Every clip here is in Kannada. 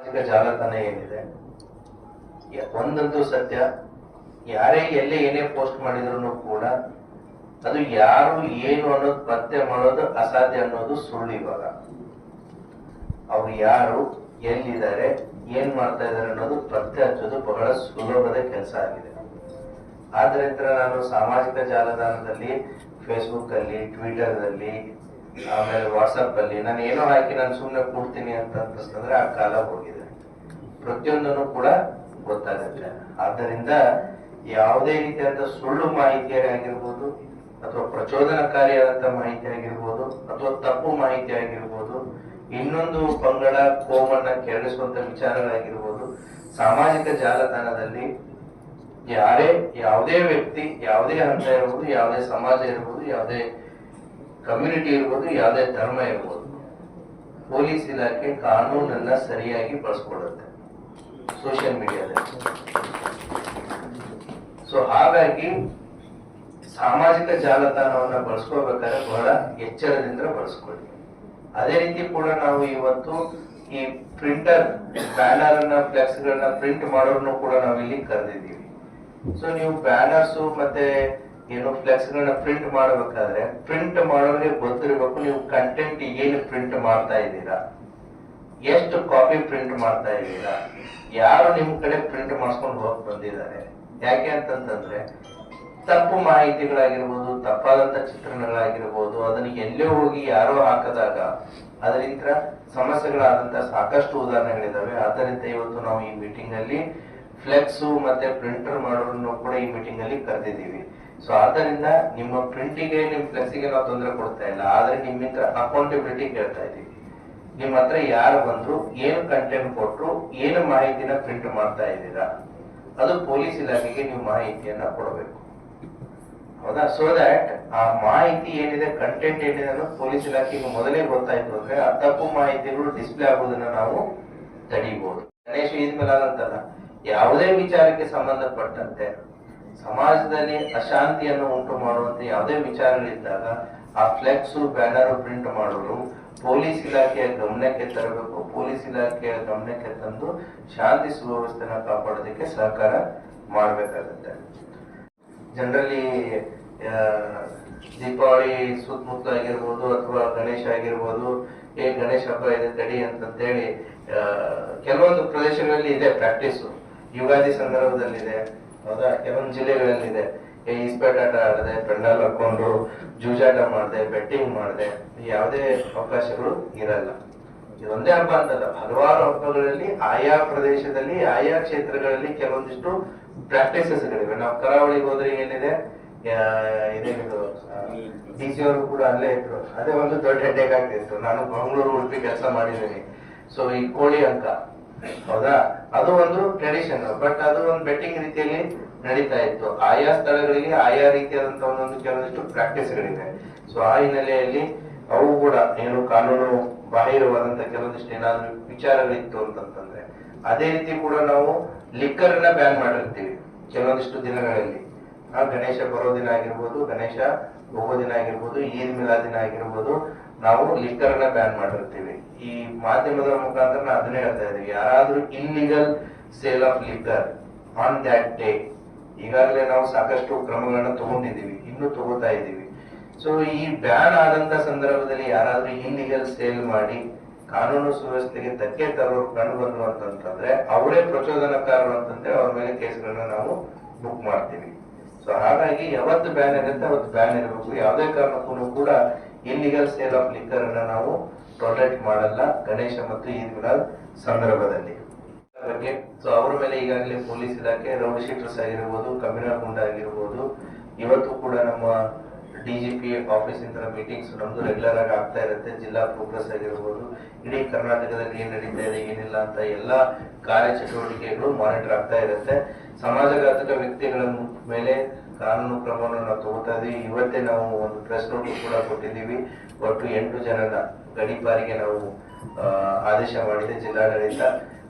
ಸಾಮಾಜಿಕ ಜಾಲತಾಣ ಏನಿದೆ, ಒಂದಂತೂ ಸತ್ಯ, ಯಾರೇ ಎಲ್ಲೇ ಏನೇ ಪೋಸ್ಟ್ ಮಾಡಿದ್ರು ಕೂಡ ಅದು ಯಾರು ಏನು ಅನ್ನೋದು ಪತ್ತೆ ಮಾಡೋದು ಅಸಾಧ್ಯ ಅನ್ನೋದು ಸುಳ್ಳು. ಇವಾಗ ಅವ್ರು ಯಾರು, ಎಲ್ಲಿದ್ದಾರೆ, ಏನ್ ಮಾಡ್ತಾ ಇದಾರೆ ಅನ್ನೋದು ಪತ್ತೆ ಹಚ್ಚೋದು ಬಹಳ ಸುಲಭದ ಕೆಲಸ ಆಗಿದೆ. ಆದ್ರಿಂದ ನಾನು ಸಾಮಾಜಿಕ ಜಾಲತಾಣದಲ್ಲಿ, ಫೇಸ್ಬುಕ್ ಅಲ್ಲಿ, ಟ್ವಿಟರ್ ಅಲ್ಲಿ, ಆಮೇಲೆ ವಾಟ್ಸಪ್ ಅಲ್ಲಿ ನಾನು ಏನೋ ಹಾಕಿ ನಾನು ಸುಮ್ಮನೆ ಕೂಡ್ತೀನಿ ಅಂತ ಅನ್ಸ್ತಂದ್ರೆ ಆ ಕಾಲ ಹೋಗಿದೆ. ಪ್ರತಿಯೊಂದನ್ನು ಕೂಡ ಗೊತ್ತಾಗುತ್ತೆ. ಆದ್ದರಿಂದ ಯಾವುದೇ ರೀತಿಯಾದ ಸುಳ್ಳು ಮಾಹಿತಿ ಆಗಿರ್ಬೋದು, ಅಥವಾ ಪ್ರಚೋದನಕಾರಿಯಾದಂತ ಮಾಹಿತಿ ಆಗಿರ್ಬೋದು, ಅಥವಾ ತಪ್ಪು ಮಾಹಿತಿ ಆಗಿರ್ಬೋದು, ಇನ್ನೊಂದು ಪಂಗಡ ಕೋಮನ್ನ ಕೆರಳಿಸುವಂತ ವಿಚಾರಗಳಾಗಿರ್ಬೋದು, ಸಾಮಾಜಿಕ ಜಾಲತಾಣದಲ್ಲಿ ಯಾವುದೇ ವ್ಯಕ್ತಿ, ಯಾವುದೇ ಹಂತ ಇರ್ಬೋದು, ಯಾವುದೇ ಸಮಾಜ ಇರ್ಬೋದು, ಯಾವುದೇ ಕಮ್ಯುನಿಟಿ ಇರ್ಬೋದು, ಯಾವುದೇ ಧರ್ಮ ಇರ್ಬೋದು, ಪೊಲೀಸ್ ಇಲಾಖೆ ಕಾನೂನನ್ನ ಸರಿಯಾಗಿ ಬಳಸ್ಕೊಳ್ಳುತ್ತೆ ಸೋಷಿಯಲ್ ಮೀಡಿಯಾದಲ್ಲಿ. ಸೊ ಹಾಗಾಗಿ ಸಾಮಾಜಿಕ ಜಾಲತಾಣವನ್ನ ಬಳಸ್ಕೋಬೇಕಾದ್ರೆ ಬಹಳ ಎಚ್ಚರದಿಂದ ಬಳಸ್ಕೊಳ್ಳಿ. ಅದೇ ರೀತಿ ಕೂಡ ನಾವು ಇವತ್ತು ಈ ಪ್ರಿಂಟರ್, ಬ್ಯಾನರ್ ಅನ್ನ, ಫ್ಲೆಕ್ಸ್ ಗಳನ್ನ ಪ್ರಿಂಟ್ ಮಾಡೋರ್ನು ಕೂಡ ನಾವಿಲ್ಲಿ ಕರೆದಿದ್ದೀವಿ. ಸೊ ನೀವು ಬ್ಯಾನರ್ಸ್ ಮತ್ತೆ ಏನು ಫ್ಲೆಕ್ಸ್ ಗಳನ್ನ ಪ್ರಿಂಟ್ ಮಾಡಬೇಕಾದ್ರೆ ಪ್ರಿಂಟ್ ಮಾಡೋರಿಗೆ ಗೊತ್ತಿರಬೇಕು ನೀವು ಕಂಟೆಂಟ್ ಏನು ಪ್ರಿಂಟ್ ಮಾಡ್ತಾ ಇದ್ದೀರಾ, ಎಷ್ಟು ಕಾಪಿ ಪ್ರಿಂಟ್ ಮಾಡ್ತಾ ಇದ್ದೀರಾ, ಯಾರು ನಿಮ್ ಕಡೆ ಪ್ರಿಂಟ್ ಮಾಡಿಸ್ಕೊಂಡು ಹೋಗಿ ಬಂದಿದ್ದಾರೆ. ಯಾಕೆ ಅಂತಂತಂದ್ರೆ ತಪ್ಪು ಮಾಹಿತಿಗಳಾಗಿರ್ಬೋದು, ತಪ್ಪಾದಂತ ಚಿತ್ರಣಗಳಾಗಿರ್ಬೋದು, ಅದನ್ನ ಎಲ್ಲೇ ಹೋಗಿ ಯಾರೋ ಹಾಕದಾಗ ಅದರಿಂದ ಸಮಸ್ಯೆಗಳಾದಂತ ಸಾಕಷ್ಟು ಉದಾಹರಣೆಗಳಿದಾವೆ. ಆದ್ದರಿಂದ ಇವತ್ತು ನಾವು ಈ ಮೀಟಿಂಗ್ ಅಲ್ಲಿ ಫ್ಲೆಕ್ಸ್ ಮತ್ತೆ ಪ್ರಿಂಟರ್ ಮಾಡೋರನ್ನು ಕೂಡ ಈ ಮೀಟಿಂಗ್ ಅಲ್ಲಿ ಕರೆದಿದ್ದೀವಿ. ಸೊ ಆದ್ದರಿಂದ ನಿಮ್ಮ ಪ್ರಿಂಟಿಗೆ, ನಿಮ್ ಫ್ಲೆಕ್ಸಿಗೆ ನಾವು ತೊಂದರೆ ಕೊಡ್ತಾ ಇಲ್ಲ, ಆದ್ರೆ ನಿಮ್ಮಿಂದ ಅಕೌಂಟಬಿಲಿಟಿ ಕೇಳ್ತಾ ಇದ್ದೀವಿ. ನಿಮ್ಮ ಹತ್ರ ಯಾರು ಬಂದ್ರು, ಏನು ಕಂಟೆಂಟ್ ಕೊಟ್ರು, ಏನು ಮಾಹಿತಿನ ಪ್ರಿಂಟ್ ಮಾಡ್ತಾ ಇದ್ದೀರಾ, ಅದು ಪೊಲೀಸ್ ಇಲಾಖೆಗೆ ನೀವು ಮಾಹಿತಿಯನ್ನ ಕೊಡಬೇಕು. ಹೌದಾ? ಸೊ ದಟ್ ಆ ಮಾಹಿತಿ ಏನಿದೆ, ಕಂಟೆಂಟ್ ಏನಿದೆ ಅನ್ನೋದು ಪೊಲೀಸ್ ಇಲಾಖೆಗೆ ಮೊದಲೇ ಗೊತ್ತಾಯ್ತು ಅಂದ್ರೆ ಆ ತಪ್ಪು ಮಾಹಿತಿಗಳು ಡಿಸ್ಪ್ಲೇ ಆಗೋದನ್ನ ನಾವು ತಡೀಬಹುದು. ಗಣೇಶ ಇದ್ಮೇಲೆ ಅಂತಲ್ಲ, ಯಾವುದೇ ವಿಚಾರಕ್ಕೆ ಸಂಬಂಧಪಟ್ಟಂತೆ ಸಮಾಜದಲ್ಲಿ ಅಶಾಂತಿಯನ್ನು ಉಂಟು ಮಾಡುವಂತೆ ಯಾವುದೇ ವಿಚಾರಗಳಿದ್ದಾಗ ಆ ಫ್ಲೆಕ್ಸ್, ಬ್ಯಾನರ್ ಪ್ರಿಂಟ್ ಮಾಡೋರು ಪೊಲೀಸ್ ಇಲಾಖೆಯ ಗಮನಕ್ಕೆ ತರಬೇಕು. ಪೊಲೀಸ್ ಇಲಾಖೆಯ ಗಮನಕ್ಕೆ ತಂದು ಶಾಂತಿ ಸುವ್ಯವಸ್ಥೆನ ಕಾಪಾಡೋದಕ್ಕೆ ಸಹಕಾರ ಮಾಡಬೇಕಾಗುತ್ತೆ. ಜನರಲಿ ದೀಪಾವಳಿ ಸುತ್ತಮುತ್ತ ಆಗಿರ್ಬೋದು, ಅಥವಾ ಗಣೇಶ ಆಗಿರ್ಬೋದು, ಗಣೇಶ ಹಬ್ಬ ಇದೆ ತಡಿ ಅಂತೇಳಿ ಕೆಲವೊಂದು ಪ್ರದೇಶಗಳಲ್ಲಿ ಇದೆ ಪ್ರಾಕ್ಟೀಸ್. ಯುಗಾದಿ ಸಂದರ್ಭದಲ್ಲಿದೆ, ಹೌದಾ? ಕೆಲವೊಂದು ಜಿಲ್ಲೆಗಳಲ್ಲಿದೆ. ಇಸ್ಪೇಟಾಟ ಆಡದೆ, ಪೆಂಡಾಲ್ ಹಾಕೊಂಡು ಜೂಜಾಟ ಮಾಡದೆ, ಬೆಟ್ಟಿಂಗ್ ಮಾಡದೆ, ಯಾವುದೇ ಅವಕಾಶಗಳು ಇರಲ್ಲ. ಇದೊಂದೇ ಹಬ್ಬ ಅಂತಲ್ಲ, ಹಲವಾರು ಹಬ್ಬಗಳಲ್ಲಿ ಆಯಾ ಪ್ರದೇಶದಲ್ಲಿ, ಆಯಾ ಕ್ಷೇತ್ರಗಳಲ್ಲಿ ಕೆಲವೊಂದಿಷ್ಟು ಪ್ರಾಕ್ಟೀಸಸ್ ಗಳಿವೆ. ನಾವು ಕರಾವಳಿಗೆ ಹೋದ್ರೆ ಏನಿದೆ, ಇದೇನಿದು ಡಿ ಸಿ ಅವರು ಕೂಡ ಅಲ್ಲೇ ಇದ್ರು. ಅದೇ ಒಂದು ದೊಡ್ಡ ಹೆಡ್ಡೇಕ್ ಆಗ್ತಿತ್ತು. ನಾನು ಮಂಗಳೂರು, ಉಡುಪಿ ಕೆಲಸ ಮಾಡಿದ್ದೀನಿ. ಸೊ ಈ ಕೋಳಿ ಅಂಕ, ಹೌದಾ, ಅದು ಒಂದು ಟ್ರೆಡಿಷನ್, ಬಟ್ ಅದು ಒಂದು ಬೆಟ್ಟಿಂಗ್ ರೀತಿಯಲ್ಲಿ ನಡೀತಾ ಇತ್ತು. ಆಯಾ ಸ್ಥಳಗಳಿಗೆ ಆಯಾ ರೀತಿಯಾದಂತಹ ಒಂದೊಂದು ಕೆಲವೊಂದಿಷ್ಟು ಪ್ರಾಕ್ಟೀಸ್ಗಳಿವೆ. ಸೊ ಆ ಹಿನ್ನೆಲೆಯಲ್ಲಿ ಅವು ಕೂಡ ಏನು ಕಾನೂನು ಬಾಹಿರವಾದಂತಹ ಕೆಲವೊಂದಿಷ್ಟು ಏನಾದ್ರು ವಿಚಾರಗಳಿತ್ತು ಅಂತಂತಂದ್ರೆ, ಅದೇ ರೀತಿ ಕೂಡ ನಾವು ಲಿಕ್ಕರ್ ಅನ್ನ ಬ್ಯಾನ್ ಮಾಡಿರ್ತೀವಿ ಕೆಲವೊಂದಿಷ್ಟು ದಿನಗಳಲ್ಲಿ. ಆ ಗಣೇಶ ಬರೋ ದಿನ ಆಗಿರ್ಬೋದು, ಗಣೇಶ ಹೋಗೋ ದಿನ ಆಗಿರ್ಬೋದು, ಈದ್ ಮಿಲಾದ್ ದಿನ ಆಗಿರ್ಬೋದು, ನಾವು ಲಿಕ್ಕರ್ ಅನ್ನ ಬ್ಯಾನ್ ಮಾಡಿರ್ತೀವಿ. ಈ ಮಾಧ್ಯಮದ ಮುಖಾಂತರ ನಾವು ಅದನ್ನೇ ಹೇಳ್ತಾ ಇದೀವಿ, ಯಾರಾದ್ರೂ illegal sale of liquor on that day, ಈಗಾಗಲೇ ನಾವು ಸಾಕಷ್ಟು ಕ್ರಮಗಳನ್ನ ತಗೊಂಡಿದ್ದೀವಿ, ಇನ್ನೂ ತಗೋತಾ ಇದ್ದೀವಿ. ಸೊ ಈ ಬ್ಯಾನ್ ಆದಂತ ಸಂದರ್ಭದಲ್ಲಿ ಯಾರಾದ್ರೂ ಇಲ್ಲಿಗಲ್ ಸೇಲ್ ಮಾಡಿ ಕಾನೂನು ಸುವ್ಯವಸ್ಥೆಗೆ ಧಕ್ಕೆ ತರೋರು ಕಂಡು ಬಂದ್ರು ಅಂತಂದ್ರೆ ಅವರೇ ಪ್ರಚೋದನಕಾರರು ಅಂತಂದ್ರೆ ಅವ್ರ ಮೇಲೆ ಕೇಸ್ಗಳನ್ನ ನಾವು ಬುಕ್ ಮಾಡ್ತೀವಿ. ಸೊ ಹಾಗಾಗಿ ಯಾವತ್ತು ಬ್ಯಾನ್ ಇರುತ್ತೆ ಅವತ್ತು ಬ್ಯಾನ್ ಇರಬೇಕು. ಯಾವುದೇ ಕಾರಣಕ್ಕೂ ಕೂಡ ಇಲ್ಲಿಗಲ್ ಸೇಲ್ ಆಫ್ ಲಿಕ್ಕರ್ ಅನ್ನ ನಾವು ಟೊಲರೇಟ್ ಮಾಡಲ್ಲ ಗಣೇಶ ಮತ್ತು ಈದ್ ಮಿಲಾದ್ ಸಂದರ್ಭದಲ್ಲಿ. ಬಗ್ಗೆ ಸೊ ಅವರ ಮೇಲೆ ಈಗಾಗಲೇ ಪೊಲೀಸ್ ಇಲಾಖೆ ರೌಡಿ ಶೀಟರ್ಸ್ ಆಗಿರ್ಬೋದು, ಕಮ್ಯುನಲ್ ಗುಂಡ ಆಗಿರ್ಬೋದು, ಇವತ್ತು ಕೂಡ ನಮ್ಮ ಡಿಜಿಪಿ ಆಫೀಸ್ ಇಂದ ಮೀಟಿಂಗ್ಸ್ ನಮ್ದು ರೆಗ್ಯುಲರ್ ಆಗಿ ಆಗ್ತಾ ಇರುತ್ತೆ. ಜಿಲ್ಲಾ ಪ್ರೋಗ್ರೆಸ್ ಆಗಿರ್ಬೋದು, ಇಡೀ ಕರ್ನಾಟಕದಲ್ಲಿ ಏನ್ ನಡೀತಾ ಇದೆ, ಏನಿಲ್ಲ ಅಂತ ಎಲ್ಲಾ ಕಾರ್ಯಚಟುವಟಿಕೆಗಳು ಮಾನಿಟರ್ ಆಗ್ತಾ ಇರುತ್ತೆ. ಸಮಾಜಘಾತಕ ವ್ಯಕ್ತಿಗಳ ಮೇಲೆ ಕಾನೂನು ಕ್ರಮವನ್ನು ನಾವು ತಗೋತಾ ಇದೀವಿ. ಇವತ್ತೇ ನಾವು ಒಂದು ಪ್ರೆಸ್ ನೋಟ್ ಕೂಡ ಕೊಟ್ಟಿದ್ದೀವಿ. ಒಟ್ಟು 8 ಜನನ ಗಡೀಪಾರಿಗೆ ನಾವು ಆದೇಶ ಮಾಡಿದೆ ಜಿಲ್ಲಾಡಳಿತ.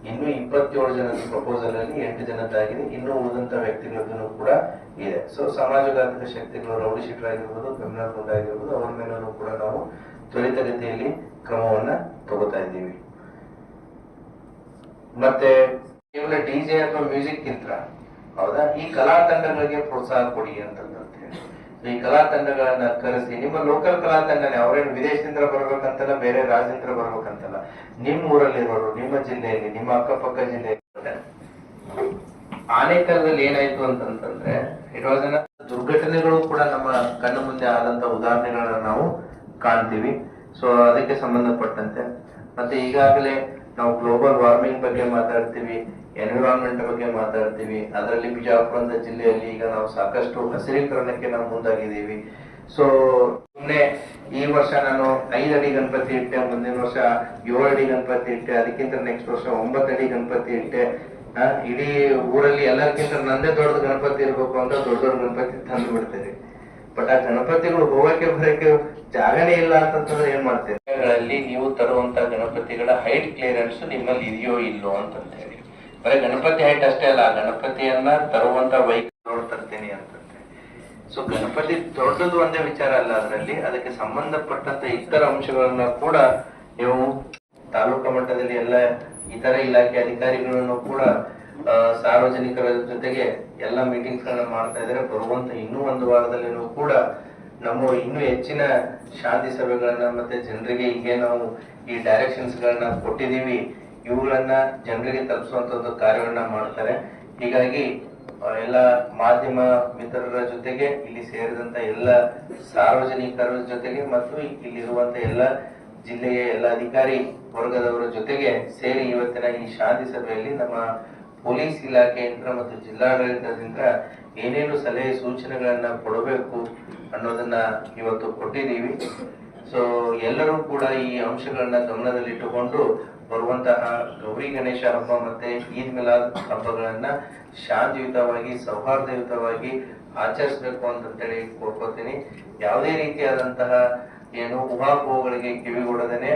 ಇನ್ನು 27 ಜನದ ಪ್ರಪೋಸಲ್ ಅಲ್ಲಿ 8 ಜನದ್ದಾಗಿದೆ. ಇನ್ನು ಉಳಿದಂತ ವ್ಯಕ್ತಿಗಳದ್ದು ಕೂಡ ಇದೆ. ಸೊ ಸಮಾಜಘಾತಕ ಶಕ್ತಿಗಳು, ರೌಡಿ ಶೀಟರ್ ಆಗಿರ್ಬೋದು, ಕ್ರಿಮಿನಲ್ ಗುಂಡ ಆಗಿರ್ಬೋದು, ಅವರ ಮೇಲೂ ಕೂಡ ನಾವು ತ್ವರಿತಗತಿಯಲ್ಲಿ ಕ್ರಮವನ್ನ ತಗೋತಾ ಇದ್ದೀವಿ. ಮತ್ತೆ ಕೇವಲ ಡಿಜೆ ಅಥವಾ ಮ್ಯೂಸಿಕ್ ಗಿಂತ ಹೌದಾ, ಈ ಕಲಾ ತಂಡಗಳಿಗೆ ಪ್ರೋತ್ಸಾಹ ಕೊಡಿ ಅಂತಂತ ಹೇಳಿ ಈ ಕಲಾ ತಂಡಗಳನ್ನ ಕರೆಸಿ, ನಿಮ್ಮ ಲೋಕಲ್ ಕಲಾ ತಂಡನೇ, ಅವ್ರೇನು ವಿದೇಶದಿಂದ ಬರ್ಬೇಕಂತಲ್ಲ, ಬೇರೆ ರಾಜ್ಯದಿಂದ ಬರ್ಬೇಕಂತಲ್ಲ, ನಿಮ್ಮ ಊರಲ್ಲಿರೋರು, ನಿಮ್ಮ ಜಿಲ್ಲೆಯಲ್ಲಿ, ನಿಮ್ಮ ಅಕ್ಕಪಕ್ಕ ಜಿಲ್ಲೆಯಲ್ಲಿ. ಆನೇಕಲ್ದಲ್ಲಿ ಏನಾಯ್ತು ಅಂತಂತಂದ್ರೆ ಇಟ್ ವಾಸ್ ದುರ್ಘಟನೆಗಳು ಕೂಡ ನಮ್ಮ ಕಣ್ಣ ಮುಂದೆ ಆದಂತ ಉದಾಹರಣೆಗಳನ್ನ ನಾವು ಕಾಣ್ತೀವಿ. ಸೊ ಅದಕ್ಕೆ ಸಂಬಂಧಪಟ್ಟಂತೆ ಮತ್ತೆ ಈಗಾಗಲೇ ನಾವು ಗ್ಲೋಬಲ್ ವಾರ್ಮಿಂಗ್ ಬಗ್ಗೆ ಮಾತಾಡ್ತೀವಿ, ಎನ್ವಿರಾನ್ಮೆಂಟ್ ಬಗ್ಗೆ ಮಾತಾಡ್ತೀವಿ. ಅದರಲ್ಲಿ ಬಿಜಾಪುರ ಅಂತ ಜಿಲ್ಲೆಯಲ್ಲಿ ಈಗ ನಾವು ಸಾಕಷ್ಟು ಹಸಿರೀಕರಣಕ್ಕೆ ನಾವು ಮುಂದಾಗಿದ್ದೀವಿ. ಸೊ ಸುಮ್ಮನೆ ಈ ವರ್ಷ ನಾನು 5 ಅಡಿ ಗಣಪತಿ ಇಟ್ಟೆ, ಮುಂದಿನ ವರ್ಷ 7 ಅಡಿ ಗಣಪತಿ ಇಟ್ಟೆ, ಅದಕ್ಕಿಂತ ನೆಕ್ಸ್ಟ್ ವರ್ಷ 9 ಅಡಿ ಗಣಪತಿ ಇಟ್ಟೆ. ಇಡೀ ಊರಲ್ಲಿ ಎಲ್ಲರಿಗಿಂತ ನಂದೇ ದೊಡ್ಡ ಗಣಪತಿ ಇರ್ಬೇಕು ಅಂತ ದೊಡ್ಡ ದೊಡ್ಡ ಗಣಪತಿ ತಂದು ಬಿಡ್ತೇವೆ. ಬಟ್ ಆ ಗಣಪತಿಗಳು ಹೋಗಕ್ಕೆ ಬರಕ್ಕೆ ಜಾಗನೇ ಇಲ್ಲ ಅಂತಂದ್ರೆ ಏನ್ ಮಾಡ್ತೇವೆ? ನೀವು ತರುವಂತ ಗಣಪತಿಗಳ ಹೈಟ್ ಕ್ಲಿಯರೆನ್ಸ್ ನಿಮ್ಮಲ್ಲಿ ಇದೆಯೋ ಇಲ್ಲೋ ಅಂತ ಹೇಳಿ. ಬರೀ ಗಣಪತಿ ಹೈಟ್ ಅಷ್ಟೇ ಅಲ್ಲ, ಗಣಪತಿಯನ್ನ ತರುವಂತ ವೆಹಿಕಲ್ ತರ್ತೀನಿ ಅಂತಂತೆ. ಸೊ ಗಣಪತಿ ದೊಡ್ಡದು ಒಂದೇ ವಿಚಾರ ಅಲ್ಲ, ಅದರಲ್ಲಿ ಅದಕ್ಕೆ ಸಂಬಂಧಪಟ್ಟಂತ ಇತರ ಅಂಶಗಳನ್ನ ಕೂಡ ನೀವು ತಾಲೂಕು ಮಟ್ಟದಲ್ಲಿ ಎಲ್ಲ ಇತರ ಇಲಾಖೆ ಅಧಿಕಾರಿಗಳನ್ನು ಕೂಡ ಸಾರ್ವಜನಿಕರ ಜೊತೆಗೆ ಎಲ್ಲ ಮೀಟಿಂಗ್ಸ್ ಗಳನ್ನ ಮಾಡ್ತಾ ಇದ್ದಾರೆ. ಬರುವಂತ ಇನ್ನೂ 1 ವಾರದಲ್ಲಿನೂ ಕೂಡ ನಮ್ಮ ಇನ್ನೂ ಹೆಚ್ಚಿನ ಶಾಂತಿ ಸಭೆಗಳನ್ನ ಮತ್ತೆ ಜನರಿಗೆ ಹೀಗೆ ನಾವು ಈ ಡೈರೆಕ್ಷನ್ಸ್ ಗಳನ್ನ ಕೊಟ್ಟಿದೀವಿ, ಇವುಗಳನ್ನ ಜನರಿಗೆ ತಲುಪಿಸುವಂತ ಕಾರ್ಯವನ್ನ ಮಾಡ್ತಾರೆ. ಹೀಗಾಗಿ ಎಲ್ಲ ಮಾಧ್ಯಮ ಮಿತ್ರರ ಜೊತೆಗೆ ಇಲ್ಲಿ ಸೇರಿದಂತ ಎಲ್ಲ ಸಾರ್ವಜನಿಕರ ಜೊತೆಗೆ ಮತ್ತು ಇಲ್ಲಿರುವಂತ ಎಲ್ಲ ಜಿಲ್ಲೆಯ ಎಲ್ಲ ಅಧಿಕಾರಿ ವರ್ಗದವರ ಜೊತೆಗೆ ಸೇರಿ ಇವತ್ತಿನ ಈ ಶಾಂತಿ ಸಭೆಯಲ್ಲಿ ನಮ್ಮ ಪೊಲೀಸ್ ಇಲಾಖೆಯಿಂದ ಮತ್ತು ಜಿಲ್ಲಾಡಳಿತದಿಂದ ಏನೇನು ಸಲಹೆ ಸೂಚನೆಗಳನ್ನ ಕೊಡಬೇಕು ಅನ್ನೋದನ್ನ ಇವತ್ತು ಕೊಟ್ಟಿದ್ದೀವಿ. ಸೊ ಎಲ್ಲರೂ ಕೂಡ ಈ ಅಂಶಗಳನ್ನ ಗಮನದಲ್ಲಿಟ್ಟುಕೊಂಡು ಬರುವಂತಹ ಗೌರಿ ಗಣೇಶ ಹಬ್ಬ ಮತ್ತೆ ಈದ್ ಮಿಲಾದ್ ಹಬ್ಬಗಳನ್ನ ಶಾಂತಿಯುತವಾಗಿ ಸೌಹಾರ್ದಯುತವಾಗಿ ಆಚರಿಸಬೇಕು ಅಂತೇಳಿ ಕೋರ್ಕೋತೀನಿ. ಯಾವುದೇ ರೀತಿಯಾದಂತಹ ಏನು ಊಹಾಪೋಹಗಳಿಗೆ ಕಿವಿಗೊಡದೇನೆ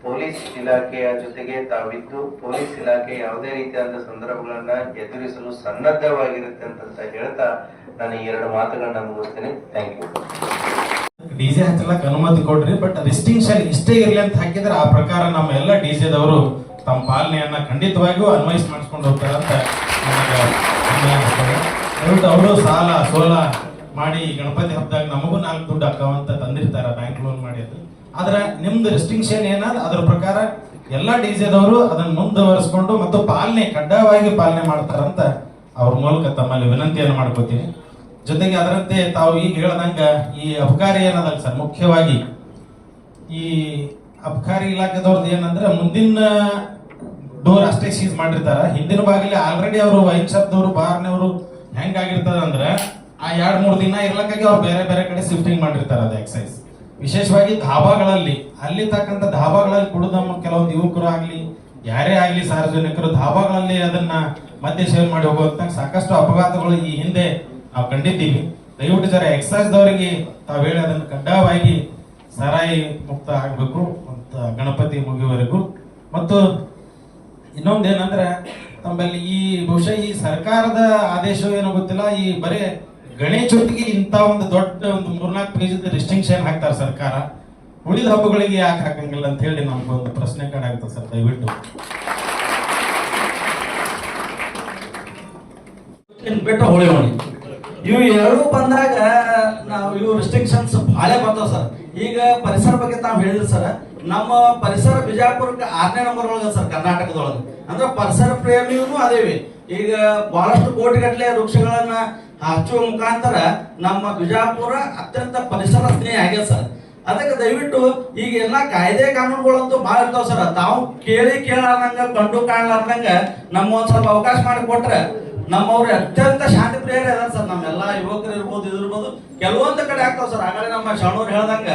ಪೊಲೀಸ್ ಇಲಾಖೆಯ ಜೊತೆಗೆ ತಾವಿದ್ದು ಪೊಲೀಸ್ ಇಲಾಖೆ ಯಾವುದೇ ರೀತಿಯಾದ ಸಂದರ್ಭಗಳನ್ನ ಎದುರಿಸಲು ಸನ್ನದ್ಧವಾಗಿರುತ್ತೆ ಅಂತ ಹೇಳ್ತಾ ನಾನು ಈ 2 ಮಾತುಗಳನ್ನ ಮುಗಿಸ್ತೇನೆ. Thank you. ಡಿಜೆ ಹಚ್ಚಲಕ್ಕೆ ಅನುಮತಿ ಕೊಡ್ರಿ, ಬಟ್ ರಿಸ್ಟ್ರಿಕ್ಷನ್ ಇಷ್ಟೇ ಇರ್ಲಿ ಅಂತ ಹಾಕಿದ್ರೆ ಆ ಪ್ರಕಾರ ನಮ್ಮ ಎಲ್ಲ ಡಿಜೆದವರು ತಮ್ಮ ಪಾಲನೆಯನ್ನ ಖಂಡಿತವಾಗಿಯೂ ಅನ್ವಯಿಸಿ ಮಾಡಿಸ್ಕೊಂಡು ಹೋಗ್ತಾರೆ ಅಂತ ನನಗೆ ಅವರು ಸಾಲ ಸೋಲ ಮಾಡಿ ಗಣಪತಿ ಹಬ್ಬದಾಗ ನಮಗೂ 4 ದುಡ್ಡು ಹಾಕವಂತ ತಂದಿರ್ತಾರ ಬ್ಯಾಂಕ್ ಲೋನ್ ಮಾಡಿ. ಆದ್ರೆ ನಿಮ್ದು ರೆಸ್ಟ್ರಿಕ್ಷನ್ ಏನಾದ ಅದ್ರ ಪ್ರಕಾರ ಎಲ್ಲಾ ಡಿಜೆದವರು ಅದನ್ನ ಮುಂದುವರಿಸಿಕೊಂಡು ಮತ್ತು ಕಡ್ಡಾಯವಾಗಿ ಪಾಲನೆ ಮಾಡ್ತಾರಂತ ಅವ್ರ ಮೂಲಕ ತಮ್ಮಲ್ಲಿ ವಿನಂತಿಯನ್ನು ಮಾಡ್ಕೋತೀನಿ. ಜೊತೆಗೆ ಅದರಂತೆ ತಾವು ಈಗ ಹೇಳ್ದಂಗ ಈ ಅಬಕಾರಿ ಏನದಲ್ಲ ಸರ್, ಮುಖ್ಯವಾಗಿ ಈ ಅಬಕಾರಿ ಇಲಾಖೆದವ್ರದ್ದು ಏನಂದ್ರೆ ಮುಂದಿನ ಡೋರ್ ಅಷ್ಟೇ ಸೀಸ್ ಮಾಡಿರ್ತಾರ, ಹಿಂದಿನ ಬಾಗಿಲಿ ಆಲ್ರೆಡಿ ಅವರು ವೈನ್ ಶಾಪ್ದವರು ಬಾರ್ನವರು ಹೆಂಗಾಗಿರ್ತದ ಅಂದ್ರೆ ಆ 2-3 ದಿನ ಇರ್ಲಕ್ಕಾಗಿ ಅವ್ರು ಬೇರೆ ಬೇರೆ ಕಡೆ ಶಿಫ್ಟಿಂಗ್ ಮಾಡಿರ್ತಾರೆ. ಅದು ಎಕ್ಸೈಸ್ ವಿಶೇಷವಾಗಿ ಧಾಬಾಗಳಲ್ಲಿ, ಅಲ್ಲಿ ತಕ್ಕಂತ ಧಾಬಾಗಳಲ್ಲಿ ಕುಡಿದ ಕೆಲವೊಂದು ಯುವಕರು ಆಗ್ಲಿ ಯಾರೇ ಆಗ್ಲಿ ಸಾರ್ವಜನಿಕರು ಧಾಬಾಗಳಲ್ಲಿ ಅದನ್ನ ಮದ್ಯ ಸೇವೆ ಮಾಡಿ ಹೋಗುವಂತ ಸಾಕಷ್ಟು ಅಪಘಾತಗಳು ಈ ಹಿಂದೆ ನಾವು ಕಂಡಿದ್ದೀವಿ. ದಯವಿಟ್ಟು ಜರ ಎಕ್ಸೈಸ್ ದವರಿಗೆ ತಾವು ಹೇಳಿ ಅದನ್ನ ಕಡ್ಡಾಯವಾಗಿ ಸಾರಾಯಿ ಮುಕ್ತ ಆಗ್ಬೇಕು ಅಂತ ಗಣಪತಿ ಮುಗಿಯುವವರೆಗೂ. ಮತ್ತು ಇನ್ನೊಂದೇನಂದ್ರೆ ತಮ್ಮಲ್ಲಿ ಈ ಬಹುಶಃ ಈ ಸರ್ಕಾರದ ಆದೇಶ ಏನೋ ಗೊತ್ತಿಲ್ಲ, ಈ ಬರೀ ಗಣೇಶೊತ್ತಿಗೆ ಇಂತ ಒಂದು ದೊಡ್ಡ ಒಂದು 3-4 ಪೇಜ್ ರಿಸ್ಟ್ರಿಕ್ಷನ್ ಹಾಕ್ತಾರೆ ಸರ್ಕಾರ, ಉಳಿದ ಹಬ್ಬಗಳಿಗೆ ಯಾಕೆ ಹಾಕಂಗಿಲ್ಲ ಅಂತ ಹೇಳಿ ನಮ್ಗೊಂದು ಪ್ರಶ್ನೆ ಕಾಣಾಗುತ್ತೆ ಸರ್. ದಯವಿಟ್ಟು ಬಿಟ್ಟು ಹೋಳಿ ಹೋಳಿ ಇವು 2 ಬಂದಾಗ ನಾವು ಇವು ರಿಸ್ಟ್ರಿಕ್ಷನ್ಸ್ ಭಾಳ ಬರ್ತಾವ ಸರ್. ಈಗ ಪರಿಸರ ಬಗ್ಗೆ ತಾವು ಹೇಳಿದ್ರಿ ಸರ್, ನಮ್ಮ ಪರಿಸರ ಬಿಜಾಪುರಕ್ಕೆ 6ನೇ ನಂಬರ್ ಒಳಗ ಸರ್ ಕರ್ನಾಟಕದೊಳಗೆ. ಅಂದ್ರೆ ಪರಿಸರ ಪ್ರೇಮಿಯೂ ಅದೇವಿ. ಈಗ ಬಹಳಷ್ಟು ಕೋಟಿಗಟ್ಟಲೆ ವೃಕ್ಷಗಳನ್ನ ಹಚ್ಚುವ ಮುಖಾಂತರ ನಮ್ಮ ಬಿಜಾಪುರ ಅತ್ಯಂತ ಪರಿಸರ ಸ್ನೇಹಿ ಆಗ್ಯದ ಸರ್. ಅದಕ್ಕೆ ದಯವಿಟ್ಟು ಈಗ ಎಲ್ಲಾ ಕಾಯ್ದೆ ಕಾನೂನುಗಳಂತೂ ಭಾಳ ಇರ್ತಾವ ಸರ್. ತಾವು ಕೇಳಾರ್ದಂಗ ಕಂಡು ಕಾಣಲಾರ್ದಂಗ ನಮ್ಮ ಒಂದ್ ಸ್ವಲ್ಪ ಅವಕಾಶ ಮಾಡಿ ಕೊಟ್ರೆ ನಮ್ಮವ್ರು ಅತ್ಯಂತ ಶಾಂತಿ ಪ್ರಿಯರೇ ಅದಾರ ಸರ್. ನಮ್ಮೆಲ್ಲಾ ಯುವಕರು ಇರ್ಬೋದು ಇದಿರ್ಬೋದು, ಕೆಲವೊಂದು ಕಡೆ ಆಗ್ತಾವ ಸರ್. ಆಗಲೇ ನಮ್ಮ ಶರಣವ್ರು ಹೇಳ್ದಂಗ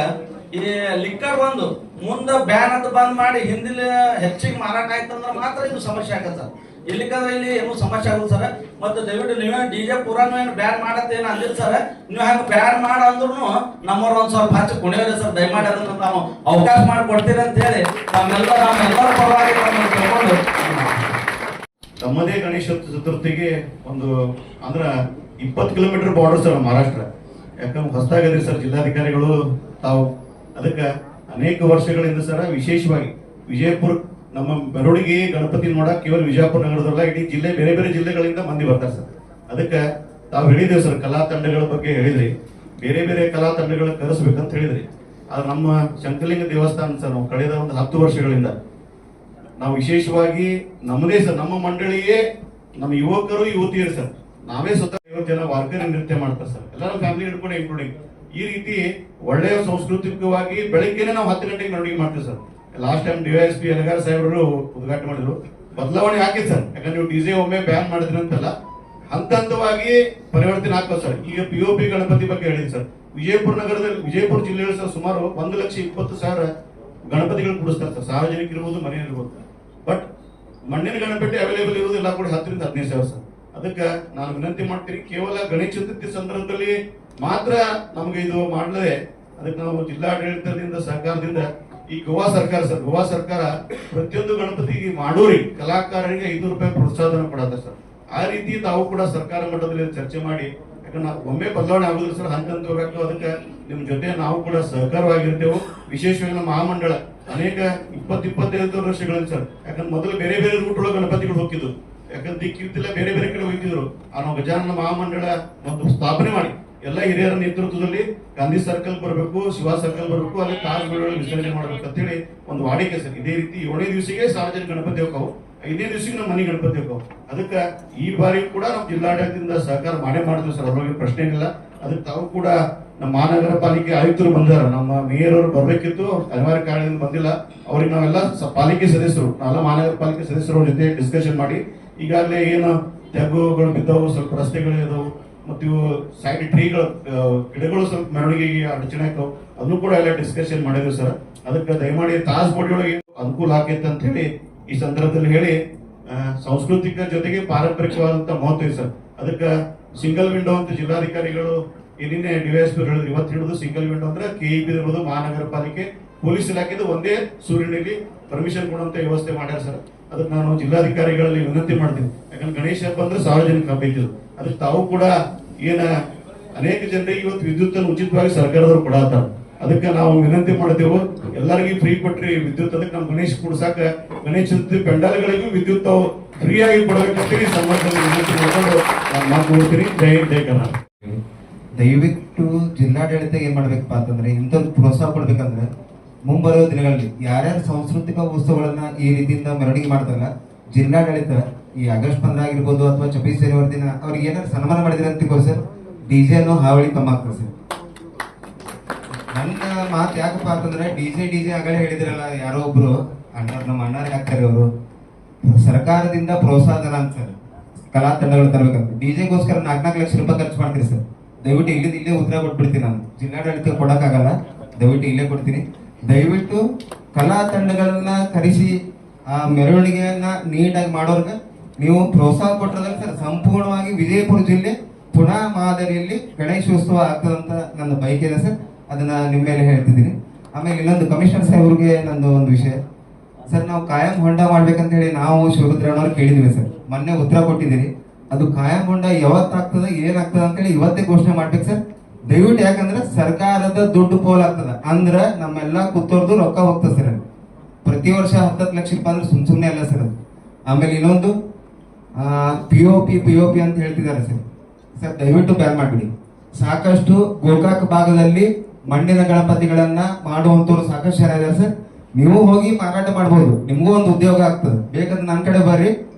ಈ ಲಿಕ್ಕರ್ ಒಂದು ಮುಂದೆ ಬ್ಯಾನ್ ಅಂತ ಬಂದ್ ಮಾಡಿ ಹಿಂದಿನ ಹೆಚ್ಚಿಗೆ ಮಾರಾಟ ಆಯ್ತಂದ್ರೆ ಮಾತ್ರ ಇದು ಸಮಸ್ಯೆ ಆಗತ್ತೆ ಸರ್. ಇಲ್ಲಿಕಂದ್ರೆ ಇಲ್ಲಿ ಏನು ಸಮಸ್ಯೆ ಆಗುತ್ತೆ ಸರ್. ಮತ್ತೆ ದಯವಿಟ್ಟು ನೀವೇ ಡಿಜೆ ಪೂರಾನು ಏನು ಬ್ಯಾನ್ ಮಾಡತ್ತೇನು ಅಂದಿರಿ ಸರ್, ನೀವು ಹಂಗೆ ಬ್ಯಾನ್ ಮಾಡ ಅಂದ್ರೂ ನಮ್ಮವ್ರು ಒಂದ್ ಸ್ವಲ್ಪ ಹಚ್ಚಿ ಕುಣಿಯೋರಿ ಸರ್. ದಯಮಾಡಿ ಅದನ್ನ ನಾವು ಅವಕಾಶ ಮಾಡಿ ಕೊಡ್ತೀರಿ ಅಂತ ಹೇಳಿ ನಮ್ಮೆಲ್ಲರ ಪರವಾಗಿ ತಗೊಂಡು ತಮ್ಮದೇ ಗಣೇಶ ಚತುರ್ಥಿಗೆ ಒಂದು ಅಂದ್ರ 20 ಕಿಲೋಮೀಟರ್ ಬಾರ್ಡರ್ ಸರ್ ಮಹಾರಾಷ್ಟ್ರ. ಯಾಕಂದ್ರೆ ಹೊಸದಾಗದ್ರಿ ಸರ್ ಜಿಲ್ಲಾಧಿಕಾರಿಗಳು ತಾವು ಅದಕ್ಕೆ ಅನೇಕ ವರ್ಷಗಳಿಂದ ಸರ್ ವಿಶೇಷವಾಗಿ ವಿಜಯಪುರ ನಮ್ಮ ಮೆರವಣಿಗೆ ಗಣಪತಿ ನೋಡಕ್ ಕೇವಲ ವಿಜಯಪುರ ನಗರದಲ್ಲ, ಇಡೀ ಜಿಲ್ಲೆ ಬೇರೆ ಬೇರೆ ಜಿಲ್ಲೆಗಳಿಂದ ಮಂದಿ ಬರ್ತಾರೆ ಸರ್. ಅದಕ್ಕೆ ತಾವು ಹೇಳಿದೇವು ಸರ್, ಕಲಾ ತಂಡಗಳ ಬಗ್ಗೆ ಹೇಳಿದ್ರಿ, ಬೇರೆ ಬೇರೆ ಕಲಾ ತಂಡಗಳ ಕರೆಸ್ಬೇಕಂತ ಹೇಳಿದ್ರಿ. ಅದು ನಮ್ಮ ಶಂಕರಲಿಂಗ ದೇವಸ್ಥಾನ ಸರ್, ನಾವು ಕಳೆದ ಒಂದು 10 ವರ್ಷಗಳಿಂದ ನಾವು ವಿಶೇಷವಾಗಿ ನಮ್ಮದೇ ಸರ್, ನಮ್ಮ ಮಂಡಳಿಯೇ ನಮ್ಮ ಯುವಕರು ಯುವತಿಯರು ಸರ್, ನಾವೇ ಸ್ವತಃ 50 ಜನ ವಾರ್ಕರಿ ನೃತ್ಯ ಮಾಡ್ತಾರೆ ಸರ್, ಎಲ್ಲ ನಮ್ಮ ಫ್ಯಾಮಿಲಿ ಹಿಡ್ಕೊಂಡು ಇನ್ಕ್ಲೂಡಿಂಗ್. ಈ ರೀತಿ ಒಳ್ಳೆಯ ಸಾಂಸ್ಕೃತಿಕವಾಗಿ ಬೆಳಗ್ಗೆನೆ ನಾವು 10 ಗಂಟೆಗೆ ಮೆರವಣಿಗೆ ಮಾಡ್ತೀವಿ ಸರ್. ಲಾಸ್ಟ್ ಟೈಮ್ DYSP ಯಲಗಾರ್ ಸಾಹೇಬರು ಉದ್ಘಾಟನೆ ಮಾಡಿದ್ರು. ಬದಲಾವಣೆ ಹಾಕಿದ್ ಸರ್, ಯಾಕಂದ್ರೆ ನೀವು DJ ಒಮ್ಮೆ ಬ್ಯಾನ್ ಮಾಡಿದ್ರಿ ಅಂತಲ್ಲ, ಹಂತ ಹಂತವಾಗಿ ಪರಿವರ್ತನೆ ಆಗ್ತದೆ ಸರ್. ಈಗ POP ಗಣಪತಿ ಬಗ್ಗೆ ಹೇಳಿದ್ರಿ ಸರ್, ವಿಜಯಪುರ ನಗರದಲ್ಲಿ, ವಿಜಯಪುರ ಜಿಲ್ಲೆಯಲ್ಲಿ ಸರ್ ಸುಮಾರು 1,20,000 ಗಣಪತಿಗಳು ಕೂಡಿಸ್ತಾರೆ ಸರ್, ಸಾರ್ವಜನಿಕ ಇರ್ಬೋದು, ಮನೆ ಇರ್ಬೋದು. ಬಟ್ ಮಣ್ಣಿನ ಗಣಪತಿ ಅವೈಲೇಬಲ್ ಇರೋದು ಎಲ್ಲ ಕೂಡ 10 ರಿಂದ 15 ಸಾವಿರ ಸರ್. ಅದಕ್ಕೆ ನಾನು ವಿನಂತಿ ಮಾಡ್ತೀನಿ, ಕೇವಲ ಗಣೇಶ ಚತುರ್ಥಿ ಸಂದರ್ಭದಲ್ಲಿ ಮಾತ್ರ ನಮಗೆ ಇದು ಮಾಡಲೇ, ಅದಕ್ಕೆ ನಾವು ಜಿಲ್ಲಾಡಳಿತದಿಂದ ಸರ್ಕಾರದಿಂದ ಈ ಗೋವಾ ಸರ್ಕಾರ ಸರ್, ಗೋವಾ ಸರ್ಕಾರ ಪ್ರತಿಯೊಂದು ಗಣಪತಿಗೆ ಮಾಡೋರಿ ಕಲಾಕಾರರಿಗೆ 500 ರೂಪಾಯಿ ಪ್ರೋತ್ಸಾಹನ ಕೊಡತ್ತೆ ಸರ್. ಆ ರೀತಿ ತಾವು ಕೂಡ ಸರ್ಕಾರ ಮಟ್ಟದಲ್ಲಿ ಚರ್ಚೆ ಮಾಡಿ, ಯಾಕಂದ್ರೆ ಒಮ್ಮೆ ಬದಲಾವಣೆ ಆಗುದಿಲ್ಲ ಸರ್, ಹಂತ ಹೋಗ್ಬೇಕು. ಅದಕ್ಕೆ ನಿಮ್ ಜೊತೆ ನಾವು ಕೂಡ ಸಹಕಾರವಾಗಿರ್ತೇವೆ. ವಿಶೇಷವಾಗಿ ನಮ್ಮ ಮಹಾಮಂಡಳ ಅನೇಕ 20-25 ವರ್ಷಗಳಿಂದ ಸರ್, ಯಾಕಂದ್ರೆ ಮೊದಲು ಬೇರೆ ಬೇರೆ ರೂಟ್ ಒಳಗೆ ಗಣಪತಿಗಳು ಹೋಗಿದ್ದು, ಯಾಕಂದ್ರೆ ದಿಕ್ಕಿರ್ತಿಲ್ಲ, ಬೇರೆ ಬೇರೆ ಕಡೆ ಹೋಗಿದ್ರು. ಆ ನಾವು ಗಜಾನನ ಮಹಾಮಂಡಳ ಒಂದು ಸ್ಥಾಪನೆ ಮಾಡಿ ಎಲ್ಲ ಹಿರಿಯರ ನೇತೃತ್ವದಲ್ಲಿ ಗಾಂಧಿ ಸರ್ಕಲ್ ಬರಬೇಕು, ಶಿವ ಸರ್ಕಲ್ ಬರಬೇಕು, ಅಲ್ಲಿ ತಾಜ್ಗಳು ವಿಸರ್ಜನೆ ಮಾಡ್ಬೇಕು ಅಂತ ಹೇಳಿ ಒಂದು ವಾಡಿಕೆ ಸರ್. ಇದೇ ರೀತಿ 7ನೇ ದಿವಸಿಗೆ ಸಾರ್ವಜನಿಕ ಗಣಪತಿ ಹೋಗ್ತಾವು, 5ನೇ ದಿವಸಿಗೆ ನಮ್ಮ ಮನೆ ಗಣಪತಿ ಹೋಗ್ತಾವು. ಅದಕ್ಕೆ ಈ ಬಾರಿ ಕೂಡ ನಾವು ಜಿಲ್ಲಾಡಳಿತದಿಂದ ಸಹಕಾರ ಮಾಡೇ ಮಾಡ್ತೀವಿ ಸರ್, ಅದ್ರೊಳಗೆ ಪ್ರಶ್ನೆ ಏನಿಲ್ಲ. ಅದಕ್ಕೆ ತಾವು ಕೂಡ ನಮ್ಮ ಮಹಾನಗರ ಪಾಲಿಕೆ ಆಯುಕ್ತರು ಬಂದಾರ, ನಮ್ಮ ಮೇಯರ್ ಅವರು ಬರ್ಬೇಕಿತ್ತು, ಅನಿವಾರ್ಯ ಕಾರಣದಿಂದ ಬಂದಿಲ್ಲ. ಅವ್ರಿಗೆ ನಾವೆಲ್ಲ ಪಾಲಿಕೆ ಸದಸ್ಯರು, ನಾವೆಲ್ಲ ಮಹಾನಗರ ಪಾಲಿಕೆ ಸದಸ್ಯರ ಜೊತೆ ಡಿಸ್ಕಷನ್ ಮಾಡಿ ಈಗಾಗಲೇ ಏನು ತೆಗ್ಗುಗಳು ಬಿದ್ದವು, ಸ್ವಲ್ಪ ರಸ್ತೆಗಳು ಇದಾವು, ಮತ್ತು ಇವು ಸೈಡ್ ಟ್ರೀಗಳು, ಗಿಡಗಳು ಸ್ವಲ್ಪ ಮೆರವಣಿಗೆಗೆ ಅಡಚಣೆ ಆಗ್ತಾವ, ಅದನ್ನು ಕೂಡ ಎಲ್ಲ ಡಿಸ್ಕಷನ್ ಮಾಡಿದ್ವಿ ಸರ್. ಅದಕ್ಕೆ ದಯಮಾಡಿ ತಾಜ್ ಬೋಡಿಯೊಳಗೆ ಅನುಕೂಲ ಆಕೈತೆ ಅಂತ ಹೇಳಿ ಈ ಸಂದರ್ಭದಲ್ಲಿ ಹೇಳಿ, ಸಾಂಸ್ಕೃತಿಕ ಜೊತೆಗೆ ಪಾರಂಪರಿಕವಾದಂತ ಮಹತ್ವ ಇದೆ ಸರ್. ಅದಕ್ಕೆ ಸಿಂಗಲ್ ವಿಂಡೋ ಅಂತ ಜಿಲ್ಲಾಧಿಕಾರಿಗಳು ಏನಿನ್ನೆ DYSP ಹೇಳಿದ್ರು, ಇವತ್ತು ಹಿಡಿದು ಸಿಂಗಲ್ ವಿಂಡೋ ಅಂದ್ರೆ KEB ಇರ್ಬೋದು, ಮಹಾನಗರ ಪಾಲಿಕೆ, ಪೊಲೀಸ್ ಇಲಾಖೆದು ಒಂದೇ ಸೂರಿನಲ್ಲಿ ಪರ್ಮಿಷನ್ ಕೊಡುವಂತ ವ್ಯವಸ್ಥೆ ಮಾಡ್ಯಾರ ಸರ್. ಅದಕ್ಕೆ ನಾನು ಜಿಲ್ಲಾಧಿಕಾರಿಗಳಲ್ಲಿ ವಿನಂತಿ ಮಾಡ್ತೀನಿ, ಯಾಕಂದ್ರೆ ಗಣೇಶ ಹಬ್ಬ ಅಂದ್ರೆ ಸಾರ್ವಜನಿಕ ಹಬ್ಬ ಇದ್ದು, ಅದಕ್ಕೆ ತಾವು ಕೂಡ ಏನ ಅನೇಕ ಜನರಿಗೆ ಇವತ್ತು ವಿದ್ಯುತ್ ಅನ್ನು ಉಚಿತವಾಗಿ ಸರ್ಕಾರದವರು ಕೊಡತ್ತಾರ. ಅದಕ್ಕೆ ನಾವು ವಿನಂತಿ ಮಾಡ್ತೇವೆ, ಎಲ್ಲರಿಗೂ ಫ್ರೀ ಕೊಟ್ರಿ ವಿದ್ಯುತ್. ಅದಕ್ಕೆ ನಮ್ಮ ಗಣೇಶ ಕೂಡ್ಸಾಕ ಗಣೇಶ ಚತುರ್ಥಿ ಪೆಂಡಾಲ್ಗಳಿಗೂ ವಿದ್ಯುತ್ ಫ್ರೀ ಆಗಿ ಕೊಡಬೇಕಂತೇಳಿ ಸಂಬಂಧದಲ್ಲಿ ವಿನಂತಿ ಮಾಡ್ಕೊಂಡು ನಾನು ಮಾತನಾಡ್ತೀನಿ. ಜೈ ಕರ್ನಾಟಕ. ದಯವಿಟ್ಟು ಜಿಲ್ಲಾಡಳಿತ ಏನ್ ಮಾಡ್ಬೇಕಪ್ಪ ಅಂತಂದ್ರೆ, ಇಂಥದ್ದು ಪ್ರೋತ್ಸಾಹ ಕೊಡ್ಬೇಕಂದ್ರೆ ಮುಂಬರುವ ದಿನಗಳಲ್ಲಿ ಯಾರ್ಯಾರು ಸಾಂಸ್ಕೃತಿಕ ಉತ್ಸವಗಳನ್ನ ಈ ರೀತಿಯಿಂದ ಮೆರವಣಿಗೆ ಮಾಡ್ತಾರಲ್ಲ, ಜಿಲ್ಲಾಡಳಿತ ಈ ಆಗಸ್ಟ್ 15 ಆಗಿರ್ಬೋದು ಅಥವಾ 26 ಜನವರಿ ದಿನ ಅವ್ರಿಗೆ ಏನಾದ್ರು ಸನ್ಮಾನ ಮಾಡಿದ್ರೆ ಅಂತ ಸರ್, DJ ಅನ್ನೋ ಹಾವಳಿ ಕಮ್ಮಿ ಆಗ್ತದೆ ಸರ್. ನನ್ನ ಮಾತು ಯಾಕಪ್ಪ ಅಂತಂದ್ರೆ, DJ ಆಗಲೇ ಹೇಳಿದ್ರಲ್ಲ ಯಾರೋ ಒಬ್ರು ನಮ್ಮ ಅಣ್ಣಾರೇ ಹಾಕ್ತಾರೆ, ಅವರು ಸರ್ಕಾರದಿಂದ ಪ್ರೋತ್ಸಾಹನ ಅಂತ ಸರ್ ಕಲಾ ತಂಡಗಳು ತರಬೇಕಂತ. DJಗೋಸ್ಕರ 4 ಲಕ್ಷ ರೂಪಾಯಿ ಖರ್ಚು ಮಾಡ್ತೀರಿ ಸರ್. ದಯವಿಟ್ಟು ಇಲ್ಲೇ ಉತ್ತರ ಕೊಟ್ಬಿಡ್ತೀನಿ, ನಾನು ಜಿಲ್ಲಾಡಳಿತ ಕೊಡಕ್ಕಾಗಲ್ಲ, ದಯವಿಟ್ಟು ಇಲ್ಲೇ ಕೊಡ್ತೀನಿ. ದಯವಿಟ್ಟು ಕಲಾ ತಂಡಗಳನ್ನ ಕರೆಸಿ ಆ ಮೆರವಣಿಗೆಯನ್ನ ನೀಟಾಗಿ ಮಾಡೋರ್ಗೆ ನೀವು ಪ್ರೋತ್ಸಾಹ ಕೊಟ್ಟರೆ ಸರ್, ಸಂಪೂರ್ಣವಾಗಿ ವಿಜಯಪುರ ಜಿಲ್ಲೆ ಪುನಃ ಮಾದರಿಯಲ್ಲಿ ಗಣೇಶೋತ್ಸವ ಆಗ್ತದಂತ ನನ್ನ ಬಯಕೆ ಇದೆ ಸರ್. ಅದನ್ನ ನಿಮ್ಮ ಮೇಲೆ ಹೇಳ್ತಿದ್ದೀನಿ. ಆಮೇಲೆ ಇನ್ನೊಂದು ಕಮಿಷನರ್ ಸಾಹೇಬ್ರಿಗೆ ನಂದು ಒಂದು ವಿಷಯ ಸರ್, ನಾವು ಕಾಯಂ ಹೊಂಡ ಮಾಡ್ಬೇಕಂತ ಹೇಳಿ ನಾವು ಶಿವರುದ್ರಣ್ಣವ್ರು ಕೇಳಿದ್ವಿ ಸರ್, ಮೊನ್ನೆ ಉತ್ತರ ಕೊಟ್ಟಿದ್ದೀರಿ. ಅದು ಕಾಯಂ ಹೊಂಡ ಯಾವತ್ತಾಗ್ತದ ಏನಾಗ್ತದ ಅಂತೇಳಿ ಇವತ್ತೇ ಘೋಷಣೆ ಮಾಡ್ಬೇಕು ಸರ್ ದಯವಿಟ್ಟು. ಯಾಕಂದ್ರೆ ಸರ್ಕಾರದ ದುಡ್ಡು ಪೋಲ್ ಆಗ್ತದ ಅಂದ್ರೆ ನಮ್ಮೆಲ್ಲ ಕೂತೋರ್ದು ರೊಕ್ಕ ಹೋಗ್ತದೆ ಸರ್. ಪ್ರತಿ ವರ್ಷ 10 ಲಕ್ಷ ರೂಪಾಯಿ ಅಂದ್ರೆ ಸುಮ್ಮನೆ ಅಲ್ಲ ಸರ್ ಅದು. ಆಮೇಲೆ ಇನ್ನೊಂದು POP ಅಂತ ಹೇಳ್ತಿದ್ದಾರೆ ಸರ್, ದಯವಿಟ್ಟು ಬ್ಯಾನ್ ಮಾಡ್ಬಿಡಿ. ಸಾಕಷ್ಟು ಗೋಕಾಕ್ ಭಾಗದಲ್ಲಿ ಮಣ್ಣಿನ ಗಣಪತಿಗಳನ್ನ ಮಾಡುವಂತವ್ರು ಸಾಕಷ್ಟು ಜನ ಇದ್ದಾರೆ ಸರ್. ನೀವು ಹೋಗಿ ಮಾರಾಟ ಮಾಡ್ಬೋದು, ನಿಮಗೂ ಒಂದು ಉದ್ಯೋಗ ಆಗ್ತದೆ. ಬೇಕಾದ್ರೆ ನನ್ನ ಕಡೆ ಬರ್ರಿ,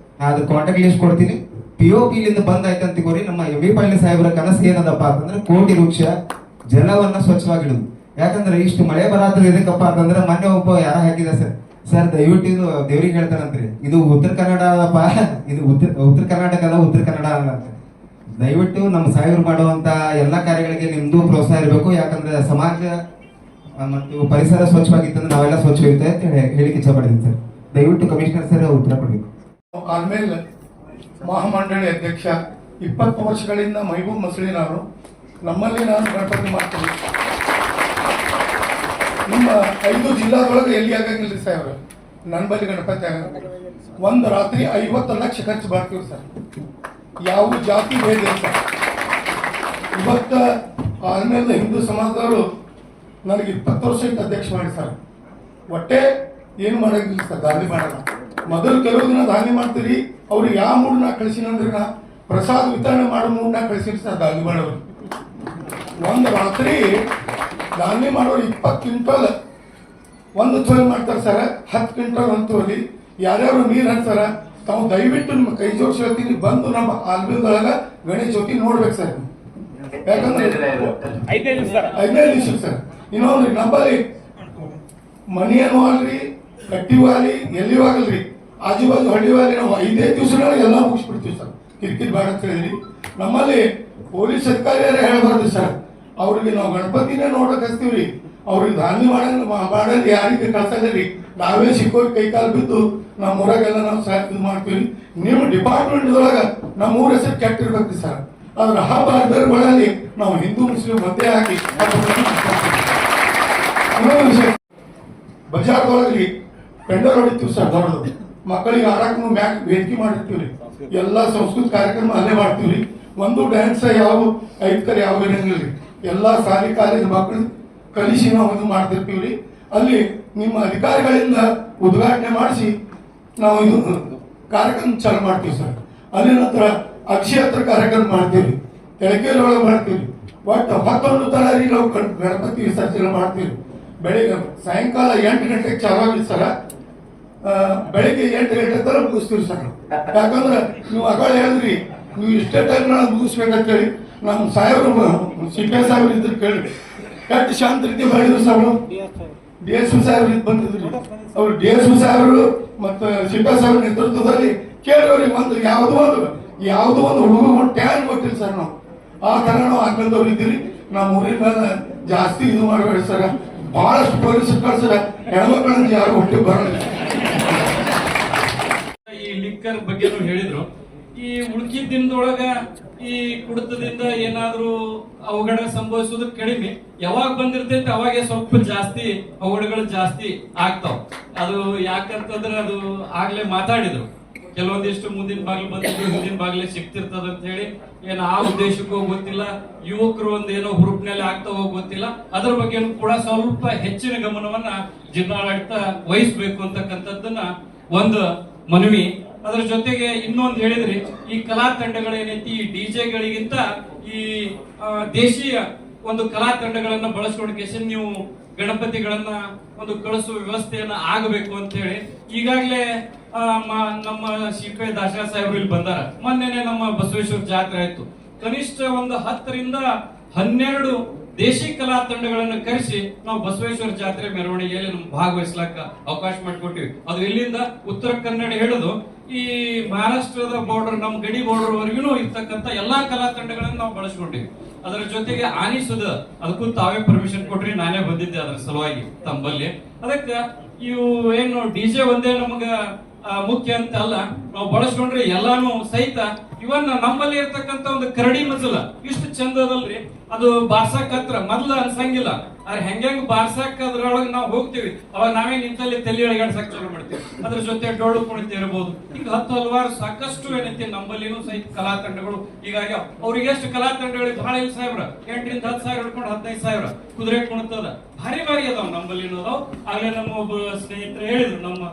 ಅದ್ರ ಕಾಂಟ್ಯಾಕ್ಟ್ ಲಿಸ್ಟ್ ಕೊಡ್ತೀನಿ. POP ಲಿಂದ ಬಂದಾಯ್ತು ಅಂತಿಗೋರಿ. ನಮ್ಮ MB ಪಾಟೀಲ್ ಸಾಹೇಬ್ರ ಕನಸು ಏನದಪ್ಪ ಅಂತಂದ್ರೆ, ಕೋಟಿ ವೃಕ್ಷ ಜಲವನ್ನ ಸ್ವಚ್ಛವಾಗಿಡುದು. ಯಾಕಂದ್ರೆ ಇಷ್ಟು ಮಳೆ ಬರಾತ್ರ ಇದಕ್ಕಪ್ಪ ಅಂತಂದ್ರೆ, ಮೊನ್ನೆ ಒಬ್ಬ ಯಾರ ಹಾಕಿದ ಸರ್ ದಯವಿಟ್ಟು ಇದು ದೇವ್ರಿಗೆ ಹೇಳ್ತಾರಂತ್ರಿ, ಇದು ಉತ್ತರ ಕನ್ನಡಪ್ಪ, ಇದು ಉತ್ತರ ಕರ್ನಾಟಕ ಅಲ್ಲ, ಉತ್ತರ ಕನ್ನಡ ಅಲ್ಲ ಅಂತ. ದಯವಿಟ್ಟು ನಮ್ಮ ಸಾಹೇಬರು ಮಾಡುವಂತ ಎಲ್ಲಾ ಕಾರ್ಯಗಳಿಗೆ ನಿಮ್ದು ಪ್ರೋತ್ಸಾಹ ಇರಬೇಕು. ಯಾಕಂದ್ರೆ ಸಮಾಜ ಮತ್ತು ಪರಿಸರ ಸ್ವಚ್ಛವಾಗಿತ್ತಂದ್ರೆ ನಾವೆಲ್ಲ ಸ್ವಚ್ಛವಿರುತ್ತೆ ಅಂತ ಹೇಳಿಕ್ಕೆ ಇಚ್ಛೆ ಪಡ್ತೀನಿ ಸರ್. ದಯವಿಟ್ಟು ಕಮಿಷನರ್ ಸರ್ ಉತ್ತರ ಕೊಡಬೇಕು. ಆದ್ಮೇಲೆ ಮಹಾಮಂಡಳಿ ಅಧ್ಯಕ್ಷ 20 ವರ್ಷಗಳಿಂದ ಮೈಬೂಬ್ ಮಸಳಿನವರು, ನಮ್ಮಲ್ಲಿ ನಾನು ಗಣಪತಿ ಮಾಡ್ತೀನಿ. ನಿಮ್ಮ 5 ಜಿಲ್ಲಾದೊಳಗೆ ಎಲ್ಲಿ ಆಗಂಗಿಲ್ಲ ಸಾಹೇಬ್ರು, ನನ್ನ ಬಳಿ ಗಣಪತಿ ಆಗಂಗಿಲ್ಲ. ಒಂದು ರಾತ್ರಿ 50 ಲಕ್ಷ ಖರ್ಚು ಬರ್ತೀವಿ ಸರ್. ಯಾವ ಜಾತಿ ಭೇದ ಇಲ್ಲ ಸರ್. ಇವತ್ತು ಆದ್ಮೇಲೆ ಹಿಂದೂ ಸಮಾಜದವರು ನನಗೆ 20 ವರ್ಷಕ್ಕೆ ಅಧ್ಯಕ್ಷ ಮಾಡಿ ಸರ್. ಒಟ್ಟೆ ಏನು ಮಾಡೋಂಗಿಲ್ಲ ಸರ್, ದಾಂಧಿ ಮಾಡಲ್ಲ. ಮೊದಲು ಕೆಲವು ದಿನ ದಾಂಧಿ ಮಾಡ್ತೀರಿ, ಅವ್ರಿಗೆ ಯಾವ ಮೂಡ್ನ ಕಳಿಸಿನಂದ್ರೆ ನಾ ಪ್ರಸಾದ ವಿತರಣೆ ಮಾಡೋ ಮೂಡ್ನ ಕಳಿಸಿರಿ ಸರ್ ದಾಂಧಿ ಮಾಡೋರು. ಒಂದು ರಾತ್ರಿ ದಾಂಧಿ ಮಾಡೋರು 20 ಕ್ವಿಂಟಲ್ ಒಂದು ತೊಲೆ ಮಾಡ್ತಾರೆ ಸರ್, 10 ಕ್ವಿಂಟಲ್ ಒಂದು ತೊಲಿ. ಯಾರ್ಯಾರು ನೀರು ಹಂಚ್ತಾರ ತಾವು ದಯವಿಟ್ಟು ನಿಮ್ಮ ಕೈ ಜೋಡಿಸಿ ಹೇಳ್ತೀನಿ, ಬಂದು ನಮ್ಮ ಆಲ್ಬೀದೊಳಗ ಗಣೇಶ ಚೌತಿ ನೋಡ್ಬೇಕು ಸರ್. ಯಾಕಂದ್ರೆ 15 ದಿವಸ ಸರ್. ಇನ್ನೊಂದ್ರಿ ನಂಬಲ್ಲಿ ಮನೆಯೂ ಆಗಲಿ ಕಟ್ಟಿಗೂ ಆಗಲಿ ಎಲ್ಲಿಯೂ ಆಗಲ್ರಿ, ಆಜು ಬಾಜು ಹಳ್ಳಿಯೂ ಆಗಲಿ ನಾವು 5 ದಿವಸಗಳಲ್ಲಿ ಎಲ್ಲ ಮುಗಿಸ್ಬಿಡ್ತೀವಿ ಸರ್. ಕಿರಿಕಿರಿ ಬೇಡ ಅಂತ ಹೇಳಿದ್ರಿ. ನಮ್ಮಲ್ಲಿ ಪೊಲೀಸ್ ಅಧಿಕಾರಿಯರೇ ಹೇಳ್ಬಾರ್ದು ಸರ್, ಅವ್ರಿಗೆ ನಾವು ಗಣಪತಿನೇ ನೋಡಕ್ ಹಚ್ತೀವ್ರಿ, ಅವ್ರಿಗೆ ದಾಂಧಿ ಮಾಡೋದು ಯಾರಿಗೆ ಕಳ್ಸಲ್ರಿ. ನಾವೇ ಸಿಕ್ಕೋರಿ ಕೈ ಕಾಲು ಬಿದ್ದು ನಮ್ಮ ಊರಾಗೆಲ್ಲ ನಾವು ಇದು ಮಾಡ್ತೀವಿ. ನಿಮ್ಮ ಡಿಪಾರ್ಟ್ಮೆಂಟ್ದೊಳಗ ನಮ್ಮ ಊರ ಹೆಸರು ಕೆಟ್ಟಿರ್ಬೇಕು ಸರ್. ಅದ್ರ ಹಬ್ಬ ಹಬ್ಬಗಳಲ್ಲಿ ನಾವು ಹಿಂದೂ ಮುಸ್ಲಿಂ ಮಧ್ಯೆ ಹಾಕಿ ಇನ್ನೊಂದು ವಿಷಯ, ಬಜಾರ್ದೊಳಗ್ರಿ ಪೆಂಡಲ್ ಹೊಡಿತೀವಿ ಸರ್ ದೊಡ್ಡದು. ಮಕ್ಕಳಿಗೆ ಆಡಕ್ಕೂ ಮ್ಯಾಕ್ ವೇದಿಕೆ ಮಾಡಿರ್ತೀವಿ. ಎಲ್ಲ ಸಂಸ್ಕೃತ ಕಾರ್ಯಕ್ರಮ ಅಲ್ಲೇ ಮಾಡ್ತೀವಿ. ಒಂದು ಡ್ಯಾನ್ಸ್ ಯಾವ ಐದ್ಕರ್ ಯಾವ ಇರಂಗಿಲ್ರಿ, ಎಲ್ಲ ಶಾಲೆ ಕಾಲೇಜ್ ಮಕ್ಕಳು ಕಲಿಸಿ ನಾವು ಇದು ಮಾಡ್ತಿರ್ತೀವಿ. ಅಲ್ಲಿ ನಿಮ್ಮ ಅಧಿಕಾರಿಗಳಿಂದ ಉದ್ಘಾಟನೆ ಮಾಡಿಸಿ ನಾವು ಇದು ಕಾರ್ಯಕ್ರಮ ಚಾಲು ಮಾಡ್ತೀವಿ ಸರ್. ಅಲ್ಲಿ ನಂತರ ಅಕ್ಷಯತ್ರ ಕಾರ್ಯಕ್ರಮ ಮಾಡ್ತೀವಿ, ತೆಳಕೇರಿ ಒಳಗೆ ಮಾಡ್ತೀವಿ. ಒಟ್ಟು 11 ತರ ನಾವು ಗಣಪತಿ ವಿಸರ್ಜನೆ ಮಾಡ್ತೀವಿ. ಬೆಳಿಗ್ಗೆ ಸಾಯಂಕಾಲ 8 ಗಂಟೆಗೆ ಚಾಲು ಆಗಲಿ ಸರ, ಬೆಳಿಗ್ಗೆ 8 ಗಂಟೆ ತರ ಮುಗಿಸ್ತೀವಿ ಸರ್. ಯಾಕಂದ್ರೆ ನೀವು ಅಗಳ ಹೇಳಿದ್ರಿ ನೀವು ಇಷ್ಟೇ ಟೈಮ್ ಮುಗಿಸ್ಬೇಕಂತ ಹೇಳಿ ನಮ್ಮ ಸಾಹೇಬರು ಸಿಪಿಐ ಸಾಹೇಬ್ರು ಇದ್ರು ಕೇಳಿ ಎಷ್ಟು ಶಾಂತ ರೀತಿ ಮಾಡಿದ್ರು ಸರ್. DSP ಸಾಹೇಬ್ರು ಇದು ಬಂದಿದ್ರು, ಅವ್ರು DSP ಸಾಹೇಬರು ಮತ್ತು ಸಿಪಿಐ ಸಾಹೇಬ್ರ ನೇತೃತ್ವದಲ್ಲಿ ಕೇಳಿದವ್ರಿಗೆ ಒಂದು ಯಾವುದೋ ಒಂದು ಹುಡುಗ ಟ್ಯಾನ್ ಗೊತ್ತಿಲ್ಲ ಸರ್. ನಾವು ಆ ತರ ನಾವು ಆಗ್ಲದವ್ರು ಇದ್ದೀರಿ. ನಮ್ಮ ಊರಿನ ಮೇಲೆ ಜಾಸ್ತಿ ಇದು ಮಾಡಬೇಡಿ ಸರ್. ಬಹಳಷ್ಟು ಪೊಲೀಸ್ ಕಳ್ಸರ ಹೆಣ್ಮಕ್ಳನ್ನ ಯಾರು ಹೊಟ್ಟೆ ಬರಲ್ಲ. ಈ ಲಿಕ್ಕರ್ ಬಗ್ಗೆನೂ ಹೇಳಿದ್ರು. ಈ ಉಳ್ಕಿದ ದಿನದೊಳಗ ಈ ಕುಡಿತದಿಂದ ಏನಾದ್ರೂ ಅವಘಡ ಸಂಭವಿಸೋದು ಕಡಿಮೆ, ಯಾವಾಗ ಬಂದಿರ್ತೈತೆ ಅವಾಗೆ ಸ್ವಲ್ಪ ಜಾಸ್ತಿ ಅವಘಡಗಳು ಜಾಸ್ತಿ ಆಗ್ತಾವ. ಅದು ಯಾಕಂತಂದ್ರೆ ಅದು ಆಗ್ಲೇ ಮಾತಾಡಿದ್ರು, ಕೆಲವೊಂದಿಷ್ಟು ಮುಂದಿನ ಬಾಗಿಲು ಬಂದಿದ್ರು ಹಿಂದಿನ ಬಾಗಿಲೇ ಸಿಕ್ತಿರ್ತದ ಅಂತ ಹೇಳಿ. ಏನ್ ಆ ಉದ್ದೇಶಕ್ಕೂ ಗೊತ್ತಿಲ್ಲ, ಯುವಕರು ಒಂದ್ ಏನೋ ಹುರುಪಿನಲ್ಲಿ ಆಗ್ತಾವೋ ಗೊತ್ತಿಲ್ಲ. ಅದ್ರ ಬಗ್ಗೆ ಕೂಡ ಸ್ವಲ್ಪ ಹೆಚ್ಚಿನ ಗಮನವನ್ನ ಜಿಲ್ಲಾಡಳಿತ ವಹಿಸ್ಬೇಕು ಅಂತಕ್ಕಂಥದ್ದನ್ನ ಒಂದು ಮನವಿ. ಅದ್ರ ಜೊತೆಗೆ ಇನ್ನೊಂದು ಹೇಳಿದ್ರಿ, ಈ ಕಲಾ ತಂಡಗಳೇನೈತಿ ಈ ಡಿಜೆಗಳಿಗಿಂತ ಈ ದೇಶೀಯ ಒಂದು ಕಲಾ ತಂಡಗಳನ್ನ ಬಳಸ್ಕೊಂಡು ನೀವು ಗಣಪತಿಗಳನ್ನ ಒಂದು ಕಳಿಸುವ ವ್ಯವಸ್ಥೆಯನ್ನ ಆಗಬೇಕು ಅಂತ ಹೇಳಿ ಈಗಾಗಲೇ ನಮ್ಮ ಸಿಪಿಐ ದಾಸರ ಸಾಹೇಬ್ರು ಇಲ್ಲಿ ಬಂದಾರ. ಮೊನ್ನೆನೆ ನಮ್ಮ ಬಸವೇಶ್ವರ ಜಾತ್ರೆ ಆಯ್ತು. ಕನಿಷ್ಠ ಒಂದು 10 ರಿಂದ 12 ದೇಶಿ ಕಲಾ ತಂಡಗಳನ್ನ ಕರೆಸಿ ನಾವು ಬಸವೇಶ್ವರ ಜಾತ್ರೆ ಮೆರವಣಿಗೆಯಲ್ಲಿ ಭಾಗವಹಿಸ್ಲಾಕ ಅವಕಾಶ ಮಾಡಿಕೊಟ್ಟಿವಿ. ಅದು ಇಲ್ಲಿಂದ ಉತ್ತರ ಕನ್ನಡ ಹೇಳುದು ಈ ಮಹಾರಾಷ್ಟ್ರದ ಬಾರ್ಡರ್, ನಮ್ಮ ಗಡಿ ಬಾರ್ಡರ್ ವರೆಗೂ ಇರ್ತಕ್ಕಂಥ ಎಲ್ಲಾ ಕಲಾ ತಂಡಗಳನ್ನ ನಾವು ಬಳಸ್ಕೊಂಡಿವಿ. ಅದರ ಜೊತೆಗೆ ಆನಿಸುದ ಅದಕ್ಕೂ ತಾವೇ ಪರ್ಮಿಷನ್ ಕೊಟ್ರಿ, ನಾನೇ ಬಂದಿದ್ದೆ ಅದರ ಸಲುವಾಗಿ ತಮ್ಮಲ್ಲಿ. ಅದಕ್ಕೆ ಇವು ಏನು ಡಿಜೆ ಒಂದೇ ನಮಗ ಮುಖ್ಯ ಅಂತ ಅಲ್ಲ, ನಾವು ಬಳಸ್ಕೊಂಡ್ರೆ ಎಲ್ಲಾನು ಸಹಿತ ಇವನ್ ನಮ್ಮಲ್ಲಿ ಇರ್ತಕ್ಕಂಥ ಒಂದು ಕರಡಿ ಮಜಲ ಇಷ್ಟು ಚಂದ ಅದಲ್ರಿ, ಅದು ಬಾರ್ಸಾಕ್ ಹತ್ರ ಮೊದ್ಲ ಅನ್ಸಂಗಿಲ್ಲ. ಆದ್ರೆ ಹೆಂಗ್ ಬಾರ್ಸಾಕ್ ಅದ್ರೊಳಗೆ ನಾವು ಹೋಗ್ತೀವಿ, ಅವಾಗ ನಾವೇ ನಿಂತಲ್ಲಿ ತಲೆ ಅಳಗಾಡ್ಸಕ್ ಚಾಲು ಮಾಡ್ತೀವಿ. ಅದ್ರ ಜೊತೆ ಡೋಳು ಕುಣಿತ ಇರಬಹುದು. ಈಗ 10 ಹಲವಾರು ಸಾಕಷ್ಟು ಏನೈತಿ ನಮ್ಮಲ್ಲಿನೂ ಸಹಿತ ಕಲಾ ತಂಡಗಳು. ಹೀಗಾಗಿ ಅವ್ರಿಗೆ ಎಷ್ಟು ಕಲಾ ತಂಡಗಳಿಗೆ ಬಹಳ ಇಲ್ಲ ಸಾಹೇಬ್ರ, 8 ರಿಂದ 10 ಸಾವಿರ ಹಿಡ್ಕೊಂಡು 15 ಸಾವಿರ ಕುದುರೆ ಕುಣಿತದ ಭಾರಿ ಅದಾವ ನಮ್ಮಲ್ಲಿನೂ ಅದಾವ. ಆಗ್ಲೇ ನಮ್ಮ ಒಬ್ಬ ಸ್ನೇಹಿತರು ಹೇಳಿದ್ರು, ನಮ್ಮ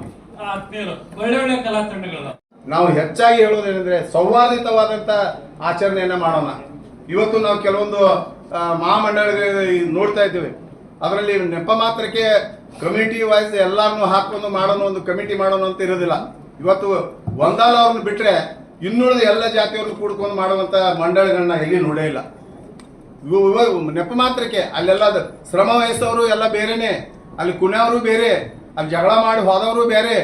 ಆತ್ಮೀಯರು ಒಳ್ಳೆ ಕಲಾ ತಂಡಗಳು. ನಾವು ಹೆಚ್ಚಾಗಿ ಹೇಳೋದೇನೆಂದ್ರೆ ಸಂವಾದಿತವಾದಂತ ಆಚರಣೆಯನ್ನ ಮಾಡೋಣ. ಇವತ್ತು ನಾವು ಕೆಲವೊಂದು ಮಹಾಮಂಡಳಿಗಳಿಗೆ ನೋಡ್ತಾ ಇದ್ದೇವೆ, ಅದರಲ್ಲಿ ನೆಪ ಮಾತ್ರಕ್ಕೆ ಕಮಿಟಿ ವೈಸ್ ಎಲ್ಲಾರನ್ನು ಹಾಕೊಂಡು ಮಾಡೋಣ, ಒಂದು ಕಮಿಟಿ ಮಾಡೋಣ ಅಂತ ಇರೋದಿಲ್ಲ. ಇವತ್ತು ಒಂದಾಲ ಅವ್ರನ್ನ ಬಿಟ್ರೆ ಇನ್ನುಳಿದ ಎಲ್ಲ ಜಾತಿಯವ್ರನ್ನ ಕೂಡ್ಕೊಂಡು ಮಾಡುವಂತ ಮಂಡಳಿಗಳನ್ನ ಎಲ್ಲಿ ನೋಡೇ ಇಲ್ಲ. ನೆಪ ಮಾತ್ರಕ್ಕೆ ಅಲ್ಲೆಲ್ಲ ಶ್ರಮ ವಹಿಸೋರು ಎಲ್ಲ ಬೇರೆನೆ, ಅಲ್ಲಿ ಕುಣಿಯವರು ಬೇರೆ, ಅಲ್ಲಿ ಜಗಳ ಮಾಡಿ ಹೋದವರು ಬೇರೆ.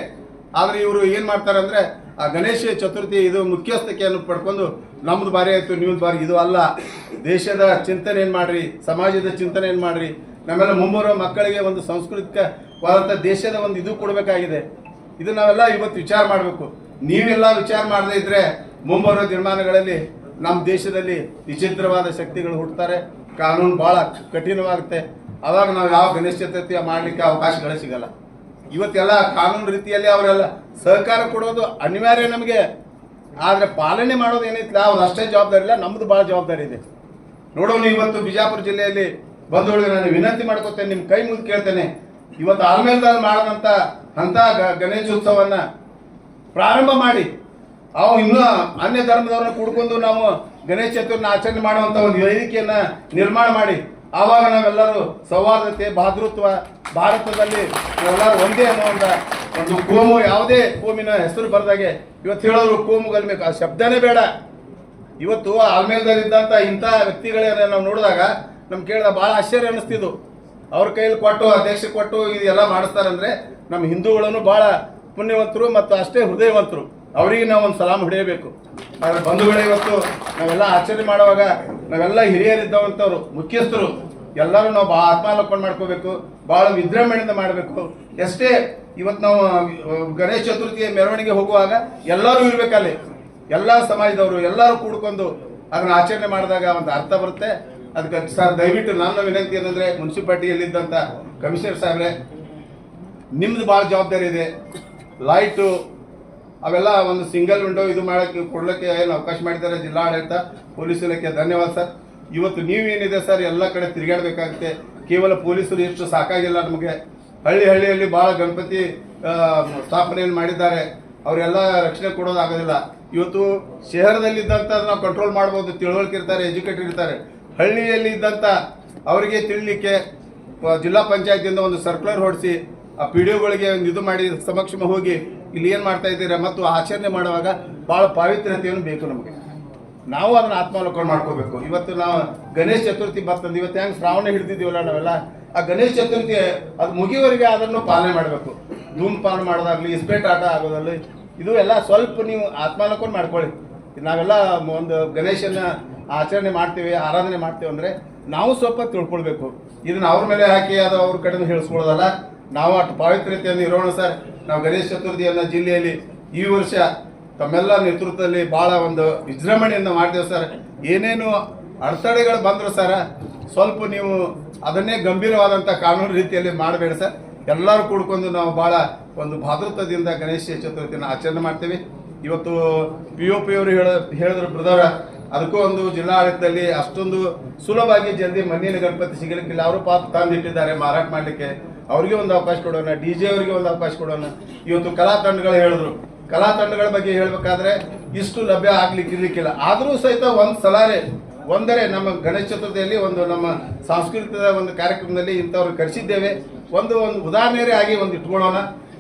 ಆದ್ರೆ ಇವರು ಏನ್ ಮಾಡ್ತಾರೆ ಅಂದ್ರೆ ಆ ಗಣೇಶ ಚತುರ್ಥಿ ಇದು ಮುಖ್ಯಸ್ಥತೆಯನ್ನು ಪಡ್ಕೊಂಡು ನಮ್ದು ಬಾರಿ ಆಯ್ತು ನಿಮ್ದು ಬಾರಿ, ಇದು ಅಲ್ಲ. ದೇಶದ ಚಿಂತನೆ ಏನ್ ಮಾಡ್ರಿ, ಸಮಾಜದ ಚಿಂತನೆ ಏನ್ ಮಾಡ್ರಿ, ನಮ್ಮೆಲ್ಲ ಮುಂಬರುವ ಮಕ್ಕಳಿಗೆ ಒಂದು ಸಾಂಸ್ಕೃತಿಕವಾದಂತ ದೇಶದ ಒಂದು ಇದು ಕೊಡಬೇಕಾಗಿದೆ. ಇದು ನಾವೆಲ್ಲ ಇವತ್ತು ವಿಚಾರ ಮಾಡಬೇಕು. ನೀವೆಲ್ಲ ವಿಚಾರ ಮಾಡದೇ ಇದ್ರೆ ಮುಂಬರುವ ದಿನಮಾನಗಳಲ್ಲಿ ನಮ್ಮ ದೇಶದಲ್ಲಿ ವಿಚಿತ್ರವಾದ ಶಕ್ತಿಗಳು ಹುಟ್ಟುತ್ತಾರೆ, ಕಾನೂನು ಬಹಳ ಕಠಿಣವಾಗುತ್ತೆ. ಅವಾಗ ನಾವು ಯಾವ ಗಣೇಶ ಚತುರ್ಥಿ ಮಾಡ್ಲಿಕ್ಕೆ ಅವಕಾಶಗಳು ಸಿಗಲ್ಲ. ಇವತ್ತೆಲ್ಲ ಕಾನೂನು ರೀತಿಯಲ್ಲಿ ಅವರೆಲ್ಲ ಸಹಕಾರ ಕೊಡೋದು ಅನಿವಾರ್ಯ ನಮಗೆ. ಆದ್ರೆ ಪಾಲನೆ ಮಾಡೋದು ಏನೈತಿಲ್ಲ ಅವ್ರು ಅಷ್ಟೇ ಜವಾಬ್ದಾರಿ ಇಲ್ಲ, ನಮ್ದು ಬಹಳ ಜವಾಬ್ದಾರಿ ಇದೆ. ನೋಡೋಣ, ಇವತ್ತು ಬಿಜಾಪುರ ಜಿಲ್ಲೆಯಲ್ಲಿ ಬಂದೊಳಗೆ ನಾನು ವಿನಂತಿ ಮಾಡ್ಕೊತೇನೆ, ನಿಮ್ ಕೈ ಮುಗಿದು ಕೇಳ್ತೇನೆ, ಇವತ್ತು ಆಲ್ಮೇಲ್ದಲ್ಲಿ ಮಾಡದಂತ ಅಂತ ಗಣೇಶೋತ್ಸವನ್ನ ಪ್ರಾರಂಭ ಮಾಡಿ ಅವು ಇನ್ನೂ ಅನ್ಯ ಧರ್ಮದವ್ರನ್ನ ಕೂಡ್ಕೊಂಡು ನಾವು ಗಣೇಶ ಚತುರ್ಥಿನ ಆಚರಣೆ ಮಾಡುವಂತ ಒಂದು ವೇದಿಕೆಯನ್ನ ನಿರ್ಮಾಣ ಮಾಡಿ ಆವಾಗ ನಾವೆಲ್ಲರೂ ಸೌಹಾರ್ದತೆ ಭಾತೃತ್ವ ಭಾರತದಲ್ಲಿ ನಾವೆಲ್ಲರೂ ಒಂದೇ ಅನ್ನೋ ಒಂದು ಕೋಮು, ಯಾವುದೇ ಕೋಮಿನ ಹೆಸರು ಬರ್ದಾಗೆ ಇವತ್ತು ಹೇಳೋರು ಕೋಮು ಗಲ್ಬೇಕು ಆ ಶಬ್ದನೇ ಬೇಡ. ಇವತ್ತು ಆಲ್ಮೇಲದಲ್ಲಿದ್ದಂಥ ಇಂಥ ವ್ಯಕ್ತಿಗಳನ್ನ ನಾವು ನೋಡಿದಾಗ ನಮ್ಗೆ ಕೇಳಿದಾಗ ಭಾಳ ಆಶ್ಚರ್ಯ ಅನಿಸ್ತಿದ್ದು. ಅವ್ರ ಕೈಯಲ್ಲಿ ಕೊಟ್ಟು ಅಧ್ಯಕ್ಷ ಕೊಟ್ಟು ಇದೆಲ್ಲ ಮಾಡಿಸ್ತಾರಂದ್ರೆ ನಮ್ಮ ಹಿಂದೂಗಳನ್ನು ಭಾಳ ಪುಣ್ಯವಂತರು ಮತ್ತು ಅಷ್ಟೇ ಹೃದಯವಂತರು, ಅವರಿಗೆ ನಾವು ಒಂದು ಸಲಾಮ್ ಹೊಡೆಯಬೇಕು. ಆದರೆ ಬಂಧುಗಳೇ, ಇವತ್ತು ನಾವೆಲ್ಲ ಆಚರಣೆ ಮಾಡುವಾಗ ನಾವೆಲ್ಲ ಹಿರಿಯರಿದ್ದವಂಥವ್ರು ಮುಖ್ಯಸ್ಥರು ಎಲ್ಲರೂ ನಾವು ಭಾಳ ಆತ್ಮಾವಲೋಕನ ಮಾಡ್ಕೋಬೇಕು, ಭಾಳ ವಿಜೃಂಭಣೆಯಿಂದ ಮಾಡಬೇಕು. ಎಷ್ಟೇ ಇವತ್ತು ನಾವು ಗಣೇಶ ಚತುರ್ಥಿಯ ಮೆರವಣಿಗೆ ಹೋಗುವಾಗ ಎಲ್ಲರೂ ಇರಬೇಕಲ್ಲಿ, ಎಲ್ಲ ಸಮಾಜದವರು ಎಲ್ಲರೂ ಕೂಡ್ಕೊಂಡು ಅದನ್ನ ಆಚರಣೆ ಮಾಡಿದಾಗ ಒಂದು ಅರ್ಥ ಬರುತ್ತೆ. ಅದಕ್ಕೆ ಸರ್ ದಯವಿಟ್ಟು ನನ್ನ ವಿನಂತಿ ಏನಂದ್ರೆ, ಮುನ್ಸಿಪಾಲ್ಟಿಯಲ್ಲಿದ್ದಂಥ ಕಮಿಷನರ್ ಸಾಹೇಬ್ರೆ, ನಿಮ್ದು ಭಾಳ ಜವಾಬ್ದಾರಿ ಇದೆ. ಲೈಟು ಅವೆಲ್ಲ ಒಂದು ಸಿಂಗಲ್ ವಿಂಡೋ ಇದು ಮಾಡೋಕ್ಕೆ ಕೊಡ್ಲಿಕ್ಕೆ ಏನು ಅವಕಾಶ ಮಾಡಿದ್ದಾರೆ ಜಿಲ್ಲಾಡಳಿತ, ಪೊಲೀಸ್ ಇಲಾಖೆ, ಧನ್ಯವಾದ ಸರ್. ಇವತ್ತು ನೀವೇನಿದೆ ಸರ್ ಎಲ್ಲ ಕಡೆ ತಿರುಗಾಡಬೇಕಾಗುತ್ತೆ. ಕೇವಲ ಪೊಲೀಸರು ಎಷ್ಟು ಸಾಕಾಗಿಲ್ಲ ನಮಗೆ. ಹಳ್ಳಿಯಲ್ಲಿ ಭಾಳ ಗಣಪತಿ ಸ್ಥಾಪನೆಯನ್ನು ಮಾಡಿದ್ದಾರೆ, ಅವರೆಲ್ಲ ರಕ್ಷಣೆ ಕೊಡೋದಾಗೋದಿಲ್ಲ. ಇವತ್ತು ಶಹರದಲ್ಲಿದ್ದಂಥ ನಾವು ಕಂಟ್ರೋಲ್ ಮಾಡ್ಬೋದು, ತಿಳುವಳಿಕೆ ಇರ್ತಾರೆ, ಎಜುಕೇಟೆಡ್ ಇರ್ತಾರೆ. ಹಳ್ಳಿಯಲ್ಲಿ ಇದ್ದಂಥ ಅವರಿಗೆ ತಿಳಿಲಿಕ್ಕೆ ಜಿಲ್ಲಾ ಪಂಚಾಯತಿಯಿಂದ ಒಂದು ಸರ್ಕ್ಯುಲರ್ ಹೊಡಿಸಿ ಆ ಪಿ ಡಿ ಒಗಳಿಗೆ ಒಂದು ಇದು ಮಾಡಿ ಸಮಕ್ಷಮ ಹೋಗಿ ಇಲ್ಲಿ ಏನು ಮಾಡ್ತಾ ಇದ್ದೀರಾ ಮತ್ತು ಆಚರಣೆ ಮಾಡುವಾಗ ಭಾಳ ಪಾವಿತ್ರ್ಯತೆಯನ್ನು ಬೇಕು ನಮಗೆ. ನಾವು ಅದನ್ನ ಆತ್ಮಾವಲೋಕನ ಮಾಡ್ಕೋಬೇಕು. ಇವತ್ತು ನಾವು ಗಣೇಶ ಚತುರ್ಥಿ ಬರ್ತಂದು ಇವತ್ತು ಹೆಂಗೆ ಶ್ರಾವಣ ಹಿಡಿದಿದ್ದೀವಲ್ಲ ನಾವೆಲ್ಲ, ಆ ಗಣೇಶ ಚತುರ್ಥಿ ಅದು ಮುಗಿಯುವವರೆಗೆ ಅದನ್ನು ಪಾಲನೆ ಮಾಡಬೇಕು. ಧೂಮಪಾನ ಮಾಡೋದಾಗ್ಲಿ, ಇಸ್ಪೇಟ್ ಆಟ ಆಗೋದಾಗಲಿ, ಇದು ಎಲ್ಲ ಸ್ವಲ್ಪ ನೀವು ಆತ್ಮಾವಲೋಕನ ಮಾಡ್ಕೊಳ್ಳಿ. ನಾವೆಲ್ಲ ಒಂದು ಗಣೇಶನ ಆಚರಣೆ ಮಾಡ್ತೀವಿ, ಆರಾಧನೆ ಮಾಡ್ತೀವಿ ಅಂದರೆ ನಾವು ಸ್ವಲ್ಪ ತಿಳ್ಕೊಳ್ಬೇಕು. ಇದನ್ನ ಅವ್ರ ಮೇಲೆ ಹಾಕಿ ಅದು ಅವ್ರ ಕಡೆಯಿಂದ ಹೇಳಿಸ್ಕೊಳ್ಳೋದಲ್ಲ, ನಾವು ಅಷ್ಟು ಪಾವಿತ್ರ್ಯತೆಯನ್ನು ಇರೋಣ ಸರ್. ನಾವು ಗಣೇಶ ಚತುರ್ಥಿಯನ್ನು ಜಿಲ್ಲೆಯಲ್ಲಿ ಈ ವರ್ಷ ತಮ್ಮೆಲ್ಲ ನೇತೃತ್ವದಲ್ಲಿ ಭಾಳ ಒಂದು ವಿಜೃಂಭಣೆಯಿಂದ ಮಾಡ್ತೇವೆ ಸರ್. ಏನೇನು ಅಡೆತಡೆಗಳು ಬಂದರು ಸರ್, ಸ್ವಲ್ಪ ನೀವು ಅದನ್ನೇ ಗಂಭೀರವಾದಂಥ ಕಾನೂನು ರೀತಿಯಲ್ಲಿ ಮಾಡಬೇಡಿ ಸರ್. ಎಲ್ಲರೂ ಕೂಡ್ಕೊಂಡು ನಾವು ಭಾಳ ಒಂದು ಭಾತೃತ್ವದಿಂದ ಗಣೇಶ ಚತುರ್ಥಿಯನ್ನು ಆಚರಣೆ ಮಾಡ್ತೀವಿ. ಇವತ್ತು POP ಅವರು ಹೇಳಿದ್ರು ಬ್ರದರ, ಅದಕ್ಕೂ ಒಂದು ಜಿಲ್ಲಾಡಳಿತದಲ್ಲಿ ಅಷ್ಟೊಂದು ಸುಲಭವಾಗಿ ಜಲ್ದಿ ಮಣ್ಣಿನ ಗಣಪತಿ ಸಿಗಲಿಕ್ಕಿಲ್ಲ. ಅವರು ಪಾಪ ತಂದಿಟ್ಟಿದ್ದಾರೆ ಮಾರಾಟ ಮಾಡಲಿಕ್ಕೆ, ಅವ್ರಿಗೆ ಒಂದು ಅವಕಾಶ ಕೊಡೋಣ, DJ ಅವರಿಗೆ ಒಂದು ಅವಕಾಶ ಕೊಡೋಣ. ಇವತ್ತು ಕಲಾ ತಂಡಗಳು ಹೇಳಿದ್ರು, ಕಲಾ ತಂಡಗಳ ಬಗ್ಗೆ ಹೇಳಬೇಕಾದ್ರೆ ಇಷ್ಟು ಲಭ್ಯ ಇರ್ಲಿಕ್ಕಿಲ್ಲ. ಆದರೂ ಸಹಿತ ಒಂದರೆ ನಮ್ಮ ಗಣೇಶ ಚತುರ್ಥಿಯಲ್ಲಿ ಒಂದು ನಮ್ಮ ಸಾಂಸ್ಕೃತಿಕ ಒಂದು ಕಾರ್ಯಕ್ರಮದಲ್ಲಿ ಇಂಥವ್ರು ಕರೆಸಿದ್ದೇವೆ. ಒಂದು ಉದಾಹರಣೆ ಆಗಿ ಒಂದು ಇಟ್ಕೊಳ್ಳೋಣ,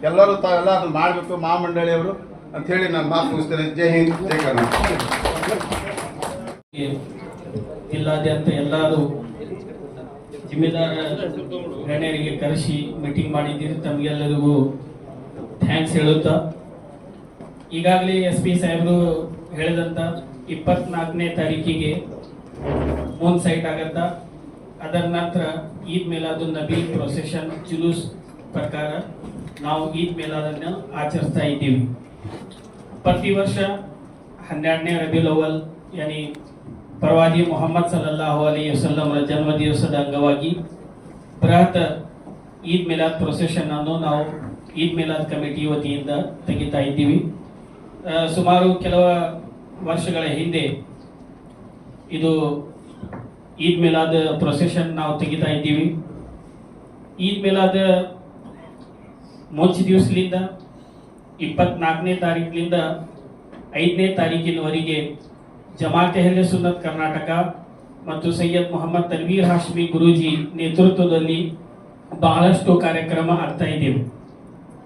ಎಲ್ಲರೂ ತಾವೆಲ್ಲ ಅದನ್ನು ಮಾಡಬೇಕು ಮಹಾಮಂಡಳಿಯವರು ಅಂತ ಹೇಳಿ ನಾನು ಮಾತು ಮುಗಿಸ್ತೇನೆ. ಜೈ ಹಿಂದ್, ಜೈ ಕರ್ನಾಟಕ. ಜಿಲ್ಲಾದ್ಯಂತ ಎಲ್ಲರೂ ಜಿಮ್ಮೆದಾರ ಗಣ್ಯರಿಗೆ ಕರೆಸಿ ಮೀಟಿಂಗ್ ಮಾಡಿದ್ದೀರಿ, ತಮಗೆಲ್ಲರಿಗೂ ಥ್ಯಾಂಕ್ಸ್ ಹೇಳುತ್ತಾ, ಈಗಾಗಲೇ SP ಸಾಹೇಬರು ಹೇಳಿದಂಥ 24ನೇ ತಾರೀಕಿಗೆ ಮೂನ್ ಸೈಟ್ ಆಗತ್ತಾ. ಅದರ ನಂತರ ಈದ್ ಮಿಲಾದುನ್ ನಬಿ ಪ್ರೊಸೆಷನ್ ಜುಲೂಸ್ ಪ್ರಕಾರ ನಾವು ಈದ್ ಮಿಲಾದನ್ನು ಆಚರಿಸ್ತಾ ಇದ್ದೀವಿ. ಪ್ರತಿ ವರ್ಷ 12ನೇ ರಬಿಯುಲ್ ಅವ್ವಲ್ ಯಾನಿ ಪ್ರವಾದಿ ಮೊಹಮ್ಮದ್ ಸಲ್ಲಲ್ಲಾಹು ಅಲೈಹಿ ವಸಲ್ಲಮರ ಜನ್ಮ ದಿವಸದ ಅಂಗವಾಗಿ ಬೃಹತ್ ಈದ್ ಮಿಲಾದ್ ಪ್ರೊಸೆಷನ್ ಅನ್ನು ನಾವು ಈದ್ ಮಿಲಾದ್ ಕಮಿಟಿ ವತಿಯಿಂದ ತೆಗಿತಾ ಇದ್ದೀವಿ. ಸುಮಾರು ಕೆಲವು ವರ್ಷಗಳ ಹಿಂದೆ ಇದು ಈದ್ ಮಿಲಾದ್ ಪ್ರೊಸೆಷನ್ ನಾವು ತೆಗಿತಾ ಇದ್ದೀವಿ. ಈದ್ ಮಿಲಾದ್ ಮುಂಚೆ ದಿವಸದಿಂದ 24ನೇ ತಾರೀಕಿನಿಂದ 5ನೇ ತಾರೀಕಿನವರೆಗೆ ಜಮಾತ್ ಅಹ್ಲೆ ಸುನ್ನತ್ ಕರ್ನಾಟಕ ಮತ್ತು ಸೈಯದ್ ಮೊಹಮ್ಮದ್ ತನ್ವೀರ್ ಹಾಶ್ಮಿ ಗುರೂಜಿ ನೇತೃತ್ವದಲ್ಲಿ ಬಹಳಷ್ಟು ಕಾರ್ಯಕ್ರಮ ಆಗ್ತಾ ಇದ್ದೇವೆ.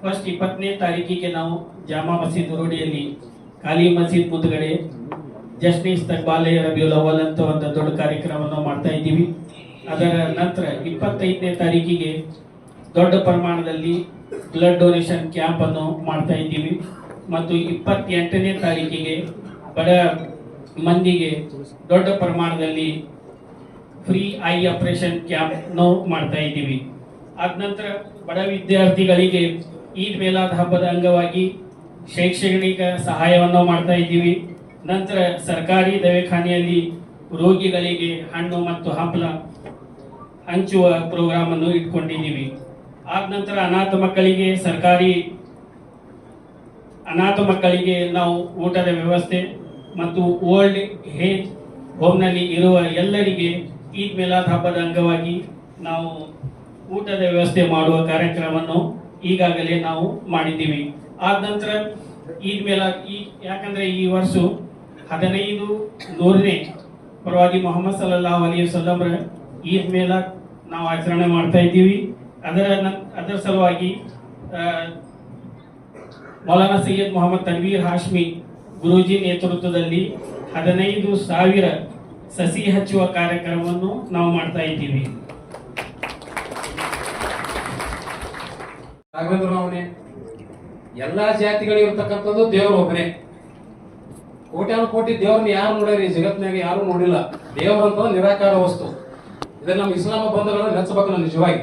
ಫಸ್ಟ್ 20ನೇ ತಾರೀಕಿಗೆ ನಾವು ಜಾಮಾ ಮಸೀದ್ ರೋಡಿಯಲ್ಲಿ ಖಾಲಿ ಮಸೀದ್ ಮುಂದ್ಗಡೆ ಜಶ್ನಿ ಇಸ್ತಕ್ಬಾಲೆ ರಬಿಯುಲ್ ಅವ್ವಲ್ ಅಂತ ಒಂದು ದೊಡ್ಡ ಕಾರ್ಯಕ್ರಮವನ್ನು ಮಾಡ್ತಾ ಇದ್ದೀವಿ. ಅದರ ನಂತರ 25ನೇ ತಾರೀಕಿಗೆ ದೊಡ್ಡ ಪ್ರಮಾಣದಲ್ಲಿ ಬ್ಲಡ್ ಡೊನೇಷನ್ ಕ್ಯಾಂಪ್ ಅನ್ನು ಮಾಡ್ತಾ ಇದ್ದೀವಿ ಮತ್ತು 28ನೇ ತಾರೀಕಿಗೆ ಬಡ ಮಂದಿಗೆ ದೊಡ್ಡ ಪ್ರಮಾಣದಲ್ಲಿ ಫ್ರೀ ಐ ಆಪರೇಷನ್ ಕ್ಯಾಂಪ್ ಮಾಡ್ತಾ ಇದ್ದೀವಿ. ಆದ ನಂತರ ಬಡ ವಿದ್ಯಾರ್ಥಿಗಳಿಗೆ ಈದ್ ಮಿಲಾದ್ ಹಬ್ಬದ ಅಂಗವಾಗಿ ಶೈಕ್ಷಣಿಕ ಸಹಾಯವನ್ನು ಮಾಡ್ತಾ ಇದ್ದೀವಿ. ನಂತರ ಸರ್ಕಾರಿ ದವಾಖಾನೆಯಲ್ಲಿ ರೋಗಿಗಳಿಗೆ ಹಣ್ಣು ಮತ್ತು ಹಂಪಲ ಹಂಚುವ ಪ್ರೋಗ್ರಾಮ್ ಅನ್ನು ಇಟ್ಕೊಂಡಿದ್ದೀವಿ. ಆದ ನಂತರ ಅನಾಥ ಮಕ್ಕಳಿಗೆ ನಾವು ಊಟದ ವ್ಯವಸ್ಥೆ ಮತ್ತು ಓಲ್ಡ್ ಏಜ್ ಹೋಮ್ನಲ್ಲಿ ಇರುವ ಎಲ್ಲರಿಗೆ ಈದ್ ಮಿಲಾದ್ ಹಬ್ಬದ ಅಂಗವಾಗಿ ನಾವು ಊಟದ ವ್ಯವಸ್ಥೆ ಮಾಡುವ ಕಾರ್ಯಕ್ರಮವನ್ನು ಈಗಾಗಲೇ ನಾವು ಮಾಡಿದ್ದೀವಿ. ಆದ ನಂತರ ಈದ್ ಮೇಲೆ ಯಾಕಂದ್ರೆ ಈ ವರ್ಷ 1500ನೇ ಪ್ರವಾದಿ ಮೊಹಮ್ಮದ್ ಸಲ್ಲಲ್ಲಾಹು ಅಲೈಹಿ ವಸಲ್ಲಂ ಈದ್ ಮೇಲ ನಾವು ಆಚರಣೆ ಮಾಡ್ತಾ ಇದ್ದೀವಿ. ಅದರ ಸಲುವಾಗಿ ಮೌಲಾನಾ ಸೈಯದ್ ಮೊಹಮ್ಮದ್ ತನ್ವೀರ್ ಹಾಶ್ಮಿ ಗುರೂಜಿ ನೇತೃತ್ವದಲ್ಲಿ 15,000 ಸಸಿ ಹಚ್ಚುವ ಕಾರ್ಯಕ್ರಮವನ್ನು ನಾವು ಮಾಡ್ತಾ ಇದ್ದೀವಿ. ರಾಘವೇಂದ್ರ ಅವನೇ ಎಲ್ಲಾ ಜಾತಿಗಳಿರ್ತಕ್ಕಂಥದ್ದು ದೇವರು ಒಬ್ಬನೇ. ಕೋಟ್ಯಾನು ಕೋಟಿ ದೇವ್ರನ್ನ ಯಾರು ನೋಡ್ಯಾರಿ ಜಗತ್ನಾಗ? ಯಾರು ನೋಡಿಲ್ಲ. ದೇವರಂತ ನಿರಾಕಾರ ವಸ್ತು. ಇದನ್ನ ನಮ್ಮ ಇಸ್ಲಾಮ ಬಂಧುಗಳನ್ನ ನೆಚ್ಚಬೇಕು. ನಾವು ನಿಜವಾಗಿ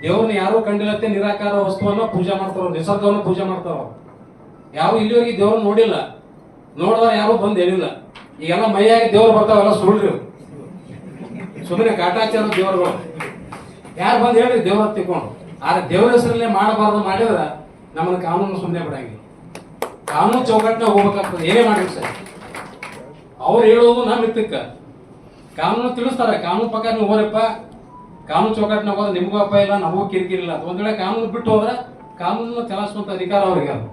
ದೇವ್ರನ್ನ ಯಾರು ಕಂಡಿಲ್ಲತ್ತೆ ನಿರಾಕಾರ ವಸ್ತುವನ್ನ ಪೂಜೆ ಮಾಡ್ತಾರ, ನಿಸರ್ಗವನ್ನು ಪೂಜೆ ಮಾಡ್ತಾರ. ಯಾರು ಇಲ್ಲಿವರೆಗೆ ದೇವ್ರನ್ನ ನೋಡಿಲ್ಲ, ನೋಡಿದ್ರೆ ಯಾರು ಬಂದು ಹೇಳಿಲ್ಲ. ಈಗೆಲ್ಲ ಮೈಯಾಗಿ ದೇವ್ರು ಬರ್ತಾವೆಲ್ಲ ಸುಳ್ಳ್ರಿ, ಸುಮ್ಮನೆ ಕಾಟಾಚಾರ ದೇವರುಗಳು. ಯಾರು ಬಂದು ಹೇಳ್ರಿ ದೇವ್ರ ತಿಳ್ಕೊಂಡು. ಆದ್ರೆ ದೇವರ ಹೆಸರಲ್ಲೇ ಮಾಡಬಾರ್ದು ಮಾಡಿದ್ರ ನಮ್ಮನ್ನ ಕಾನೂನು ಸುಮ್ಮನೆ ಬಿಡಂಗಿಲ್ಲ. ಕಾನೂನು ಚೌಕಟ್ಟಿನ ಹೋಗ್ಬೇಕಾಗ್ತದೆ. ಏನೇ ಮಾಡಿ ಸರ್, ಅವ್ರು ಹೇಳೋದು ನಮ್ಮ ಮಿತ್ತಕ್ಕ ಕಾನೂನು ತಿಳಿಸ್ತಾರೆ. ಕಾನೂನು ಪ್ರಕಾರ ನೀವು ಹೋರಪ್ಪ, ಕಾನೂನು ಚೌಕಟ್ಟಿನ ಹೋದ್ರೆ ನಿಮ್ಗೂ ಅಪ್ಪ ಇಲ್ಲ, ನಮಗೂ ಕಿರಿಕಿರಿಲ್ಲ. ಒಂದ್ ವೇಳೆ ಕಾನೂನು ಬಿಟ್ಟು ಹೋದ್ರೆ ಕಾನೂನು ಚಲಾಯಿಸುವಂತ ಅಧಿಕಾರ ಅವ್ರಿಗೆ ಅದು.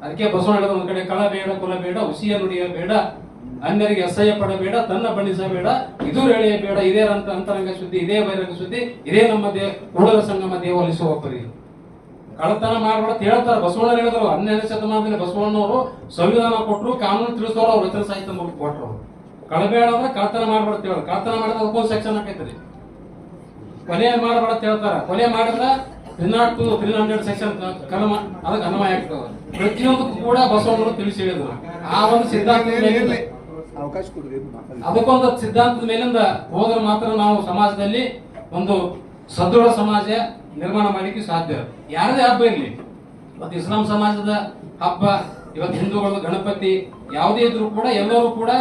ಅದಕ್ಕೆ ಬಸವಣ್ಣ ಹೇಳಿದ ಒಂದ್ ಕಡೆ ಕಳ ಬೇಡ, ಕುಲ ಬೇಡ, ಹುಸಿಯ ನುಡಿಯ ಬೇಡ, ಅನ್ಯರಿಗೆ ಅಸಹ್ಯ ಪಡಬೇಡ, ತನ್ನ ಬಣ್ಣಿಸಬೇಡ, ಇದು ಎಳೆಯಬೇಡ, ಇದೇ ಅಂತರಂಗ ಸುದ್ದಿ, ಇದೇ ಬಹಿರಂಗ ಸುದ್ದಿ, ಇದೇ ನಮ್ಮ ಕೂಡಲ ಸಂಗಮ ದೇವಲಿಸುವ ಪರಿ. ಕಳತನ ಮಾಡ್ಬೇಡ ಹೇಳ್ತಾರೆ ಬಸವಣ್ಣ ಹೇಳಿದ್ರು. 12ನೇ ಶತಮಾನದಲ್ಲಿ ಬಸವಣ್ಣವರು ಸಂವಿಧಾನ ಕೊಟ್ಟರು, ಕಾನೂನು ತಿಳಿಸೋರು, ಅವ್ರ ರಚನೆ ಸಾಹಿತ್ಯ ಕೊಟ್ಟರು. ಕಳಬೇಡ ಅಂದ್ರೆ ಕಳತನ ಮಾಡ್ಬೇಡ ಹೇಳ. ಕಳತನ ಮಾಡಿದ್ರೆ ಅದಕ್ಕೊಂದು ಸೆಕ್ಷನ್ ಹಾಕೈತ್ರಿ. ಕೊಲೆ ಮಾಡಬೇಡ ಅಂತ ಹೇಳ್ತಾರೆ. ಕೊಲೆ ಮಾಡಿದ್ರೆ 300 ಸೆಕ್ಷನ್ ಕಲಮ ಅದಕ್ಕೆ ಅನ್ವಯ ಆಗ್ತದೆ. ಪ್ರತಿಯೊಂದಕ್ಕೂ ಕೂಡ ಬಸವಣ್ಣವರು ತಿಳಿಸಿ ಹೇಳಿದ್ರು. ಆ ಒಂದು ಸಿದ್ಧಾಂತದ ಮೇಲಿಂದ, ಅದಕ್ಕೊಂದು ಸಿದ್ಧಾಂತದ ಮೇಲಿಂದ ಹೋದ್ರೆ ಮಾತ್ರ ನಾವು ಸಮಾಜದಲ್ಲಿ ಒಂದು ಸದೃಢ ಸಮಾಜ ನಿರ್ಮಾಣ ಮಾಡಲಿಕ್ಕೆ ಸಾಧ್ಯ. ಯಾರದೇ ಹಬ್ಬ ಇರಲಿ, ಇವತ್ತು ಇಸ್ಲಾಂ ಸಮಾಜದ ಹಬ್ಬ, ಇವತ್ತು ಹಿಂದೂಗಳದ್ದು ಗಣಪತಿ, ಯಾವುದೇ ಇದ್ರೂ ಕೂಡ ಎಲ್ಲರೂ ಕೂಡ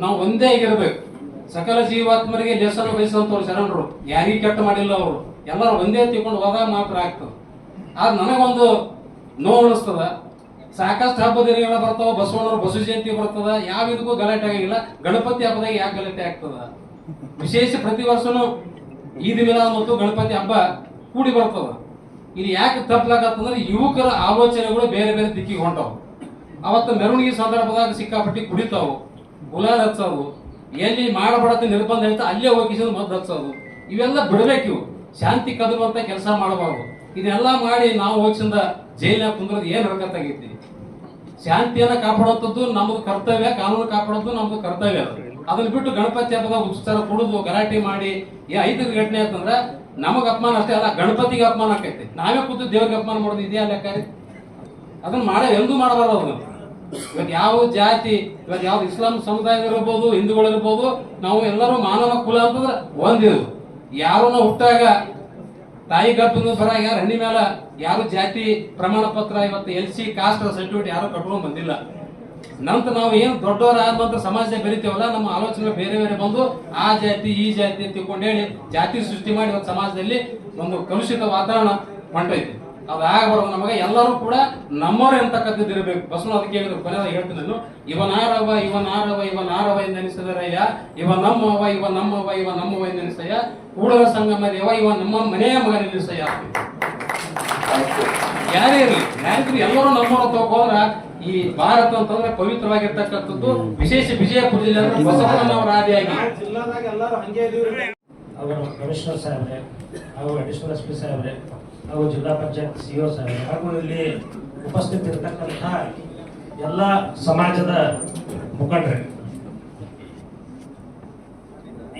ನಾವು ಒಂದೇ ಆಗಿರ್ಬೇಕು. ಸಕಲ ಜೀವಾತ್ಮರಿಗೆ ಲೇಸನ್ನು ಬಯಸುವಂತವ್ರು ಶರಣರು, ಯಾರಿಗೆ ಕೆಟ್ಟ ಮಾಡಿಲ್ಲ ಅವರು. ಎಲ್ಲರೂ ಒಂದೇ ತಿಳ್ಕೊಂಡು ಹೋದಾಗ ಮಾತ್ರ ಆಗ್ತದೆ. ಆದ್ರೆ ನನಗೊಂದು ನೋವು ಅನಿಸ್ತದ. ಸಾಕಷ್ಟು ಹಬ್ಬ ದಿನಗಳ ಬರ್ತಾವ, ಬಸವಣ್ಣವ್ರ ಬಸವ ಜಯಂತಿ ಬರ್ತದ, ಯಾವ ಇದಕ್ಕೂ ಗಲಾಟೆ ಆಗಿಲ್ಲ. ಗಣಪತಿ ಹಬ್ಬದಾಗ ಯಾಕೆ ಗಲಾಟೆ ಆಗ್ತದ? ವಿಶೇಷ ಪ್ರತಿ ವರ್ಷನೂ ಈದ್ ಮಿಲಾದ್ ಮತ್ತು ಗಣಪತಿ ಹಬ್ಬ ಕೂಡಿ ಬರ್ತದ. ಇಲ್ಲಿ ಯಾಕೆ ತಪ್ಪಲಾಗತ್ತಂದ್ರೆ ಯುವಕರ ಆಲೋಚನೆಗಳು ಬೇರೆ ಬೇರೆ ದಿಕ್ಕಿಗೆ ಹೊಂಟವು. ಅವತ್ತು ಮೆರವಣಿಗೆ ಸಂದರ್ಭದಾಗ ಸಿಕ್ಕಾಪಟ್ಟಿ ಕುಡಿತಾವು, ಗುಲಾಲ್ ಹಚ್ಚೋದು, ಎಲ್ಲಿ ಮಾಡಬಾರದು ನಿರ್ಬಂಧ ಹೇಳ್ತಾ ಅಲ್ಲೇ ಹೋಗಿ ಮದ್ದು ಹಚ್ಚೋದು, ಇವೆಲ್ಲ ಬಿಡಬೇಕು. ಇವು ಶಾಂತಿ ಕದರುವಂತ ಕೆಲಸ ಮಾಡಬಾರ್ದು. ಇದೆಲ್ಲ ಮಾಡಿ ನಾವು ಹೋಗಿಸಿಂದ ಜೈಲಿನಾಗ ಕುಂದ್ರದು ಏನ್ ಹರಕತ್ತಾಗೈತಿ? ಶಾಂತಿಯನ್ನ ಕಾಪಾಡುವಂಥದ್ದು ನಮ್ದು ಕರ್ತವ್ಯ, ಕಾನೂನು ಕಾಪಾಡೋದು ನಮ್ದು ಕರ್ತವ್ಯ. ಅದನ್ನ ಬಿಟ್ಟು ಗಣಪತಿ ಹಬ್ಬದಾಗ ಉತ್ಸಾಹ ಕುಡಿದು ಗಲಾಟೆ ಮಾಡಿ 5 ಘಟನೆ ಆಯ್ತಂದ್ರ ನಮಗ್ ಅಪಮಾನ ಅಷ್ಟೇ ಅಲ್ಲ, ಗಣಪತಿಗೆ ಅಪಮಾನ ಆಕೈತಿ. ನಾವೇ ಕೂತು ದೇವ್ರಿಗೆ ಅಪಮಾನ ಮಾಡೋದು ಇದೆಯಾ ಲೆಕ್ಕ? ಅದನ್ನ ಎಂದೂ ಮಾಡಬಾರ್ದು. ಅದನ್ನ ಇವತ್ತು ಯಾವ ಜಾತಿ, ಇವತ್ತು ಯಾವ್ದು ಇಸ್ಲಾಂ ಸಮುದಾಯದಲ್ಲಿರ್ಬೋದು, ಹಿಂದೂಗಳಿರ್ಬೋದು, ನಾವು ಎಲ್ಲರೂ ಮಾನವ ಕುಲ ಅಂತಂದ್ರೆ ಒಂದಿರು. ಯಾರು ನಾವು ಹುಟ್ಟಾಗ ತಾಯಿ ಗರ್ಭದ ಬರ ಯಾರು ಹಣ್ಣಿ ಮೇಲ ಯಾರು ಜಾತಿ ಪ್ರಮಾಣ ಪತ್ರ, ಇವತ್ತು LC ಕಾಸ್ಟ್ ಸರ್ಟಿಫಿಕೇಟ್ ಯಾರು ಕಟ್ಕೊಂಡು ಬಂದಿಲ್ಲ. ನಂತರ ನಾವು ಏನು ದೊಡ್ಡವರ ಆದ ನಂತರ ಸಮಾಜ ಬೆರಿತೇವಲ್ಲ, ನಮ್ಮ ಆಲೋಚನೆ ಬೇರೆ ಬೇರೆ ಬಂದು ಆ ಜಾತಿ ಈ ಜಾತಿ ತಿಳ್ಕೊಂಡು ಹೇಳಿ ಜಾತಿ ಸೃಷ್ಟಿ ಮಾಡಿ ಇವತ್ತು ಸಮಾಜದಲ್ಲಿ ಒಂದು ಕಲುಷಿತ ವಾತಾವರಣ ಹೊಂಟೈತಿ. ಅದಾಗಬಾರ್ದು. ನಮಗೆ ಎಲ್ಲರೂ ಕೂಡ ನಮ್ಮವ್ರು ಎಂತಕ್ಕಂಥದ್ದು ಇರಬೇಕು. ಬಸವಣ್ಣ ಅದಕ್ಕೆ ಹೇಳಿದ್ರು, ಕೊನೆಯದಾಗ ಹೇಳ್ತೀನಿ ನಾನು, ಇವನಾರವ ಇವನಾರವ ಇವನಾರವ ಎಂದೆನಿಸಿದರಯ್ಯ, ಇವ ನಮ್ಮವ ಇವ ನಮ್ಮವ ಇವ ನಮ್ಮವ ಎಂದೆನಿಸಯ್ಯ, ಕೂಡಲ ಸಂಗಮ ದೇವ ಇವ ನಮ್ಮ ಮನೆಯ ಮಗನೆನಿಸಯ್ಯ. ಯಾರೇ ಇರಲಿ, ಯಾರಿದ್ರು ಎಲ್ಲರೂ ನಮ್ಮವ್ರ ತಗೋದ್ರ ಈ ಭಾರತ ಅಂತಂದ್ರೆ ಪವಿತ್ರವಾಗಿರ್ತಕ್ಕಂಥದ್ದು. ವಿಶೇಷ ವಿಜಯಪುರ ಜಿಲ್ಲೆ ಅಂದ್ರೆ ಬಸವಣ್ಣನವರ ಆದಿಯಾಗಿ ಅವರು ಕಮಿಷನರ್ ಸಾಹೇಬ್ರೆ, ಹಾಗೂ ಅಡಿಷನಲ್ SP ಸಾಹೇಬ್ರೆ, ಹಾಗೂ ಜಿಲ್ಲಾ ಪಂಚಾಯತ್ CO ಸಾಹೇಬ್ರೆ, ಹಾಗೂ ಇಲ್ಲಿ ಉಪಸ್ಥಿತರಿರ್ತಕ್ಕಂಥ ಎಲ್ಲ ಸಮಾಜದ ಮುಖಂಡರು,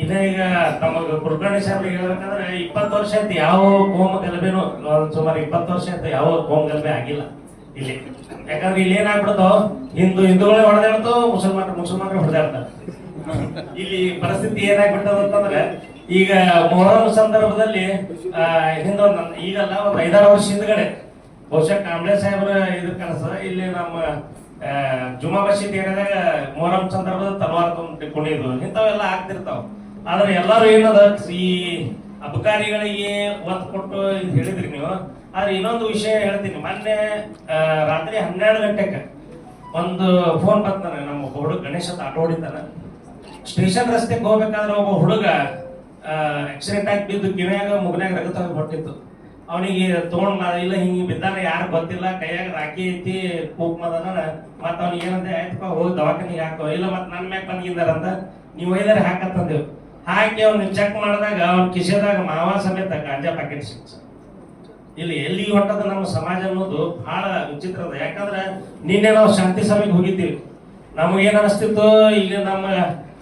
ಈಗ ನಮಗೆ ಕುಲಕರ್ಣಿ ಸಾಹೇಬ್ರಿಗೆ ಹೇಳ್ಬೇಕಂದ್ರೆ 20 ವರ್ಷ ಆಯ್ತು ಯಾವ ಕೋಮ ಗಲಭೆನೂ, ಸುಮಾರು 20 ವರ್ಷ ಆಯ್ತು ಯಾವ ಕೋಮ ಗಲಭೆ ಆಗಿಲ್ಲ ಇಲ್ಲಿ. ಯಾಕಂದ್ರೆ ಇಲ್ಲಿ ಏನಾಗ್ಬಿಡ್ತಾವ, ಹಿಂದೂಗಳೇ ಹೊಡೆದಾಡ್ತಾವ, ಮುಸಲ್ಮಾನರು ಹೊಡೆದಾಡ್ತಾರೆ. ಇಲ್ಲಿ ಪರಿಸ್ಥಿತಿ ಏನಾಗ್ಬಿಟ್ಟದ ಅಂತಂದ್ರೆ, ಈಗ ಮೊಹರಂ ಸಂದರ್ಭದಲ್ಲಿ ಹಿಂದೊಂದು ಈಗಲ್ಲ ಒಂದು 5-6 ವರ್ಷ ಹಿಂದ್ಗಡೆ ಬಹುಶಃ ಕಾಂಬ್ಳೆ ಸಾಹೇಬ್ರ ಇದ್ರ ಕಾಣಿಸ್ತದ, ಇಲ್ಲಿ ನಮ್ಮ ಜುಮಾ ಮಸೀದ್ ಏರಿಯಾದಾಗ ಮೊಹರಂ ಸಂದರ್ಭದ ತಲವಾರ ಕೊಂಡಿದ್ರು, ಇಂಥವೆಲ್ಲ ಆಗ್ತಿರ್ತಾವ. ಆದ್ರೆ ಎಲ್ಲರೂ ಏನದ ಈ ಅಬಕಾರಿಗಳಿಗೆ ಒತ್ತು ಕೊಟ್ಟು ಹೇಳಿದ್ರಿ ನೀವು. ಆದ್ರೆ ಇನ್ನೊಂದು ವಿಷಯ ಹೇಳ್ತೀನಿ. ಮೊನ್ನೆ ರಾತ್ರಿ 12 ಗಂಟೆಗೆ ಒಂದು ಫೋನ್ ಬರ್ತಾನೆ, ನಮ್ಮ ಹುಡುಗ ಗಣೇಶ ಆಟೋ ಹೊಡಿತಾನ, ಸ್ಟೇಷನ್ ರಸ್ತೆಗೆ ಹೋಗ್ಬೇಕಾದ್ರೆ ಒಬ್ಬ ಹುಡುಗ ಆಕ್ಸಿಡೆಂಟ್ ಆಗಿ ಬಿದ್ದು ಕಿವಿಯಾಗ ಮುಗನ್ಯಾಗ ರಗತ ಹೊಟ್ಟಿತ್ತು. ಅವನಿಗೆ ತಗೊಂಡ್ ಇಲ್ಲ ಹಿಂಗೆ ಬಿದ್ದಾನ ಯಾರು ಗೊತ್ತಿಲ್ಲ, ಕೈಯಾಗ ರಾಕಿ ಐತಿ ಕೂಕ್ ಮದನ ಮತ್ತ ಅವ್ನಿಗೆ ಏನಂದ್ರೆ ಆಯ್ತಪ್ಪ ಹೋಗಿ ದವಾಖಾನಿಗೆ ಹಾಕೋ, ಇಲ್ಲ ಮತ್ ನನ್ ಮ್ಯಾಗ ಬಂದಿದ್ದಾರಂತ ನೀವು ಒಯ್ದಾರೆ ಹಾಕತ್ತಂದೇವ್. ಹಾಕಿ ಅವ್ನ ಚೆಕ್ ಮಾಡಿದಾಗ ಅವ್ನ ಕಿಸೆದಾಗ ಮಾವ ಸಮೇತ ಗಾಂಜಾ ಪ್ಯಾಕೆಟ್ ಸಿಕ್ತು. ಇಲ್ಲಿ ಎಲ್ಲಿ ಹೊಟ್ಟದ ನಮ್ಮ ಸಮಾಜ ಅನ್ನೋದು ಬಹಳ ವಿಚಿತ್ರ ಅದ. ಯಾಕಂದ್ರೆ ನಿನ್ನೆ ನಾವು ಶಾಂತಿ ಸಭೆಗೆ ಹೋಗಿದ್ದೀವಿ. ನಮಗೇನ್ ಅನಿಸ್ತಿತ್ತು, ಈಗ ನಮ್ಮ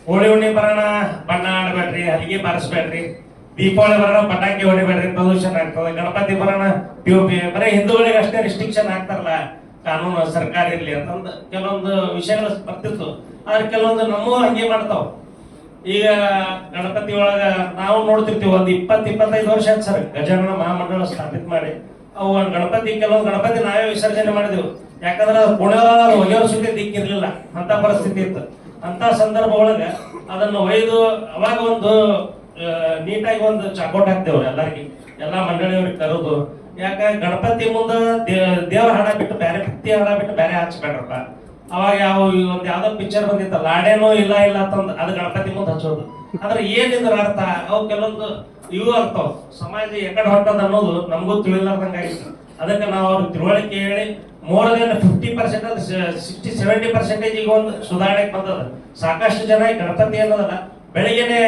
ಹೋಳಿ ಹುಣ್ಣಿ ಬರೋಣ ಬಣ್ಣ ಆಡಬೇಡ್ರಿ, ಹಲಿಗೆ ಬಾರಿಸ್ಬೇಡ್ರಿ, ದೀಪಾವಳಿ ಬರೋಣ ಪಟಾಕಿ ಹೊಡಿಬೇಡ್ರಿ, ಪ್ರದೂಷಣ ಆಗ್ತದೆ, ಗಣಪತಿ ಬರೋಣ POP, ಬರೀ ಹಿಂದೂಗಳಿಗೆ ಅಷ್ಟೇ ರಿಸ್ಟ್ರಿಕ್ಷನ್ ಆಗ್ತಾರಲ್ಲ, ಕಾನೂನು ಸರ್ಕಾರ ಇರ್ಲಿ ಅಂತಂದು ಕೆಲವೊಂದು ವಿಷಯಗಳು ಬರ್ತಿತ್ತು. ಆದ್ರೆ ಕೆಲವೊಂದು ನಮ್ಮೂ ಹಂಗೆ ಮಾಡ್ತಾವ. ಈಗ ಗಣಪತಿ ಒಳಗ ನಾವು ನೋಡ್ತಿರ್ತೀವಿ, ಒಂದು 20-25 ವರ್ಷ ಆಯ್ತು ಸರ್ ಗಜಾನನ ಮಹಾಮಂಡಳ ಸ್ಥಾಪಿತ ಮಾಡಿ. ಅವು ಗಣಪತಿ ಕೆಲವೊಂದು ಗಣಪತಿ ನಾವೇ ವಿಸರ್ಜನೆ ಮಾಡಿದೆವು. ಯಾಕಂದ್ರೆ ಒಗೆಯವ್ರ ಸುದ್ದಿ ದಿಕ್ಕಿರ್ಲಿಲ್ಲ, ಅಂತ ಪರಿಸ್ಥಿತಿ ಇತ್ತು. ಅಂತ ಸಂದರ್ಭ ಒಳಗ ಅದನ್ನು ಒಯ್ದು ಅವಾಗ ಒಂದು ನೀಟಾಗಿ ಒಂದು ಚಾಕೋಟ್ ಹಾಕ್ತೇವ್ರಿ ಎಲ್ಲರಿಗೆ, ಎಲ್ಲಾ ಮಂಡಳಿಯವ್ರಿಗೆ ಕರೆದು. ಯಾಕ ಗಣಪತಿ ಮುಂದ ದೇವ್ರ ಹಾಡ ಬಿಟ್ಟು ಬೇರೆ ಭಕ್ತಿ ಹಾಡ ಬಿಟ್ಟು ಬೇರೆ ಹಚ್ಬೇಡ್ರಪ್ಪ. ಅವಾಗ ಒಂದ್ ಯಾವ್ದೋ ಪಿಕ್ಚರ್ ಬಂದಿತ್ತ, ಲಾಡೇನೋ ಇಲ್ಲ ಅಂತಂದ್ ಅದು ಗಣಪತಿ ಮುಂದೆ ಹಚ್ಚೋದು. ಆದ್ರೆ ಏನಿದ್ರ ಅರ್ಥ, ಅವು ಕೆಲವೊಂದು ಇವು ಅರ್ಥವ್ ಸಮಾಜ ಎಕಡೆ ಹೊಟ್ಟದ ಅನ್ನೋದು ನಮಗೂ ತಿಳಿಲಾರ್ದಂಗಾಗಿತ್ತು. ಅದಕ್ಕೆ ನಾವು ಅವ್ರಿಗೆ ತಿಳುವಳಿಕೆ ಹೇಳಿ ಮೋರ್ ದೆನ್ 50%, 60-70% ಈಗ ಒಂದು ಸುಧಾರಣೆಗೆ ಬಂದದ. ಸಾಕಷ್ಟು ಜನ ಗಣಪತಿ ಅನ್ನೋದಲ್ಲ ಬೆಳಿಗ್ಗೆನೆ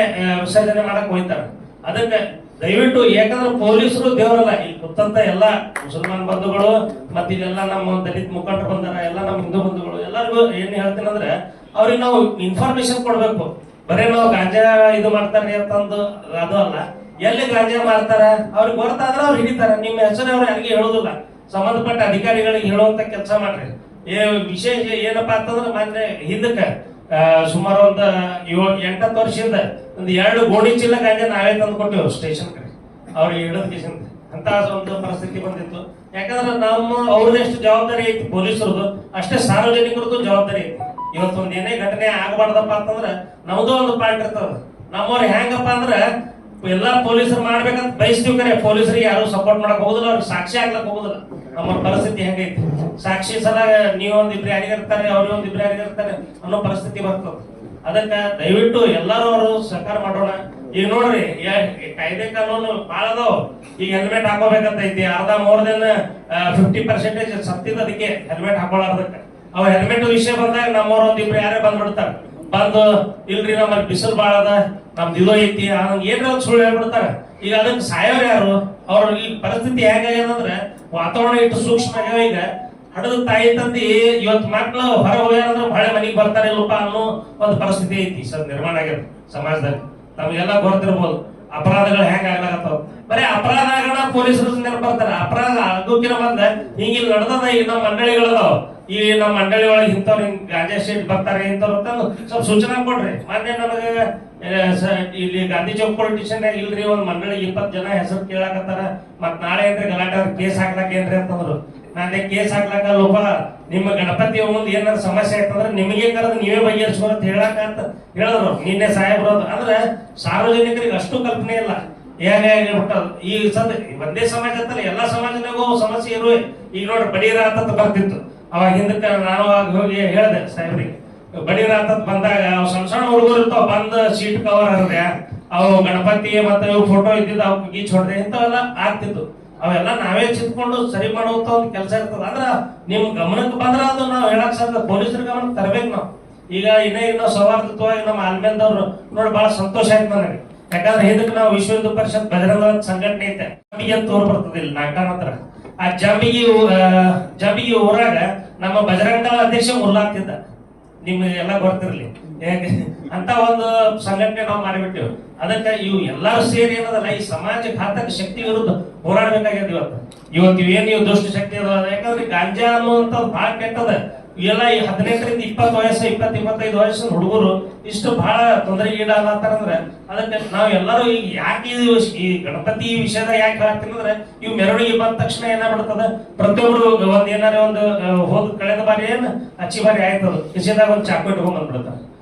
ವಿಸರ್ಜನೆ ಮಾಡಕ್ ಹೋಗ್ತಾರೆ. ಅದಕ್ಕೆ ದಯವಿಟ್ಟು, ಯಾಕಂದ್ರೆ ಪೊಲೀಸರು ದೇವರಲ್ಲ, ಇಲ್ಲಿ ಕುತ್ತಂತ ಎಲ್ಲಾ ಮುಸಲ್ಮಾನ್ ಬಂಧುಗಳು ಮತ್ತೆ ಇಲ್ಲೆಲ್ಲ ನಮ್ಮ ದಲಿತ ಮುಖಂಡರು ಬಂದಾರ, ಎಲ್ಲ ನಮ್ಮ ಹಿಂದೂ ಬಂಧುಗಳು ಎಲ್ಲರಿಗೂ ಏನ್ ಹೇಳ್ತೀನಿ ಅಂದ್ರೆ ಅವ್ರಿಗೆ ನಾವು ಇನ್ಫಾರ್ಮೇಶನ್ ಕೊಡ್ಬೇಕು. ಬರೀ ನಾವು ಗಾಂಜಾ ಇದು ಮಾಡ್ತಾರೆ ಅಂತಂದು ಅದು ಅಲ್ಲ, ಎಲ್ಲಿ ಗಾಂಜಾ ಮಾಡ್ತಾರ ಅವ್ರಿಗೆ ಗೊತ್ತಾದ್ರೆ ಅವ್ರು ಹಿಡಿತಾರ. ನಿಮ್ಮ ಹೆಸರು ಅವ್ರು ಯಾರಿಗೆ ಹೇಳೋದಿಲ್ಲ, ಸಂಬಂಧಪಟ್ಟ ಅಧಿಕಾರಿಗಳಿಗೆ ಹೇಳುವಂತ ಕೆಲಸ ಮಾಡ್ರಿ. ವಿಶೇಷ ಏನಪ್ಪಾ ಅಂತಂದ್ರೆ ಮೊನ್ನೆ ಹಿಂದಕ್ಕೆ ಸುಮಾರು ಒಂದು 7-8 ವರ್ಷದಿಂದ ಒಂದು 2 ಗೋಣಿ ಚೀಲ ಗಾಂಜಾ ನಾವೇ ತಂದು ಕೊಟ್ಟೆವು ಸ್ಟೇಷನ್ ಕಡೆ ಅವ್ರಿಗೆ ಹಿಡಿದ ಕಿಸಿಂದ. ಅಂತ ಒಂದು ಪರಿಸ್ಥಿತಿ ಬಂದಿತ್ತು. ಯಾಕಂದ್ರೆ ನಮ್ಮ ಅವ್ರದೆಷ್ಟು ಜವಾಬ್ದಾರಿ ಐತಿ ಪೊಲೀಸರದು, ಅಷ್ಟೇ ಸಾರ್ವಜನಿಕರದ್ದು ಜವಾಬ್ದಾರಿ ಐತಿ. ಇವತ್ತೊಂದು ಏನೇ ಘಟನೆ ಆಗಬಾರ್ದಪ್ಪ ಅಂತಂದ್ರೆ ನಮ್ದು ಒಂದು ಪಾರ್ಟ್ ಇರ್ತದ. ನಮ್ಮವ್ರು ಹೆಂಗಪ್ಪ ಅಂದ್ರೆ ಎಲ್ಲಾ ಪೊಲೀಸರು ಮಾಡ್ಬೇಕಂತ ಬಯಸ್ತೀವಿ, ಕರೆ ಪೊಲೀಸರಿಗೆ ಯಾರು ಸಪೋರ್ಟ್ ಮಾಡಕ್ ಹೋಗುದಿಲ್ಲ, ಅವ್ರಿಗೆ ಸಾಕ್ಷಿ ಆಗ್ಲಕ್ ಹೋಗುದಿಲ್ಲ. ನಮ್ಮ ಪರಿಸ್ಥಿತಿ ಹೆಂಗೈತಿ, ಸಾಕ್ಷಿ ಸಲ ನೀವೊಂದಿಬ್ರು ಯಾರಿಗಿರ್ತಾರೆ, ಅವ್ರಿಗೊಂದಿಬ್ರು ಯಾರಿಗಿರ್ತಾರೆ ಅನ್ನೋ ಪರಿಸ್ಥಿತಿ ಬರ್ತದ. ಅದಕ್ಕ ದಯವಿಟ್ಟು ಎಲ್ಲರೂ ಅವರು ಸಹಕಾರ ಮಾಡೋಣ. ಈಗ ನೋಡ್ರಿ ಕಾಯ್ದೆ ಕಾನೂನು ಬಾಳ ಅದಾವ. ಈಗ ಹೆಲ್ಮೆಟ್ ಹಾಕೋಬೇಕಂತೈತಿ, ಅರ್ಧ ಮೋರ್ ದೆನ್ 50% ಸತ್ತಿದ ಅದಕ್ಕೆ ಹೆಲ್ಮೆಟ್ ಹಾಕೊಳ್ಳಾರ್ದಕ್ಕ. ಅವ ಹೆಲ್ಮೆಟ್ ವಿಷಯ ಬಂದಾಗ ನಮ್ಮವ್ರ ಒಂದಿಬ್ರು ಯಾರೇ ಬಂದ್ಬಿಡ್ತಾರ, ಬಂದು ಇಲ್ರಿ ನಮ್ಮಲ್ಲಿ ಬಿಸಿಲು ಬಾಳ ಅದ, ನಮ್ದು ಇದು ಐತಿ ಏನ್ರ ಸುಳ್ಳು ಹೇಳ್ಬಿಡ್ತಾರ. ಈಗ ಅದಕ್ಕೆ ಸಾಯೋರು ಯಾರು? ಅವ್ರ ಈ ಪರಿಸ್ಥಿತಿ ಹೇಗಾಗ್ಯದಂದ್ರೆ ವಾತಾವರಣ ಇಟ್ಟು ಸೂಕ್ಷ್ಮ ಆಗ್ಯಾವ. ಈಗ ಹಡದ ತಾಯಿ ತಂದಿ ಇವತ್ತು ಮಕ್ಳು ಹೊರ ಹೋಗ್ಯಾರಂದ್ರೆ ಬಹಳ ಮನೆಗೆ ಬರ್ತಾರೆ ಇಲ್ಲಪ್ಪ ಅನ್ನೋ ಒಂದು ಪರಿಸ್ಥಿತಿ ಐತಿ ಸರ್ ನಿರ್ಮಾಣ ಆಗ್ಯದ ಸಮಾಜದಲ್ಲಿ. ನಮಗೆಲ್ಲ ಗೊತ್ತಿರ್ಬೋದು ಅಪರಾಧಗಳು ಹೆಂಗ ಆಗ್ಲಾಗತ್ತಾವ. ಬರೀ ಅಪರಾಧ ಆಗೋಣ ಪೊಲೀಸರು ಬರ್ತಾರ, ಅಪರಾಧ ಆಗೋಕಿನ ಬಂದ ಹಿಂಗಿಲ್ಲಿ ನಡೆದದ. ಈಗ ನಮ್ಮ ಮಂಡಳಿಗಳದಾವ, ಈ ನಮ್ಮ ಮಂಡಳಿ ಒಳಗೆ ಇಂಥವ್ರು ಹಿಂಗ್ ಗಾಂಜಾ ಸ್ಟೇಟ್ ಬರ್ತಾರೆ ಇಂಥವ್ರು ಅಂತ ಸ್ವಲ್ಪ ಸೂಚನೆ ಕೊಡ್ರಿ. ಮೊನ್ನೆ ನಮಗೆ ಇಲ್ಲಿ ಗಾಂಧಿ ಚೌಕ್ ಪೊಲಿಟಿಷನ್ ಇಲ್ರಿ ಒಂದ್ ಮಂಡಳಿ 20 ಜನ ಹೆಸರು ಕೇಳಾಕತ್ತಾರ, ಮತ್ ನಾಳೆ ಏನ್ರಿ ಗಲಾಟೆ ಕೇಸ್ ಹಾಕ್ಲಾಕ ಏನ್ರಿ ಅಂತಂದ್ರು. ನಾನೇ ಕೇಸ್ ಹಾಕ್ಲಾಕ ಲೋಪ ನಿಮ್ಮ ಗಣಪತಿ ಮುಂದೆ ಏನಾದ್ರು ಸಮಸ್ಯೆ ಆಯ್ತಂದ್ರೆ ನಿಮಗೆ ಕರೆದು ನೀವೇ ಬಗೆಹರಿಸ್ಕೊ ಅಂತ ಹೇಳಾಕ ಅಂತ ಹೇಳಿದ್ರು ನಿನ್ನೆ ಸಾಹೇಬ್ರು. ಅಂದ್ರೆ ಸಾರ್ವಜನಿಕರಿಗೆ ಅಷ್ಟು ಕಲ್ಪನೆ ಇಲ್ಲ. ಈ ಸದ್ ಒಂದೇ ಸಮಾಜ ಅಂತಲ್ಲ, ಎಲ್ಲಾ ಸಮಾಜನಾಗೂ ಸಮಸ್ಯೆ ಇರುವೆ. ಈಗ ನೋಡ್ರಿ ಬಡೀರಾತ ಅಂತ ಬರ್ತಿತ್ತು, ಅವಾಗ ಹಿಂದಕ್ಕೆ ನಾನು ಹೋಗಿ ಹೇಳ್ದೆ ಸಾಹೇಬ್ರಿಗೆ, ಬಡೀರಾತ ಬಂದಾಗ ಸಣ್ಣ ಹುಡುಗರು ಇರ್ತಾವ, ಬಂದ್ ಸೀಟ್ ಕವರ್ ಹರಿದೆ, ಅವು ಗಣಪತಿ ಮತ್ತೆ ಫೋಟೋ ಇದ್ದಿದ್ದು ಅವ್ ಗೀಚ್ ಹೊಡೆದೆ, ಇಂಥವೆಲ್ಲ ಆಗ್ತಿತ್ತು. ಅವೆಲ್ಲ ನಾವೇ ಚಿತ್ಕೊಂಡು ಸರಿ ಮಾಡುವಂತ ಒಂದು ಕೆಲಸ ಇರ್ತದ. ಅಂದ್ರ ನಿಮ್ ಗಮನಕ್ಕೆ ಬಂದ್ರ ಅದು ನಾವು ಹೇಳಕ್ ಸಾಧ್ಯ, ಪೊಲೀಸರ ಗಮನಕ್ಕೆ ತರಬೇಕು ನಾವು. ಈಗ ಇನ್ನೂ ಸೌಹಾರ್ದತ್ವವಾಗಿ ನಮ್ಮ ಆಲ್ಮೇಲ್ದವ್ರು ನೋಡಿ ಬಹಳ ಸಂತೋಷ ಆಯ್ತು ನನಗೆ. ಯಾಕಂದ್ರೆ ಹಿಂದಕ್ಕೆ ನಾವು ವಿಶ್ವ ಹಿಂದೂ ಪರಿಷತ್ ಬಜರಂಗ ಸಂಘಟನೆ ಐತೆ, ಅಂತ ತೋರ್ ಬರ್ತದೆ ಇಲ್ಲಿ ನಾಲ್ಕಾನ ಹತ್ರ. ಆ ಜಾಂಬಿಗಿ ಊರಾಗ ನಮ್ಮ ಬಜರಂಗ ಅಧ್ಯಕ್ಷ ಮುಲ್ಲಾಗ್ತಿದ್ದ, ನಿಮ್ಗೆ ಎಲ್ಲ ಗೊತ್ತಿರ್ಲಿ. ಅಂತ ಒಂದು ಸಂಘಟನೆ ನಾವು ಮಾಡಿಬಿಟ್ಟಿವಿ. ಅದಕ್ಕೆ ಇವು ಎಲ್ಲಾರು ಸೇರಿ ಏನದಲ್ಲ ಈ ಸಮಾಜ ಘಾತಕ ಶಕ್ತಿ ವಿರುದ್ಧ ಹೋರಾಡ್ಬೇಕಾಗ್ಯದ. ಇವತ್ತು ಇವೇನು ದುಷ್ಟ ಶಕ್ತಿ ಅದ. ಯಾಕಂದ್ರೆ ಗಾಂಜಾ ಅನ್ನುವಂತ ಬಹಳ ಕೆಟ್ಟದ. ಇವೆಲ್ಲ ಈ 18ರಿಂದ 20 ವಯಸ್ಸು 20-25 ವಯಸ್ಸಿನ ಹುಡುಗರು ಇಷ್ಟು ಬಹಳ ತೊಂದರೆಗೆ ಈಡಾಗ್ತಾರಂದ್ರೆ ಅದಕ್ಕೆ ನಾವ್ ಎಲ್ಲರೂ ಈಗ ಯಾಕೆ ಈ ಗಣಪತಿ ವಿಷಯದ ಯಾಕೆ ಹೇಳ್ತೀನಿ ಅಂದ್ರೆ, ಇವ್ ಮೆರವಣಿಗೆ ಬಂದ ತಕ್ಷಣ ಏನಾಗ್ಬಿಡ್ತದ, ಪ್ರತಿಯೊಬ್ರು ಒಂದ್ ಏನಾರ ಒಂದು ಹೋದ್ ಕಳೆದ ಬಾರಿ ಏನ್ ಅಚ್ಚಿ ಬಾರಿ ಆಯ್ತದ, ಕಿಸೆದಾಗ ಒಂದು ಚಾಕು ಇಟ್ಕೊಂಡ್ ಬಂದ್ಬಿಡ್ತಾರ.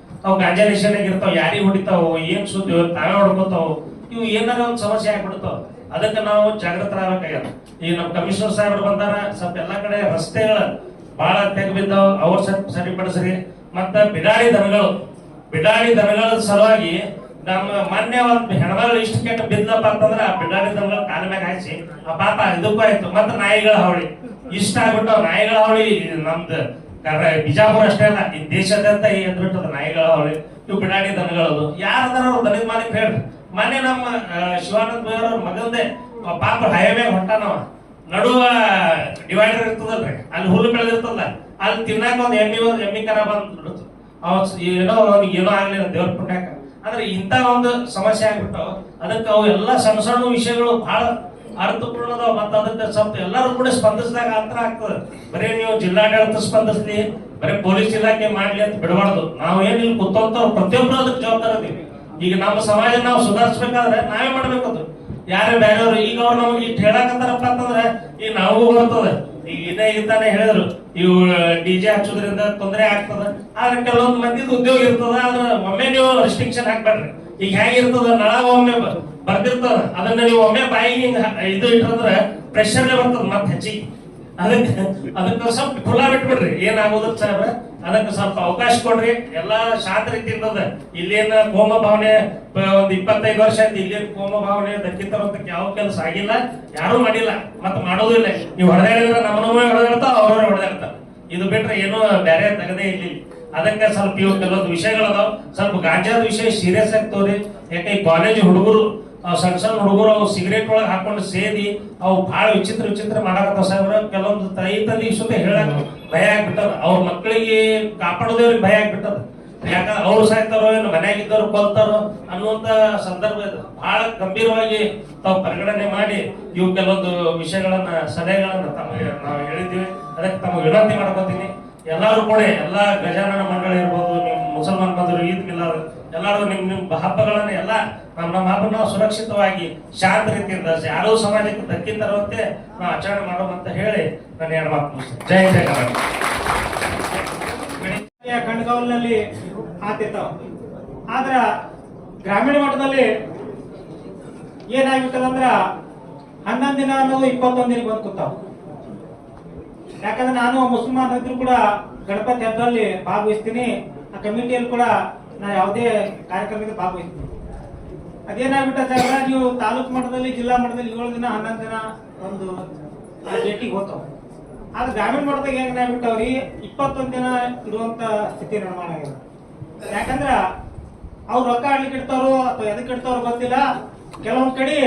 ಅವು ಗಾಂಜಾ ನಿಷೇಧ ಇರ್ತಾವ, ಯಾರಿಗೆ ಹೊಡಿತಾವ, ಏನ್ ಸುದ್ದಿ ತಾವೇ ಹೊಡ್ಕೋತಾವ, ಇವು ಏನಾರ ಒಂದ್ ಸಮಸ್ಯೆ ಆಗ್ಬಿಡ್ತಾವ. ಅದಕ್ಕೆ ನಾವು ಜಾಗೃತರಾಗಬೇಕಾಗ್ಯದ. ಈಗ ನಮ್ ಕಮಿಷನರ್ ಸಾಹೇಬ್ರು ಬಂದಾರ, ಸ್ವಲ್ಪ ಎಲ್ಲಾ ಕಡೆ ರಸ್ತೆಗಳ ಬಹಳ ತೆಗ್ ಬಿದ್ದಾವ, ಅವ್ರು ಸರಿಪಡಿಸ್ರಿ. ಮತ್ತ ಬಿಡಾಡಿ ದನಗಳ ಸಲುವಾಗಿ ನಮ್ಮ ಮೊನ್ನೆ ಒಂದು ಹೆಣ್ಮಗಳು ಇಷ್ಟು ಕೆಟ್ಟ ಬಿದ್ಲಪ್ಪ ಅಂತಂದ್ರೆ ಆ ಬಿಡಾಡಿದವ್ರ ಕಾಲ ಮ್ಯಾಗ ಹಾಯಿಸಿ ಆ ಪಾಪ ಇದಕ್ಕೂ ಆಯ್ತು. ಮತ್ತೆ ನಾಯಿಗಳ ಹಾವಳಿ ಇಷ್ಟ ಆಗ್ಬಿಟ್ಟು ನಾಯಿಗಳ ಹಾವಳಿ ನಮ್ದು ಬಿಜಾಪುರ ಅಷ್ಟೇ ಅಲ್ಲ, ಈ ದೇಶದಂತ ಎದ್ಬಿಟ್ಟದ ನಾಯಿಗಳ ಹಾವಳಿ. ಇವು ಬಿಡಾಡಿ ದನಗಳದು ಯಾರದಾರ ಅವ್ರು ದನದ ಮಾಲೀಕ ಹೇಳ್ರಿ. ಮೊನ್ನೆ ನಮ್ಮ ಶಿವಾನಂದ ಬೇವ್ರ ಮಗಂದೆ ಪಾಪ ಹೈವೇ ಹೊಂಟಾನವ, ನಡುವ ಡಿವೈಡರ್ ಇರ್ತದಲ್ರಿ, ಅಲ್ಲಿ ಹುಲ್ಲು ಬೆಳೆದಿರ್ತದ, ಅಲ್ಲಿ ತಿನ್ನಾಕ ಒಂದು ಎಮ್ಮಿ ಕರ ಬಂದ್ಬಿಡುತ್ತೆ. ಏನೋ ಅವ್ನಿಗೆ ಏನೋ ಆಗ್ಲಿಲ್ಲ ದೇವ್ರ ಪುಣ್ಯಾಕ. ಅಂದ್ರೆ ಇಂಥ ಒಂದು ಸಮಸ್ಯೆ ಆಗ್ಬಿಟ್ಟು ಅದಕ್ಕೆ ಅವು ಎಲ್ಲ ಸಣ್ಣ ಸಣ್ಣ ವಿಷಯಗಳು ಬಹಳ ಅರ್ಥಪೂರ್ಣದವ. ಮತ್ತೆ ಅದಕ್ಕೆ ಸ್ವಲ್ಪ ಎಲ್ಲರೂ ಕೂಡ ಸ್ಪಂದಿಸಿದಾಗ ಅಂತರ ಆಗ್ತದೆ. ಬರೀ ನೀವು ಜಿಲ್ಲಾಡಳಿತ ಸ್ಪಂದಿಸ್ಲಿ, ಬರೀ ಪೊಲೀಸ್ ಇಲಾಖೆ ಮಾಡ್ಲಿ ಅಂತ ಬಿಡಬಾರ್ದು. ನಾವು ಏನ್ ಇಲ್ಲಿ ಕೂತಂತ ಪ್ರತಿಯೊಬ್ಬರು ಅದಕ್ಕೆ ಜವಾಬ್ದಾರ ಇದೀವಿ. ಈಗ ನಮ್ಮ ಸಮಾಜ ನಾವು ಸುಧಾರಿಸ್ಬೇಕಾದ್ರೆ ನಾವೇ ಮಾಡ್ಬೇಕದು, ಯಾರೇ ಬೇರೆಯವರು. ಈಗ ಅವ್ರು ನಮ್ಗೆ ಇಟ್ಟು ಹೇಳಕತ್ತಾರಪ್ಪ ಅಂತಂದ್ರೆ ಈಗ ನಾವು ಬರ್ತದೆ. ಈಗ ಇದ್ದಾನೆ ಹೇಳಿದ್ರು ಇವು ಡಿಜೆ ಹಚ್ಚೋದ್ರಿಂದ ತೊಂದರೆ ಆಗ್ತದ, ಆದ್ರೆ ಕೆಲವೊಂದು ಮಂದಿದ ಉದ್ಯೋಗ ಇರ್ತದ. ಅದ್ರ ಒಮ್ಮೆ ನೀವು ರೆಸ್ಟ್ರಿಕ್ಷನ್ ಹಾಕ್ಬೇಡ್ರಿ. ಈಗ ಹೇಗಿರ್ತದ ನಳಗ ಒಮ್ಮೆ ಬರ್ದಿರ್ತದ, ಅದನ್ನ ನೀವು ಒಮ್ಮೆ ಬಾಯಿಗೆ ಇದು ಇಟ್ಟಂದ್ರೆ ಪ್ರೆಷರ್ನೇ ಬರ್ತದ ಮತ್ತೆ ಹೆಚ್ಚಿಗೆ. ಅದಕ್ಕೆ ಸ್ವಲ್ಪ ಖುಲ್ಲಾ ಬಿಟ್ಬಿಡ್ರಿ, ಏನಾಗೋದ್ರ ಸಾಹೇಬ್ರ. ಅದಕ್ಕೆ ಸ್ವಲ್ಪ ಅವಕಾಶ ಕೊಡ್ರಿ, ಎಲ್ಲಾ ಶಾಂತ ರೀತಿಯಿಂದ. ಇಲ್ಲೇನ ಕೋಮ ಭಾವನೆ ಒಂದ್ 25 ವರ್ಷ ಆಯ್ತು, ಇಲ್ಲೇನ್ ಕೋಮ ಭಾವನೆ ದಕ್ಕಿತರಂತ ಯಾವ ಕೆಲಸ ಆಗಿಲ್ಲ, ಯಾರು ಮಾಡಿಲ್ಲ, ಮತ್ತೆ ಮಾಡೋದು ಇಲ್ಲ. ನೀವು ಹೊಡೆದಾಡಿದ್ರೆ ನಮ್ಮನವೇ ಹೊಡೆದಾಡ್ತಾವ, ಅವ್ರವ್ರೆ ಹೊಡೆದಾಡ್ತಾರ. ಇದು ಬಿಟ್ರೆ ಏನೋ ಬೇರೆ ತಗದೇ ಇಲ್ಲಿ. ಅದಕ್ಕೆ ಸ್ವಲ್ಪ ಇವು ಕೆಲವೊಂದು ವಿಷಯಗಳದಾವ, ಸ್ವಲ್ಪ ಗಾಂಜಾದ ವಿಷಯ ಸೀರಿಯಸ್ ಆಗಿ ತೋರಿ. ಯಾಕೆ ಈ ಕಾಲೇಜ್ ಹುಡುಗರು ಸಣ್ಣ ಸಣ್ಣ ಹುಡುಗರು ಅವು ಸಿಗರೇಟ್ ಒಳಗೆ ಹಾಕೊಂಡು ಸೇದಿ ಅವು ಬಹಳ ವಿಚಿತ್ರ ಮಾಡಾಕತ್ತಾವ ಸಾಹೇಬ್ರ. ಕೆಲವೊಂದು ತಾಯಿ ತಂದೆ ಸುತ್ತ ಹೇಳಕ್ ಭಯ ಆಗ್ಬಿಟ್ಟದ, ಅವ್ರ ಮಕ್ಕಳಿಗೆ ಕಾಪಾಡೋದೇವ್ರಿಗೆ ಭಯ ಆಗ್ಬಿಟ್ಟದ. ಯಾಕಂದ್ರೆ ಅವ್ರು ಸಾಯ್ತಾರೋ ಏನು ಮನ್ಯಾಗಿದ್ದವ್ರು ಕೊಲ್ತಾರೋ ಅನ್ನುವಂತ ಸಂದರ್ಭ ಇದೆ. ಬಹಳ ಗಂಭೀರವಾಗಿ ತಾವು ಪರಿಗಣನೆ ಮಾಡಿ ಇವು ಕೆಲವೊಂದು ವಿಷಯಗಳನ್ನ ಸಲಹೆಗಳನ್ನ ತಮಗೆ ನಾವು ಹೇಳಿದ್ದೀವಿ. ಅದಕ್ಕೆ ತಮಗೆ ವಿನಂತಿ ಮಾಡ್ಕೋತೀನಿ, ಎಲ್ಲರೂ ಕೂಡ ಎಲ್ಲಾ ಗಜಾನನ ಮಂಡಳ ಇರ್ಬೋದು, ನಿಮ್ ಮುಸಲ್ಮಾನ್ ಬಂದರು, ಈದ್ ಮಿಲಾದ್ ಎಲ್ಲರೂ ನಿಮ್ ಹಬ್ಬಗಳನ್ನ ಎಲ್ಲ ನಮ್ಮ ಹಬ್ಬ ನಾವು ಸುರಕ್ಷಿತವಾಗಿ ಶಾಂತ ರೀತಿಯಿಂದ ಯಾರೂ ಸಮಾಜಕ್ಕೆ ಧಕ್ಕೆ ತರುವಂತೆ ನಾವು ಆಚರಣೆ ಮಾಡೋದಂತ ಹೇಳಿ ನಾನು 2 ಮಾತು ಮುಗಿಸ್ತೇನೆ. ಜೈ ಜೈ ಕರ್ನಾಟಕ. ಕಣ್ಗಾವಲಿನಲ್ಲಿ ಆತಿರ್ತಾವ, ಆದ್ರ ಗ್ರಾಮೀಣ ಮಟ್ಟದಲ್ಲಿ ಏನಾಗ್ಬಿಟ್ಟದಂದ್ರ 11 ದಿನ ಅನ್ನೋದು 21 ದಿನ ಬಂದು ಕೂತಾವ. ಯಾಕಂದ್ರೆ ನಾನು ಮುಸಲ್ಮಾನ್ ರೈತರು ಕೂಡ ಗಣಪತಿ ಹಬ್ಬದಲ್ಲಿ ಭಾಗವಹಿಸ್ತೀನಿ, ಆ ಕಮಿಟಿಯಲ್ಲಿ ಕೂಡ ನಾ ಯಾವುದೇ ಕಾರ್ಯಕ್ರಮಕ್ಕೆ ಭಾಗವಹಿಸ್ತೀನಿ. ಅದೇನಾಗ್ಬಿಟ್ಟ ಸಾಹೇಬ್ರ, ನೀವು ತಾಲೂಕು ಮಟ್ಟದಲ್ಲಿ ಜಿಲ್ಲಾ ಮಟ್ಟದಲ್ಲಿ 7 ದಿನ 11 ದಿನ ಒಂದು ಡೇಟಿಗೆ ಹೋಗ್ತಾವ. ಆದ್ರೆ ಗ್ರಾಮೀಣ ಮಟ್ಟದಾಗ ಏನಾಗ್ಬಿಟ್ಟವ್ರಿ 21 ದಿನ ಇಡುವಂತ ಸ್ಥಿತಿ ನಿರ್ಮಾಣ ಆಗಿದೆ. ಯಾಕಂದ್ರ ಅವ್ರು ರೊಕ್ಕ ಆಡ್ಲಿಕ್ಕೆ ಇಡ್ತಾರೋ ಅಥವಾ ಎದಕ್ಕೆ ಇಡ್ತಾರೋ ಗೊತ್ತಿಲ್ಲ. ಕೆಲವೊಂದ್ ಕಡೆ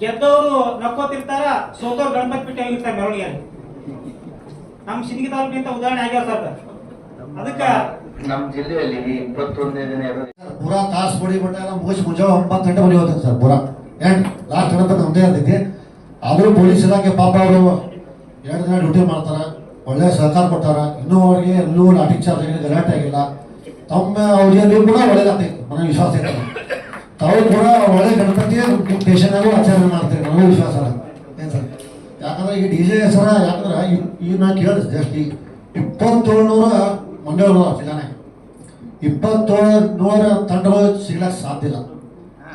ಗೆದ್ದವರು ನಕ್ಕೋತಿರ್ತಾರ, ಸೋತವ್ರು ಗಣಪತಿ ಬಿಟ್ಟು ಹೋಗಿರ್ತಾರೆ ಮೆರವಣಿಗೆಯಲ್ಲಿ. ನಮ್ಮ ಸಿಂದಗಿ ತಾಲೂಕಿನಿಂದ ಉದಾಹರಣೆ ಆಗ್ಯಾವ ಸರ್. ಅದಕ್ಕ ನಮ್ಮ ಜಿಲ್ಲೆಯಲ್ಲಿ 21ನೇ ದಿನ ಪೂರಾ ತಾಸು ಬಡಿ ಬಿಟ್ಟ ಮುಗಿಸಿ ಮುಂಜಾನೆ 9 ಗಂಟೆ ಮನೆ ಹೋಗ್ತದೆ ಸರ್. ಪೂರಾ ಲಾಸ್ಟ್ ಗಣಪತಿ ನಮ್ದೇ ಇರ್ತೈತಿ. ಆದರೂ ಪೊಲೀಸ್ ಇಲಾಖೆ ಪಾಪ ಅವರು 2 ದಿನ ಡ್ಯೂಟಿ ಮಾಡ್ತಾರ, ಒಳ್ಳೆ ಸಹಕಾರ ಕೊಟ್ಟಾರ. ಇನ್ನೂ ಅವ್ರಿಗೆ ಎಲ್ಲೂ ಲಾಠಿ ಚಾರ್ಜ್ ಆಗಿಲ್ಲ, ಗಲಾಟೆ ಆಗಿಲ್ಲ. ತಮ್ಮ ಅವಧಿಯಲ್ಲೂ ಕೂಡ ಒಳ್ಳೇದಾಗ್ತೈತಿ, ನನಗೆ ವಿಶ್ವಾಸ ಇದೆ. ತಾವು ಕೂಡ ಒಳ್ಳೆ ಗಣಪತಿ ಸ್ಟೇಷನ್ನಾಗೂ ಆಚರಣೆ ಮಾಡ್ತೀರಿ, ನನಗೂ ವಿಶ್ವಾಸ ಅಲ್ಲ ಏನು ಸರ್. ಯಾಕಂದ್ರೆ ಈ DJ ಹೆಸರ, ಯಾಕಂದ್ರೆ ಈಗ ನಾ ಕೇಳಿದೆ ಜಸ್ಟ್ ಈಗ 2700 ಮಂಡಳಗಳು ಸಿಗಾನೆ, 2700 ತಂಡಗಳು ಸಿಗ್ಲಕ್ಕೆ ಸಾಧ್ಯ ಇಲ್ಲ.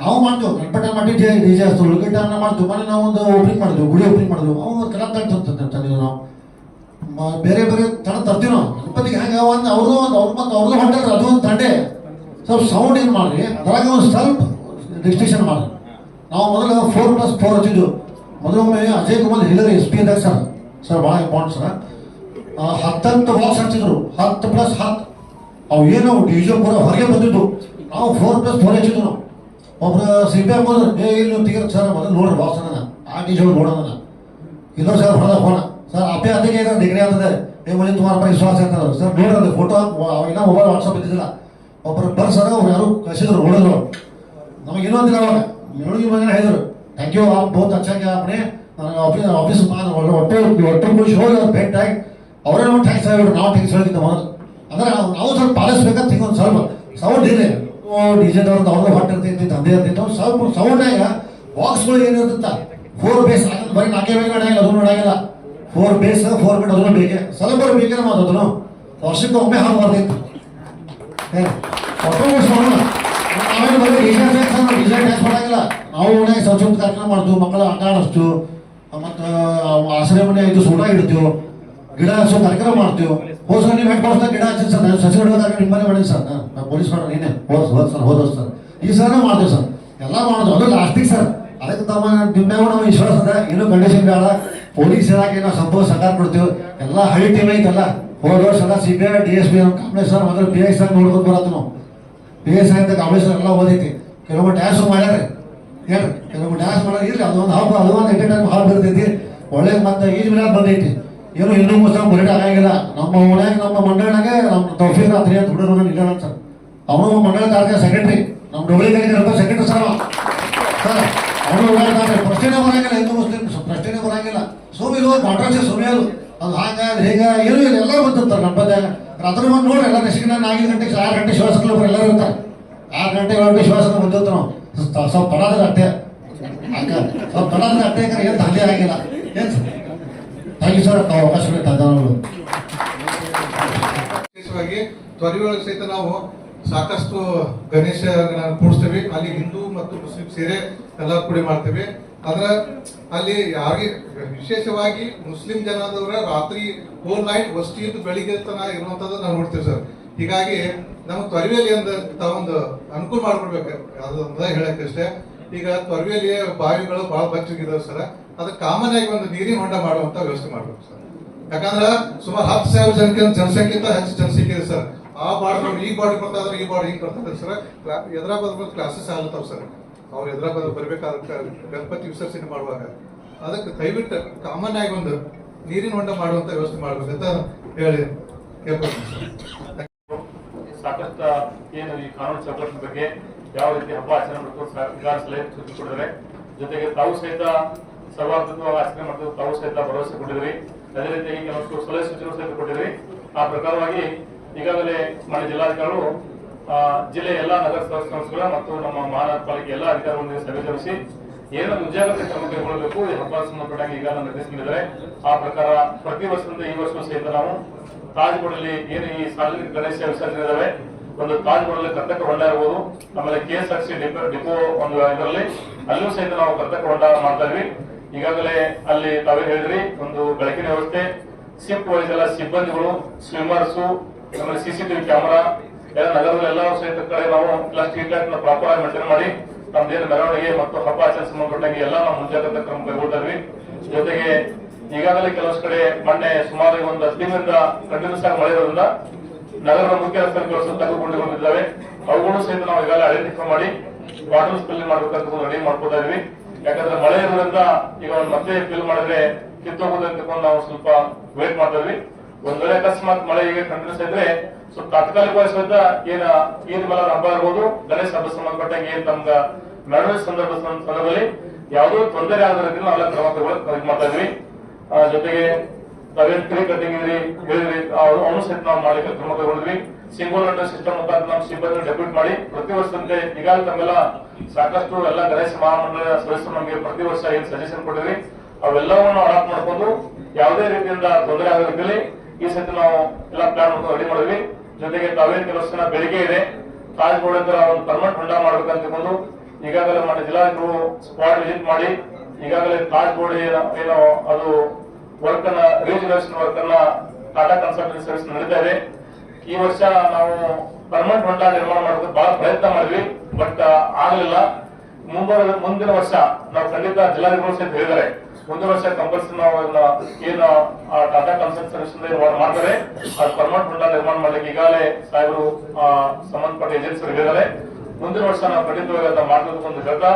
ನಾವು ಮಾಡ್ತೇವೆ ಗಣಪತಿ ಮಾಡಿ DJ ಹಚ್ತು, ಉಳ್ಗಿಟ್ಟ ಮಾಡ್ತೀವಿ. ಮನೆ ನಾವು ಒಂದು ಓಪನಿಂಗ್ ಮಾಡಿದ್ವಿ, ಗುಡಿ ಓಪನಿಂಗ್ ಮಾಡಿದ್ವಿ. ಅವು ಕಲಾ ತಂದಿದ್ವಿ ನಾವು, ಬೇರೆ ಬೇರೆ ತಡ ತರ್ತೀವಿ ನಾವು ಗಣಪತಿಗೆ. ಹೆಂಗೆ ಒಂದು ಅವ್ರದ್ದು ಹೊಂಟಲ್ರಿ, ಅದು ಒಂದು ತಂಡೆ. ಸ್ವಲ್ಪ ಸೌಂಡ್ ಏನು ಮಾಡ್ರಿ, ಅದ್ರಾಗ ಒಂದು ಸ್ವಲ್ಪ ರಿಸ್ಟ್ರಿಕ್ಷನ್ ಮಾಡ್ರಿ. ನಾವು ಮೊದಲು 4+4 ಹಚ್ಚಿದ್ವಿ. ಮೊದಲೊಮ್ಮೆ ಅಜಯ್ ಕುಮಾರ್ ಹಿಲರಿ SP ಇದ್ದಾಗ ಸರ್ ಭಾಳ ಇಂಪಾರ್ಟೆಂಟ್ ಸರ್. 10 ಬಾಕ್ಸ್ ಹಚ್ಚಿದ್ರು, 10+10. ಅವು ಏನು DJ ಪೂರ ಹೊರಗೆ ಬಂದಿದ್ದು. ನಾವು 4+4 ಹಚ್ಚಿದ್ವಿ. ನಾವು ಒಬ್ರು CPM ಬಂದ್ರು, ಇಲ್ಲಿ ತೆಗಿರ ಸರ್ ಮೊದಲು ನೋಡ್ರಿ ಬಾಕ್ಸ್ ಅನ್ನ, ಆ DJ ನೋಡೋಣ ಇಲ್ಲೋ ಸರ್ ಹೊಡೆದ ಫೋನ ಸರ್ ಅಪ್ಪೆ ಅದಕ್ಕೆ ಡಿಗ್ರಿ ಆಗ್ತದೆ, ಮುझे तुम्हारा पर विश्वास है सर. ನೋಡ್ರಿ ಫೋಟೋ ಇನ್ನೂ ಮೊಬೈಲ್ ವಾಟ್ಸಪ್ ಇದ್ದಿಲ್ಲ. ಒಬ್ಬರು ಬರ್ಸರ ಅವ್ರು ಯಾರು ಕಳಿಸಿದ್ರು, ನೋಡಿದ್ರು. ನಮಗೆ ಇನ್ನೊಂದಿಲ್ಲ ಅವಾಗ ಮೆರವಣಿಗೆ ಬಂದ್ರೆ ಹೇಳಿದ್ರು, ಥ್ಯಾಂಕ್ ಯು आप बहुत अच्छा किया आपने. ಆಫೀಸ್ ಒಟ್ಟು ಖುಷಿ ಹೋಗಿ ಅವ್ರು ಭೇಟಿ ಆಗಿ ಅವರೇ ನಾವು ಥ್ಯಾಂಕ್ಸ್ ಹೇಳಿದ್ರು, ನಾವು ಥ್ಯಾಂಕ್ಸ್ ಹೇಳಿದ್ದೆ ಮೊದಲು. ಅಂದ್ರೆ ನಾವು ಸ್ವಲ್ಪ ಪಾಲಿಸ್ಬೇಕಂತ ಹಿಂಗೆ ಒಂದು ಸ್ವಲ್ಪ ಸೌಂಡ್ ಇದೆ. ಡಿಜೆದವ್ರದ್ದು ಅವ್ರದ್ದು ಹೊಟ್ಟೆ ಇರ್ತೈತಿ, ದಂಧೆ ಇರ್ತೈತಿ. ಅವ್ರು ಸ್ವಲ್ಪ ಸೌಂಡಾಗ ಬಾಕ್ಸ್ಗಳು ಏನಿರ್ತೈತ 4 ಬೇಸ್ ಆಗಲ್ಲ, ಬರೀ 4 ಬೇಗ ನೋಡಾಗಿಲ್ಲ, ಅದನ್ನು ನೋಡಾಗಿಲ್ಲ. 4 ಬೇಸ್ 4 ಬಿಟ್ಟು ಅದನ್ನು ಬೇಕೆ ಸ್ವಲ್ಪ ಬೇಕೇ ಮಾತದನು. ವರ್ಷಕ್ಕೆ ಒಮ್ಮೆ ಹಾಲು ಬರ್ತೈತಿ. ಆಮೇಲೆ ಬರೀ ಡಿಸೈನ್ ಟ್ಯಾಕ್ಸ್ ಮಾಡಾಗಿಲ್ಲ. ನಾವು ಮನೆಗೆ ಸ್ವಚ್ಛತೆ ಕಾರ್ಯಕ್ರಮ ಮಾಡ್ತೀವಿ, ಮಕ್ಕಳ ಆಟ ಆಡಿಸ್ತೀವಿ, ಮತ್ತು ಆಶ್ರಯ ಮನೆ ಇದು ಸೂಟ ಇಡ್ತೀವಿ, ಗಿಡ ಹಚ್ಚೋ ಕಾರ್ಯಕ್ರಮ ಮಾಡ್ತೀವಿ. ಹೋದ ನೀವು ಹೆಡ್ ಕೊಡ್ತಾ ಗಿಡ ಹಚ್ಚಿ ಸರ್, ಸಸಿ ಹಿಡಿದಾಗ ನಿಮ್ಮನೆ ಮಾಡಿ ಸರ್, ಪೊಲೀಸ್ ಮಾಡೋಣ ಏನೇ ಹೋದ ಸರ್. ಈ ಸಲ ಮಾಡ್ತೀವಿ ಸರ್, ಎಲ್ಲ ಮಾಡೋದು ಅದು ಲಾಸ್ಟಿಗೆ ಸರ್. ಅದಕ್ಕೆ ತಮ್ಮ ನಿಮ್ಮ್ಯಾಗ ನಾವು ವಿಶ್ವಾಸ ಅದ, ಏನೂ ಕಂಡೀಷನ್ ಬೇಡ. ಪೊಲೀಸ್ ಇಲಾಖೆ ನಾವು ಸಂಪೂರ್ಣ ಸಹಕಾರ ಕೊಡ್ತೀವಿ. ಎಲ್ಲ ಹಳಿ ಟೀಮ್ ಐತಲ್ಲ, ಹೋದ ವರ್ಷ ಎಲ್ಲ CBI DSP ಕಾಂಬಿನೇಷನ್ ಮೊದಲು PSI ನೋಡ್ಕೊಂಡು ಬರತ್ತು ನಾವು. PSI ಅಂತ ಕಾಂಬಿನೇಷನ್ ಎಲ್ಲ ಓದೈತಿ. ಕೆಲವೊಬ್ಬರು ಡ್ಯಾನ್ಸ್ ಮಾಡ್ಯಾರ ಹೇಳ್ರಿ, ಕೆಲವೊಬ್ಬರು ಡ್ಯಾನ್ಸ್ ಮಾಡೋದು ಇರಲಿ, ಅದೊಂದು ಹಬ್ಬ, ಅದೊಂದು ಎಂಟರ್ಟೈನ್ಮೆಂಟ್ ಹಾಲ್ ಬರ್ತೈತಿ. ಒಳ್ಳೆ ಮತ್ತೆ ಈಜ್ ಮಿಲಾದ್ ಬಂದೈತಿ. ಏನು ಇನ್ನೂ ಮುಸ್ತಾಗ ಬರೀಟ್ ಆಗಂಗಿಲ್ಲ. ನಮ್ಮ ಮನ್ಯಾಗ ನಮ್ಮ ಮಂಡಳಿನಾಗೆ ನಮ್ಮ ತೌಫೀಕ್ ರಾತ್ರಿ ಅಂತ ಹುಡುಗರು ಇಲ್ಲ ಸರ್. ಅವನು ಮಂಡಳ ಕಾರ್ಯ ಸೆಕ್ರೆಟರಿ, ನಮ್ಮ ಡೊಬಳಿ ಸೆಕ್ರೆಟರಿ ಸರ್. ಸರ್ ಅವನು ಓಡಾಡ್ತಾರೆ, ಪ್ರಶ್ನೆ ಬರಂಗಿಲ್ಲ, ಹಿಂದೂ ಮುಸ್ಲಿಂ ಪ್ರಶ್ನೆ ಬರಂಗಿಲ್ಲ. ಸೋಮಿದು ಕಾಂಟ್ರಾಕ್ಟ್ ಸೋಮಿಯೋದು ಅದು ಹಾಗಾದ್ರೆ ಹೇಗ ಏನೂ ಇಲ್ಲ, ಎಲ್ಲ ಬಂದಿರ್ತಾರೆ ನಮ್ಮ ಬಂದಾಗ. ರಾತ್ರಿ ಬಂದು ನೋಡ್ರಿ ಎಲ್ಲ ನಸಿಗೆ 4 ಗಂಟೆಗೆ 6 ಗಂಟೆ ಶ್ವಾಸಗಳು ಎಲ್ಲರೂ ಇರ್ತಾರೆ. 6 ಗಂಟೆ 7 ಗಂಟೆ ಶ್ವಾಸಗಳು ಬಂದಿರ್ತಾರೆ ನಾವು. ಸ್ವಲ್ಪ ಪಡಾದ್ರೆ ಅಟ್ಟೆ ಅಕ್ಕ, ಸ್ವಲ್ಪ ಪಡಾದ್ರೆ ಅಟ್ಟೆ ಏನು ದಂಧೆ ಆಗಿಲ್ಲ ಏನು ಸರ್. ಥ್ಯಾಂಕ್ ಯು ಸರ್, ತಾವು ಅವಕಾಶ ಧನ್ಯವಾದಗಳು. ವಿಶೇಷವಾಗಿ ತ್ವರಿಯೊಳಗೆ ಸಹಿತ ನಾವು ಸಾಕಷ್ಟು ಗಣೇಶ ಕೂಡಿಸ್ತೇವೆ. ಅಲ್ಲಿ ಹಿಂದೂ ಮತ್ತು ಮುಸ್ಲಿಂ ಸೇರೆ ಎಲ್ಲ ಕೂಡಿ ಮಾಡ್ತೇವೆ. ಆದ್ರ ಅಲ್ಲಿ ಯಾರಿಗೆ ವಿಶೇಷವಾಗಿ ಮುಸ್ಲಿಂ ಜನಾದವರ ರಾತ್ರಿ ಹೋಲ್ ನೈಟ್ ವಸ್ತಿಯಿಂದ ಬೆಳಿಗ್ಗೆ ತನ ಇರುವಂತದ್ದು ನಾವು ನೋಡ್ತೇವೆ ಸರ್. ಹೀಗಾಗಿ ನಮ್ಮ ತ್ವರಿಯಲ್ಲಿ ತಾವೊಂದು ಅನುಕೂಲ ಮಾಡ್ಕೊಡ್ಬೇಕು, ಅದೊಂದ ಹೇಳಕ್ಕಷ್ಟೇ. ಈಗ ತ್ವರಿಯಲ್ಲಿ ಬಾವಿಗಳು ಬಹಳ ಬಚ್ಚಿಗಿದಾವೆ ಸರ್. ಅದಕ್ಕೆ ಕಾಮನ್ ಆಗಿ ಒಂದು ನೀರಿನ ಹೊಂಡ ಮಾಡುವಂತ ವ್ಯವಸ್ಥೆ ಮಾಡ್ಬೇಕು ಸರ್. ಯಾಕಂದ್ರೆ ಸುಮಾರು 10,000 ಜನಸಂಖ್ಯೆಗಿಂತ ಹೆಚ್ಚು ಜನಸಂಖ್ಯೆ ಇದೆ ಸರ್. ಆ ಬಾರ್ಡ್ ಈ ಬಾರ್ಡ್ ಬರ್ತಾ ಇದ್ರೆ ಈ ಬಾರ್ಡ್ ಹಿಂಗ್ ಬರ್ತಾ ಸರ್. ಎದ್ರಾಬಾದ್ ಕ್ಲಾಸಸ್ ಆಗ್ಲತ್ತಾವ ಸರ್. ಅವ್ರು ಎದ್ರಾಬಾದ್ ಬರ್ಬೇಕಾದ ಗಣಪತಿ ವಿಸರ್ಜನೆ ಮಾಡುವಾಗ ಅದಕ್ಕೆ ದಯವಿಟ್ಟು ಕಾಮನ್ ಆಗಿ ಒಂದು ನೀರಿನ ಹೊಂಡ ಮಾಡುವಂತ ವ್ಯವಸ್ಥೆ ಮಾಡ್ಬೇಕಂತ ಹೇಳಿ ಕೇಳ್ಕೊಳ್ತೀನಿ. ಸಾಕಷ್ಟು ಏನು ಈ ಕಾನೂನು ಚೌಕಟ್ಟಿನ ಬಗ್ಗೆ ಯಾವ ರೀತಿ ಹಬ್ಬ ಆಚರಣೆ ಮಾಡಬೇಕು ಸಲಹೆ ಸೂಚನೆ ಕೊಟ್ಟಿದ್ದಾರೆ. ಜೊತೆಗೆ ತಾವು ಸಹಿತ ಸರ್ವಾತ್ಮಕವಾಗಿ ಆಚರಣೆ ಮಾಡಬೇಕು, ತಾವು ಸಹಿತ ಭರವಸೆ ಕೊಟ್ಟಿದ್ರಿ. ಅದೇ ರೀತಿಯಾಗಿ ಕೆಲವಷ್ಟು ಸಲಹೆ ಸೂಚನೆ ಸಹಿತ ಕೊಟ್ಟಿದ್ರಿ. ಆ ಪ್ರಕಾರವಾಗಿ ಈಗಾಗಲೇ ಮಾನ್ಯ ಜಿಲ್ಲಾಧಿಕಾರಿಗಳು ಜಿಲ್ಲೆಯ ಎಲ್ಲ ನಗರ ಸಂಸ್ಥೆಗಳ ಮತ್ತು ನಮ್ಮ ಮಹಾನಗರ ಪಾಲಿಕೆ ಎಲ್ಲ ಅಧಿಕಾರಿಗಳನ್ನು ಸಭೆ ಜರುಗಿಸಿ ಏನು ಮುಂಜಾಗ್ರತೆ ಕ್ರಮ ಕೈಗೊಳ್ಳಬೇಕು ಈ ಹಬ್ಬ ಸಂಬಂಧಪಟ್ಟಾಗಿ ಈಗಾಗಲೇ ನಿರ್ದೇಶಿಸಿದ್ದಾರೆ. ಆ ಪ್ರಕಾರ ಪ್ರತಿ ವರ್ಷದಿಂದ ಈ ವರ್ಷವೂ ಸಹಿತ ನಾವು ತಾಜ್ಗೋಡಲ್ಲಿ ಏನು ಈ ಸಾರ್ವಜನಿಕ ಗಣೇಶ ವಿಸರ್ಜನೆ ಇದಾವೆ, ಒಂದು ತಾಜ್ಗೋಡಲ್ಲಿ ಕರ್ತಕ ಹೊಂಡ ಇರ್ಬೋದು, ಆಮೇಲೆ KSRTC ಡಿಪೋ ಒಂದು ಇದರಲ್ಲಿ ಅಲ್ಲೂ ಸಹಿತ ನಾವು ಕರ್ತಕ ಹೊಂಡ ಮಾಡ್ತಾ ಇದ್ವಿ. ಈಗಾಗಲೇ ಅಲ್ಲಿ ತಾವೇ ಹೇಳಿದ್ರಿ, ಒಂದು ಬೆಳಕಿನ ವ್ಯವಸ್ಥೆ, ಶಿಫ್ಟ್ ವೈಸ್ ಎಲ್ಲ ಸಿಬ್ಬಂದಿಗಳು, ಸ್ವಿಮ್ಮರ್ಸು, ಆಮೇಲೆ CCTV ಕ್ಯಾಮರಾ ಎಲ್ಲ ನಗರದಲ್ಲೆಲ್ಲ ಸಹಿತ ಕಡೆ ನಾವು ಎಲ್ಲ ಸ್ಟ್ರೀಟ್ ಲೈಟ್ ಪ್ರಾಪರ್ ಆಗಿ ಮೇಂಟೈನ್ ಮಾಡಿ ನಮ್ದೇನು ಮೆರವಣಿಗೆ ಮತ್ತು ಹಬ್ಬ ಆಚರಣೆ ಸಂಬಂಧಪಟ್ಟಾಗಿ ಎಲ್ಲ ನಾವು ಮುಂಜಾಗ್ರತಾ ಕ್ರಮ ಕೈಗೊಳ್ತಾ ಇದ್ವಿ. ಜೊತೆಗೆ ಈಗಾಗಲೇ ಕೆಲವಷ್ಟು ಕಡೆ ಮೊನ್ನೆ ಸುಮಾರು ಒಂದು 10 ದಿನದಿಂದ ಕಂಟಿನ್ಯೂಸ್ ಆಗಿ ಮಳೆ ಇರೋದ್ರಿಂದ ನಗರದ ಮುಖ್ಯ ರಸ್ತೆಯಲ್ಲಿ ಕೆಲಸ ತಗ್ಗುಕೊಂಡಿದ್ದಾವೆ. ಅವುಗಳು ಸಹಿತ ನಾವು ಈಗಾಗಲೇ ಐಡೆಂಟಿಫೈ ಮಾಡಿ ವಾಟರ್ ಸ್ಪಿಲ್ಲಿಂಗ್ ಮಾಡ್ಬೇಕಂತ ರೆಡಿ ಮಾಡ್ಕೋತಾ ಇದ್ವಿ. ಯಾಕಂದ್ರೆ ಮಳೆ ಇರೋದ್ರಿಂದ ಈಗ ಮತ್ತೆ ಫಿಲ್ ಮಾಡಿದ್ರೆ ಕಿತ್ತೋಗೋದು ಅಂತಕೊಂಡು ನಾವು ಸ್ವಲ್ಪ ವೇಟ್ ಮಾಡ್ತಾ ಇದ್ವಿ. ಒಂದ್ ವೇಳೆ ಅಕಸ್ಮಾತ್ ಮಳೆ ಈಗ ಕಂಟಿನ್ಯೂಸ್ ಇದ್ರೆ ಸ್ವಲ್ಪ ತಾತ್ಕಾಲಿಕವಾಗಿ ಸಹಿತ ಈದ್ ಮಲ ಹಬ್ಬ ಇರ್ಬೋದು, ಗಣೇಶ ಹಬ್ಬ ಸಂಬಂಧಪಟ್ಟಾಗ ಏನ್ ತಮ್ಗ ಮೆರವಣಿಗೆ ಸಂದರ್ಭದಲ್ಲಿ ಯಾವುದೋ ತೊಂದರೆ ಆಗದ ರೀತಿ ನಾವೆಲ್ಲ ಕ್ರಮ ತಗೊಳ್ಳೋಕೆ ಮಾಡ್ತಾ ಇದ್ವಿ. ಜೊತೆಗೆ ತಾವೇನ್ ಟ್ರೀ ಕಟ್ಟಿಂಗ್ ಇದ್ರಿ ಹೇಳಿದ್ರಿ, ಅವನು ಸಹಿತ ನಾವು ಮಾಡ್ಲಿಕ್ಕೆ ಕ್ರಮ ತಗೊಂಡಿದ್ವಿ. ಸಿಂಗಲ್ ಅಂಡರ್ ಸಿಸ್ಟಮ್ ಮುಖಾಂತರ ನಾವು ಸಿಬ್ಬಂದಿ ಡೆಪ್ಯೂಟ್ ಮಾಡಿ ಪ್ರತಿ ವರ್ಷದಂತೆ ಈಗಾಗಲೇ ತಮ್ಮೆಲ್ಲ ಸಾಕಷ್ಟು ಎಲ್ಲ ಗಣೇಶ ಮಹಾಮಂಡಳ ಸದಸ್ಯರು ನಮಗೆ ಪ್ರತಿ ವರ್ಷ ಏನ್ ಸಜೆಷನ್ ಕೊಟ್ಟಿದ್ರಿ ಅವೆಲ್ಲವನ್ನು ಅಡಾಪ್ಟ್ ಮಾಡ್ಕೊಂಡು ಯಾವುದೇ ರೀತಿಯಿಂದ ತೊಂದರೆ ಆಗದ ರೀತಿಯಲ್ಲಿ ಈ ಸತಿ ನಾವು ಎಲ್ಲ ಪ್ಲಾನ್ ಮಾಡ್ಕೊಂಡು ರೆಡಿ ಮಾಡಿದ್ವಿ. ಜೊತೆಗೆ ತಾವೇನ್ ಕೆಲಸ ಬೇಡಿಕೆ ಇದೆ, ತಾಜ್ಗೋಡ ಒಂದು ಪರ್ಮನೆಂಟ್ ಹೊಂಡ ಮಾಡ್ಬೇಕಂತ ತಿಳ್ಕೊಂಡು ಈಗಾಗಲೇ ಮಾನ್ಯ ಜಿಲ್ಲಾಧಿಕಾರಿಗಳು ಸ್ಪಾಟ್ ವಿಸಿಟ್ ಮಾಡಿ ಈಗಾಗಲೇ ತಾಜ್ಗೋಡ ಏನೋ ಅದು ವರ್ಕ್ ಅನ್ನ ರಿಜಿಸ್ಟ್ರೇಷನ್ ವರ್ಕ್ ಅನ್ನ ಟಾಟಾ ಕನ್ಸಲ್ಟೆನ್ಸಿ ಸರ್ವಿಸ್ ನಡೀತಾ ಇದೆ. ಈ ವರ್ಷ ನಾವು ಪರ್ಮನೆಂಟ್ ಹೊಂಡ ನಿರ್ಮಾಣ ಮಾಡೋದಕ್ಕೆ ಬಹಳ ಪ್ರಯತ್ನ ಮಾಡಿದ್ವಿ, ಬಟ್ ಆಗಲಿಲ್ಲ. ಮುಂದಿನ ವರ್ಷ ನಾವು ಖಂಡಿತ ಜಿಲ್ಲಾಧಿಕಾರಿಗಳು ಸಹಿತ ಹೇಳಿದ್ದಾರೆ, ಮುಂದಿನ ವರ್ಷ ಕಂಪಲ್ಸರಿ ನಾವು ಏನು ಟಾಟಾ ಕನ್ಸಲ್ಟೆನ್ಸಿ ಸರ್ವಿಸ್ ಮಾಡ್ತಾರೆ ಅದು ಪರ್ಮನೆಂಟ್ ಹೊಂಡ ನಿರ್ಮಾಣ ಮಾಡ್ಲಿಕ್ಕೆ ಈಗಾಗಲೇ ಸಾಹೇಬರು ಸಂಬಂಧಪಟ್ಟ ಏಜೆನ್ಸಿ ಹೇಳಿದ್ದಾರೆ. ಮುಂದಿನ ವರ್ಷ ನಾವು ಖಂಡಿತವಾಗಿ ಅದನ್ನ ಮಾಡೋದಕ್ಕೆ ಒಂದು ಹೇಳ್ತಾ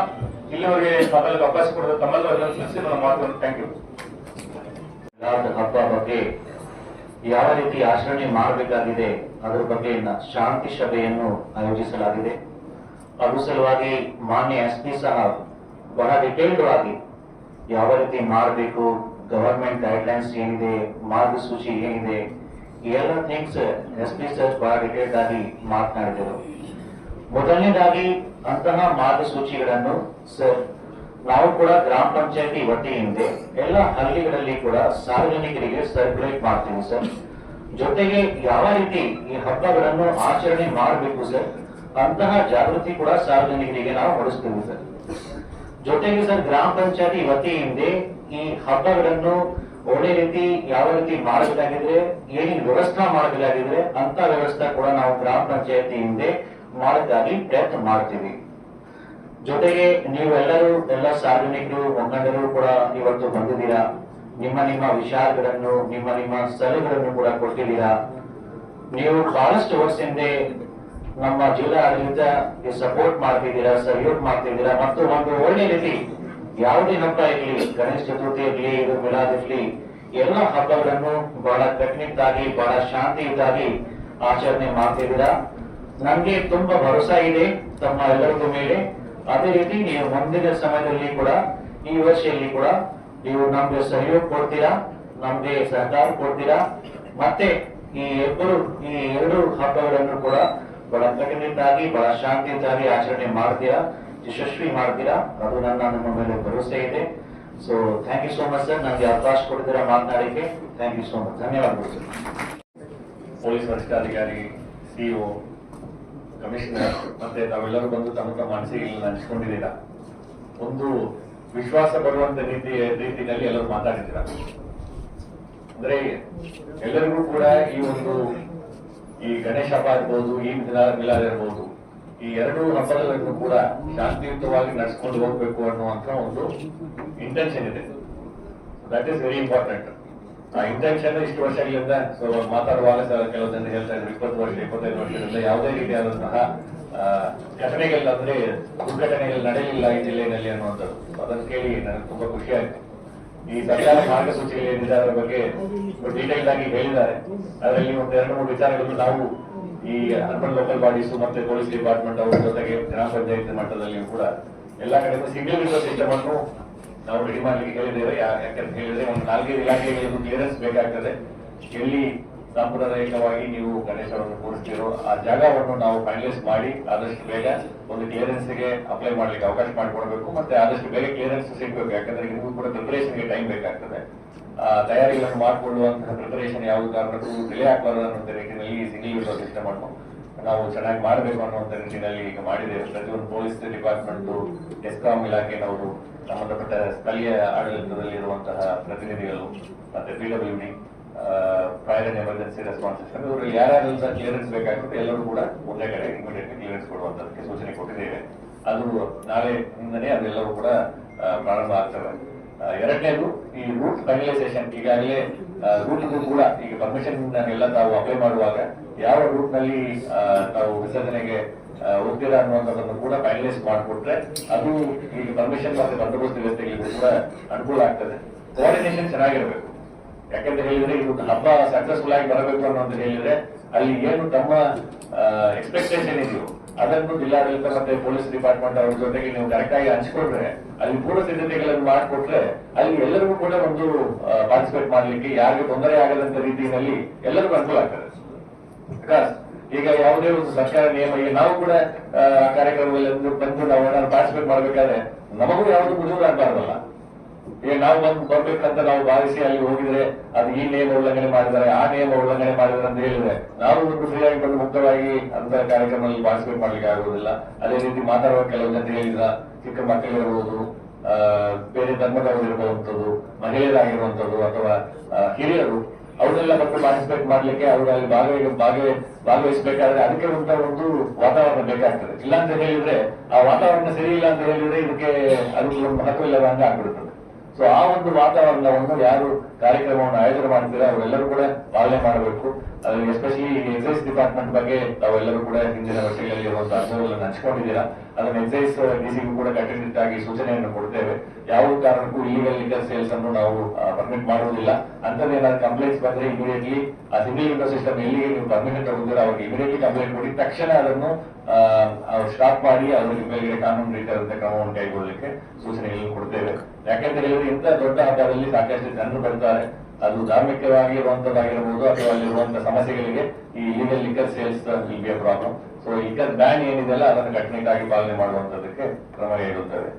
ಇಲ್ಲಿವರೆಗೆ ಮಾತಾಡಲಿಕ್ಕೆ ಅವಕಾಶ ಕೊಡೋದು ತಮ್ಮೆಲ್ಲರೂ ಅಭಿನಂದಿಸಿ ನನ್ನ ಮಾತನ್ನು. Thank you. ಹಬ್ಬ ಬಗ್ಗೆ ಯಾವ ರೀತಿ ಆಚರಣೆ ಮಾಡಬೇಕಾಗಿದೆ ಅದರ ಬಗ್ಗೆ ಶಾಂತಿ ಸಭೆಯನ್ನು ಆಯೋಜಿಸಲಾಗಿದೆ. ಅದು ಸಲುವಾಗಿ ಮಾನ್ಯ SP ಸಾಹಬ್ ಬಹಳ ಡಿಟೇಲ್ಡ್ ಆಗಿ ಯಾವ ರೀತಿ ಮಾಡಬೇಕು, ಗವರ್ಮೆಂಟ್ ಗೈಡ್ಲೈನ್ಸ್ ಏನಿದೆ, ಮಾರ್ಗಸೂಚಿ ಏನಿದೆ, ಎಲ್ಲ ಥಿಂಗ್ಸ್ SP ಸರ್ ಬಹಳ ಡಿಟೇಲ್ಡ್ ಆಗಿ ಮಾತನಾಡಿದರು. ಮೊದಲನೇದಾಗಿ ಅಂತಹ ಮಾರ್ಗಸೂಚಿಗಳನ್ನು ಸರ್ ನಾವು ಕೂಡ ಗ್ರಾಮ ಪಂಚಾಯತಿ ವತಿಯಿಂದ ಎಲ್ಲ ಹಳ್ಳಿಗಳಲ್ಲಿ ಕೂಡ ಸಾರ್ವಜನಿಕರಿಗೆ ಸರ್ಕ್ಯುಲೇಟ್ ಮಾಡ್ತೀವಿ ಸರ್. ಜೊತೆಗೆ ಯಾವ ರೀತಿ ಈ ಹಬ್ಬಗಳನ್ನು ಆಚರಣೆ ಮಾಡಬೇಕು ಸರ್ ಅಂತಹ ಜಾಗೃತಿ ಕೂಡ ಸಾರ್ವಜನಿಕರಿಗೆ ನಾವು ಹೊಡಿಸ್ತೀವಿ ಸರ್. ಜೊತೆಗೆ ಸರ್ ಗ್ರಾಮ ಪಂಚಾಯತಿ ವತಿಯಿಂದ ಈ ಹಬ್ಬಗಳನ್ನು ಒಳ್ಳೆ ರೀತಿ ಯಾವ ರೀತಿ ಮಾಡಬೇಕಾಗಿದ್ರೆ, ಏನೇನು ವ್ಯವಸ್ಥೆ ಮಾಡಬೇಕಾಗಿದ್ರೆ ಅಂತ ವ್ಯವಸ್ಥೆ ಕೂಡ ನಾವು ಗ್ರಾಮ ಪಂಚಾಯತಿಯಿಂದ ಮಾಡೋಕ್ಕಾಗಿ ಪ್ರಯತ್ನ ಮಾಡ್ತೀವಿ. ಜೊತೆಗೆ ನೀವೆಲ್ಲರೂ ಎಲ್ಲ ಸಾರ್ವಜನಿಕರು ಮುಖಂಡರು ಕೂಡ ಇವತ್ತು ಬಂದಿದ್ದೀರಾ. ನಿಮ್ಮ ವಿಚಾರಗಳನ್ನು ನಿಮ್ಮ ಸಲಹೆಗಳನ್ನು ಕೂಡ ಕೊಟ್ಟಿದ್ದೀರಾ. ನೀವು ಬಹಳಷ್ಟು ವರ್ಷದಿಂದ ನಮ್ಮ ಜಿಲ್ಲಾ ಆಡಳಿತ ಸಪೋರ್ಟ್ ಮಾಡ್ತಿದ್ದೀರಾ, ಸಹಯೋಗ ಮಾಡ್ತಿದ್ದೀರಾ ಮತ್ತು ಒಂದು ಒಳ್ಳೆ ರೀತಿ ಯಾವುದೇ ಹಬ್ಬ ಇರಲಿ, ಗಣೇಶ ಚತುರ್ಥಿ ಇರಲಿ, ಇದು ಮಿಲಾದ್ ಇರಲಿ, ಎಲ್ಲ ಹಬ್ಬಗಳನ್ನು ಬಹಳ ಕಟ್ಟುನಿಟ್ಟಾಗಿ ಬಹಳ ಶಾಂತಿಯುತವಾಗಿ ಆಚರಣೆ ಮಾಡ್ತಿದ್ದೀರಾ. ನಮ್ಗೆ ತುಂಬಾ ಭರವಸೆ ಇದೆ ತಮ್ಮ ಎಲ್ಲರಿಗೂ ಮೇಲೆ. ಅದೇ ರೀತಿ ನೀವು ಮುಂದಿನ ಸಮಯದಲ್ಲಿ ಕೂಡ ಈ ವರ್ಷದಲ್ಲಿ ಕೂಡ ನೀವು ನಮ್ಗೆ ಸಹಯೋಗ ಕೊಡ್ತೀರಾ, ನಮ್ಗೆ ಸಹಕಾರ ಕೊಡ್ತೀರಾ. ಮತ್ತೆ ಈ ಎರಡು ಹಬ್ಬಗಳನ್ನು ಕೂಡ ಬಹಳ ಕಟ್ಟುನಿಟ್ಟಾಗಿ ಬಹಳ ಶಾಂತಿಯುತವಾಗಿ ಆಚರಣೆ ಮಾಡ್ತೀರಾ, ಯಶಸ್ವಿ ಮಾಡ್ತೀರಾ. ಅದು ನಮ್ಮ ಮೇಲೆ ಭರವಸೆ ಇದೆ. So thank you so much sir, ನನಗೆ ಅವಕಾಶ ಕೊಡ್ತೀರಾ ಮಾತನಾಡಿಕೆ. ಥ್ಯಾಂಕ್ ಯು ಸೋ ಮಚ್, ಧನ್ಯವಾದಗಳು ಸರ್. ಪೊಲೀಸ್ ವರಿಷ್ಠಾಧಿಕಾರಿ, ಸಿಇಒ, ಕಮಿಷನರ್ ಮತ್ತೆ ತಾವೆಲ್ಲರೂ ಬಂದು ತಮ್ಮ ಮನಸ್ಸಿಗೆ ಹಂಚಿಕೊಂಡಿದ್ದೀರಾ. ಒಂದು ವಿಶ್ವಾಸ ಬರುವಂತ ರೀತಿಯಲ್ಲಿ ಎಲ್ಲರೂ ಮಾತಾಡಿದ್ದೀರಾ. ಅಂದ್ರೆ ಎಲ್ಲರಿಗೂ ಕೂಡ ಈ ಗಣೇಶ ಹಬ್ಬ ಇರ್ಬೋದು, ಈ ಮಿಲಾದ್ ಇರ್ಬೋದು, ಈ ಎರಡು ಹಬ್ಬಗಳನ್ನು ಕೂಡ ಶಾಂತಿಯುತವಾಗಿ ನಡೆಸ್ಕೊಂಡು ಹೋಗ್ಬೇಕು ಅನ್ನುವಂತ ಒಂದು ಇಂಟೆನ್ಷನ್ ಇದೆ. That is very important. ಆ ಇಂಟೆನ್ಷನ್ ಇಷ್ಟು ವರ್ಷಗಳಿಂದ ಮಾತಾಡುವಾಗ ಕೆಲವು ಜನ ಹೇಳ್ತಾ ಇದ್ರು 20 ವರ್ಷ 25 ವರ್ಷದಿಂದ ಯಾವುದೇ ರೀತಿಯಾದಂತಹ ಘಟನೆಗಳು ಅಂದ್ರೆ ದುರ್ಘಟನೆಗಳು ನಡೆಯಲಿಲ್ಲ ಈ ಜಿಲ್ಲೆಯಲ್ಲಿ ಅನ್ನುವಂಥದ್ದು. ಅದನ್ನು ಕೇಳಿ ನನಗೆ ತುಂಬಾ ಖುಷಿ ಆಯ್ತು. ಈ ಸರ್ಕಾರ ಮಾರ್ಗಸೂಚಿಗಳು ಏನಿದೆ ಅದರ ಬಗ್ಗೆ ಡೀಟೇಲ್ ಆಗಿ ಹೇಳಿದ್ದಾರೆ. ಅದರಲ್ಲಿ ಒಂದು 2-3 ವಿಚಾರಗಳು ನಾವು ಈ ಅರ್ಬನ್ ಲೋಕಲ್ ಬಾಡೀಸ್ ಮತ್ತೆ ಪೊಲೀಸ್ ಡಿಪಾರ್ಟ್ಮೆಂಟ್ ಅವರ ಜೊತೆಗೆ ಗ್ರಾಮ ಪಂಚಾಯತ್ ಮಟ್ಟದಲ್ಲಿಯೂ ಕೂಡ ಎಲ್ಲ ಕಡೆ ಸಿಂಗಲ್ ವಿಂಡೋ ಸಿಸ್ಟಮ್ ಅನ್ನು ನಾವು ರೆಡಿ ಮಾಡ್ಲಿಕ್ಕೆ ಹೇಳಿದ್ದೇವೆ. ಯಾಕಂತ ಹೇಳಿದ್ರೆ ಒಂದು 4 ಇಲಾಖೆಗಳಿಗೆ ಕ್ಲಿಯರೆನ್ಸ್ ಬೇಕಾಗ್ತದೆ. ಎಲ್ಲಿ ಸಾಂಪ್ರದಾಯಿಕವಾಗಿ ನೀವು ಗಣೇಶವನ್ನು ಕೂರಿಸ್ತೀರೋ ಆ ಜಾಗವನ್ನು ನಾವು ಫೈನಲೈಸ್ ಮಾಡಿ ಆದಷ್ಟು ಬೇಗ ಒಂದು ಕ್ಲಿಯರೆನ್ಸ್ ಗೆ ಅಪ್ಲೈ ಮಾಡ್ಲಿಕ್ಕೆ ಅವಕಾಶ ಮಾಡಿಕೊಡ್ಬೇಕು. ಮತ್ತೆ ಆದಷ್ಟು ಬೇಗ ಕ್ಲಿಯರೆನ್ಸ್ ಸಿಗ್ಬೇಕು. ಯಾಕಂದ್ರೆ ನಿಮಗೂ ಕೂಡ ಪ್ರಿಪರೇಷನ್ ಗೆ ಟೈಮ್ ಬೇಕಾಗ್ತದೆ. ತಯಾರಿಗಳನ್ನು ಮಾಡಿಕೊಳ್ಳುವಂತಹ ಪ್ರಿಪರೇಷನ್ ಯಾವ ಕಾರಣಕ್ಕೂ ಡಿಲೇ ಆಗಬಾರದು ಅನ್ನುವಂಥ ನಿಟ್ಟಿನಲ್ಲಿ ಸಿಂಗಲ್ ವಿಂಡೋ ಸಿಸ್ಟಮ್ ಅನ್ನು ನಾವು ಚೆನ್ನಾಗಿ ಮಾಡಬೇಕು ಅನ್ನುವಂಥ ನಿಟ್ಟಿನಲ್ಲಿ ಈಗ ಮಾಡಿದ್ದೇವೆ. ಪ್ರತಿಯೊಂದು ಪೊಲೀಸ್ ಡಿಪಾರ್ಟ್ಮೆಂಟ್, ಎಸ್ಕಾಂ ಇಲಾಖೆನವರು, ಸಂಬಂಧಪಟ್ಟ ಸ್ಥಳೀಯ ಆಡಳಿತದಲ್ಲಿ ಇರುವಂತಹ ಪ್ರತಿನಿಧಿಗಳು, ಮತ್ತೆ PWD, fire and emergency response system, ಇವರಲ್ಲಿ ಯಾರ್ಯಾರು ಕ್ಲಿಯರೆನ್ಸ್ ಬೇಕಾಗುತ್ತೆ ಎಲ್ಲರೂ ಕೂಡ ಒಂದೇ ಕಡೆ ಇಮಿಡಿಯೇಟ್ ಕ್ಲಿಯರೆನ್ಸ್ ಕೊಡುವಂತದಕ್ಕೆ ಸೂಚನೆ ಕೊಟ್ಟಿದ್ದೇವೆ. ಅದು ನಾಳೆಯಿಂದನೇ ಅದೆಲ್ಲವೂ ಕೂಡ ಪ್ರಾರಂಭ ಆಗ್ತವೆ. ಎರಡನೇದು ಈ ರೂಟ್ ಫೈನಲೈಸೇಷನ್. ಈಗಾಗಲೇ ರೂಟ್ ಕೂಡ ಈಗ ಪರ್ಮಿಷನ್ ಎಲ್ಲ ತಾವು ಅಪ್ಲೈ ಮಾಡುವಾಗ ಯಾವ ರೂಟ್ ನಲ್ಲಿ ತಾವು ವಿಸರ್ಜನೆಗೆ ಹೋಗ್ತೀರಾ ಅನ್ನುವಂಥದ್ದನ್ನು ಕೂಡ ಫೈನಲೈಸ್ ಮಾಡಿಕೊಟ್ರೆ ಅದು ಈಗ ಪರ್ಮಿಷನ್ ಮತ್ತೆ ಬಂದೋಬಸ್ತ್ ವ್ಯವಸ್ಥೆಗಳಿಗೂ ಕೂಡ ಅನುಕೂಲ ಆಗ್ತದೆ. ಕೋಆರ್ಡಿನೇಷನ್ ಚೆನ್ನಾಗಿರ್ಬೇಕು. ಯಾಕಂತ ಹೇಳಿದ್ರೆ ಇದು ಹಬ್ಬ ಸಕ್ಸಸ್ಫುಲ್ ಆಗಿ ಬರಬೇಕು ಅನ್ನೋದು ಹೇಳಿದ್ರೆ ಅಲ್ಲಿ ಏನು ತಮ್ಮ ಎಕ್ಸ್ಪೆಕ್ಟೇಷನ್ ಇದೆಯೋ ಅದನ್ನು ಜಿಲ್ಲಾಡಳಿತ ಮತ್ತೆ ಪೊಲೀಸ್ ಡಿಪಾರ್ಟ್ಮೆಂಟ್ ಅವ್ರ ಜೊತೆಗೆ ನೀವು ಕರೆಕ್ಟ್ ಆಗಿ ಹಂಚಿಕೊಂಡ್ರೆ, ಅಲ್ಲಿ ಪೂರ್ವ ಸಿದ್ಧತೆಗಳನ್ನು ಮಾಡಿಕೊಟ್ರೆ ಅಲ್ಲಿ ಎಲ್ಲರಿಗೂ ಕೂಡ ಒಂದು ಪಾರ್ಟಿಸಿಪೇಟ್ ಮಾಡ್ಲಿಕ್ಕೆ ಯಾರಿಗೂ ತೊಂದರೆ ಆಗದಂತ ರೀತಿಯಲ್ಲಿ ಎಲ್ಲರಿಗೂ ಅನುಕೂಲ ಆಗ್ತದೆ. ಬಿಕಾಸ್ ಈಗ ಯಾವುದೇ ಒಂದು ಸರ್ಕಾರ ನಿಯಮ, ಈಗ ನಾವು ಕೂಡ ಕಾರ್ಯಕ್ರಮದಲ್ಲಿ ಬಂದು ನಾವು ಏನಾದ್ರು ಪಾರ್ಟಿಸಿಪೇಟ್ ಮಾಡ್ಬೇಕಾದ್ರೆ ನಮಗೂ ಯಾವುದು ಮುಜುಗರ ಆಗ್ಬಾರ್ದಲ್ಲ. ಈಗ ನಾವು ಬರ್ಬೇಕಂತ ನಾವು ಭಾವಿಸಿ ಅಲ್ಲಿ ಹೋಗಿದ್ರೆ ಅದು ಈ ನಿಯಮ ಉಲ್ಲಂಘನೆ ಮಾಡಿದ್ದಾರೆ, ಆ ನಿಯಮ ಉಲ್ಲಂಘನೆ ಮಾಡಿದ್ದಾರೆ ಅಂತ ಹೇಳಿದ್ರೆ ನಾವು ಒಂದು ಫ್ರೀಯಾಗಿ ಬಂದು ಮುಕ್ತವಾಗಿ ಅಂತ ಕಾರ್ಯಕ್ರಮದಲ್ಲಿ ಪಾರ್ಟಿಸಿಪೇಟ್ ಮಾಡ್ಲಿಕ್ಕೆ ಆಗುವುದಿಲ್ಲ. ಅದೇ ರೀತಿ ಮಾತಾಡುವ ಕೆಲವು ಜನ ಹೇಳಿದ್ರ ಚಿಕ್ಕ ಮಕ್ಕಳಿರಬಹುದು, ಬೇರೆ ಧರ್ಮದವರು ಇರಬಹುವಂಥದ್ದು, ಮಹಿಳೆಯರಾಗಿರುವಂಥದ್ದು ಅಥವಾ ಹಿರಿಯರು, ಅವರೆಲ್ಲ ಬಂದು ಪಾರ್ಟಿಸಿಪೇಟ್ ಮಾಡ್ಲಿಕ್ಕೆ ಅವರು ಅಲ್ಲಿ ಭಾಗವಹಿಸಬೇಕಾದ್ರೆ ಅದಕ್ಕೆ ಒಂದು ವಾತಾವರಣ ಬೇಕಾಗ್ತದೆ. ಇಲ್ಲ ಅಂತ ಹೇಳಿದ್ರೆ ಆ ವಾತಾವರಣ ಸರಿ ಇಲ್ಲ ಅಂತ ಹೇಳಿದ್ರೆ ಇದಕ್ಕೆ ಅದಕ್ಕೆ ಒಂದು ಮಹತ್ವ ಇಲ್ಲದ ಹಂಗ ಆಗ್ಬಿಡುತ್ತದೆ. ಸೊ ಆ ಒಂದು ವಾತಾವರಣವನ್ನು ಯಾರು ಕಾರ್ಯಕ್ರಮವನ್ನು ಆಯೋಜನೆ ಮಾಡ್ತೀರಾ ಅವರೆಲ್ಲರೂ ಕೂಡ ಪಾಲನೆ ಮಾಡಬೇಕು. ಅದರಲ್ಲಿ ಎಸ್ಪೆಷಲಿ ಎಕ್ಸೈಸ್ ಡಿಪಾರ್ಟ್ಮೆಂಟ್ ಬಗ್ಗೆ ತಾವೆಲ್ಲರೂ ಕೂಡ ಹಿಂದಿನ ವರ್ಷಗಳಲ್ಲಿ ಇರುವಂತಹ ಅನುಭವಗಳನ್ನು ಹಂಚಿಕೊಂಡಿದ್ದೀರಾ. ಅದನ್ನು ಎಕ್ಸೈಸ್ ಡಿಸಿಗೂ ಕೂಡ ಕಟ್ಟುನಿಟ್ಟಾಗಿ ಸೂಚನೆಯನ್ನು ಕೊಡ್ತೇವೆ. ಯಾವ ಕಾರಣಕ್ಕೂ ಇಲ್ಲಿಗಲ್ ಲಿಕ್ಕರ್ ಸೇಲ್ಸ್ ಅನ್ನು ನಾವು ಪರ್ಮಿಟ್ ಮಾಡುವುದಿಲ್ಲ. ಅಂತದ್ದು ಏನಾದ್ರು ಕಂಪ್ಲೇಂಟ್ಸ್ ಬಂದ್ರೆ ಇಮಿಡಿಯೇಟ್ಲಿ ಆ ಸಿಂಗಲ್ ವಿಂಡೋ ಸಿಸ್ಟಮ್ ಎಲ್ಲಿಗೆ ನೀವು ಪರ್ಮಿಷನ್ ತಗೊಂಡಿರೋ ಅವ್ರಿಗೆ ಇಮಿಡಿಯೇಟ್ಲಿ ಕಂಪ್ಲೇಂಟ್ ಕೊಡಿ, ತಕ್ಷಣ ಅದನ್ನು ಸ್ಟಾಪ್ ಮಾಡಿ ಅವರಿಗೆ ಮೇಲ್ಗಡೆ ಕಾನೂನು ರೀತಿಯಾದಂತಹ ಕ್ರಮವನ್ನು ಕೈಗೊಳ್ಳಲಿಕ್ಕೆ ಸೂಚನೆಗಳನ್ನು ಕೊಡ್ತೇವೆ. ಯಾಕೆಂತ ಹೇಳಿದ್ರೆ ಇಂಥ ದೊಡ್ಡ ಹಬ್ಬದಲ್ಲಿ ಸಾಕಷ್ಟು ಜನರು ಬರ್ತಾರೆ. ಅದು ಧಾರ್ಮಿಕವಾಗಿ ಇರುವಂತದ್ದಾಗಿರಬಹುದು ಅಥವಾ ಅಲ್ಲಿರುವಂತಹ ಸಮಸ್ಯೆಗಳಿಗೆ ಈ illegal liquor sales will be a problem. So liquor ban ಏನಿದೆಲ್ಲ ಅದನ್ನು ಕಟ್ಟುನಿಟ್ಟಾಗಿ ಪಾಲನೆ ಮಾಡುವಂತದಕ್ಕೆ ಕ್ರಮ ಕೈಗೊಳ್ಳುತ್ತೇವೆ.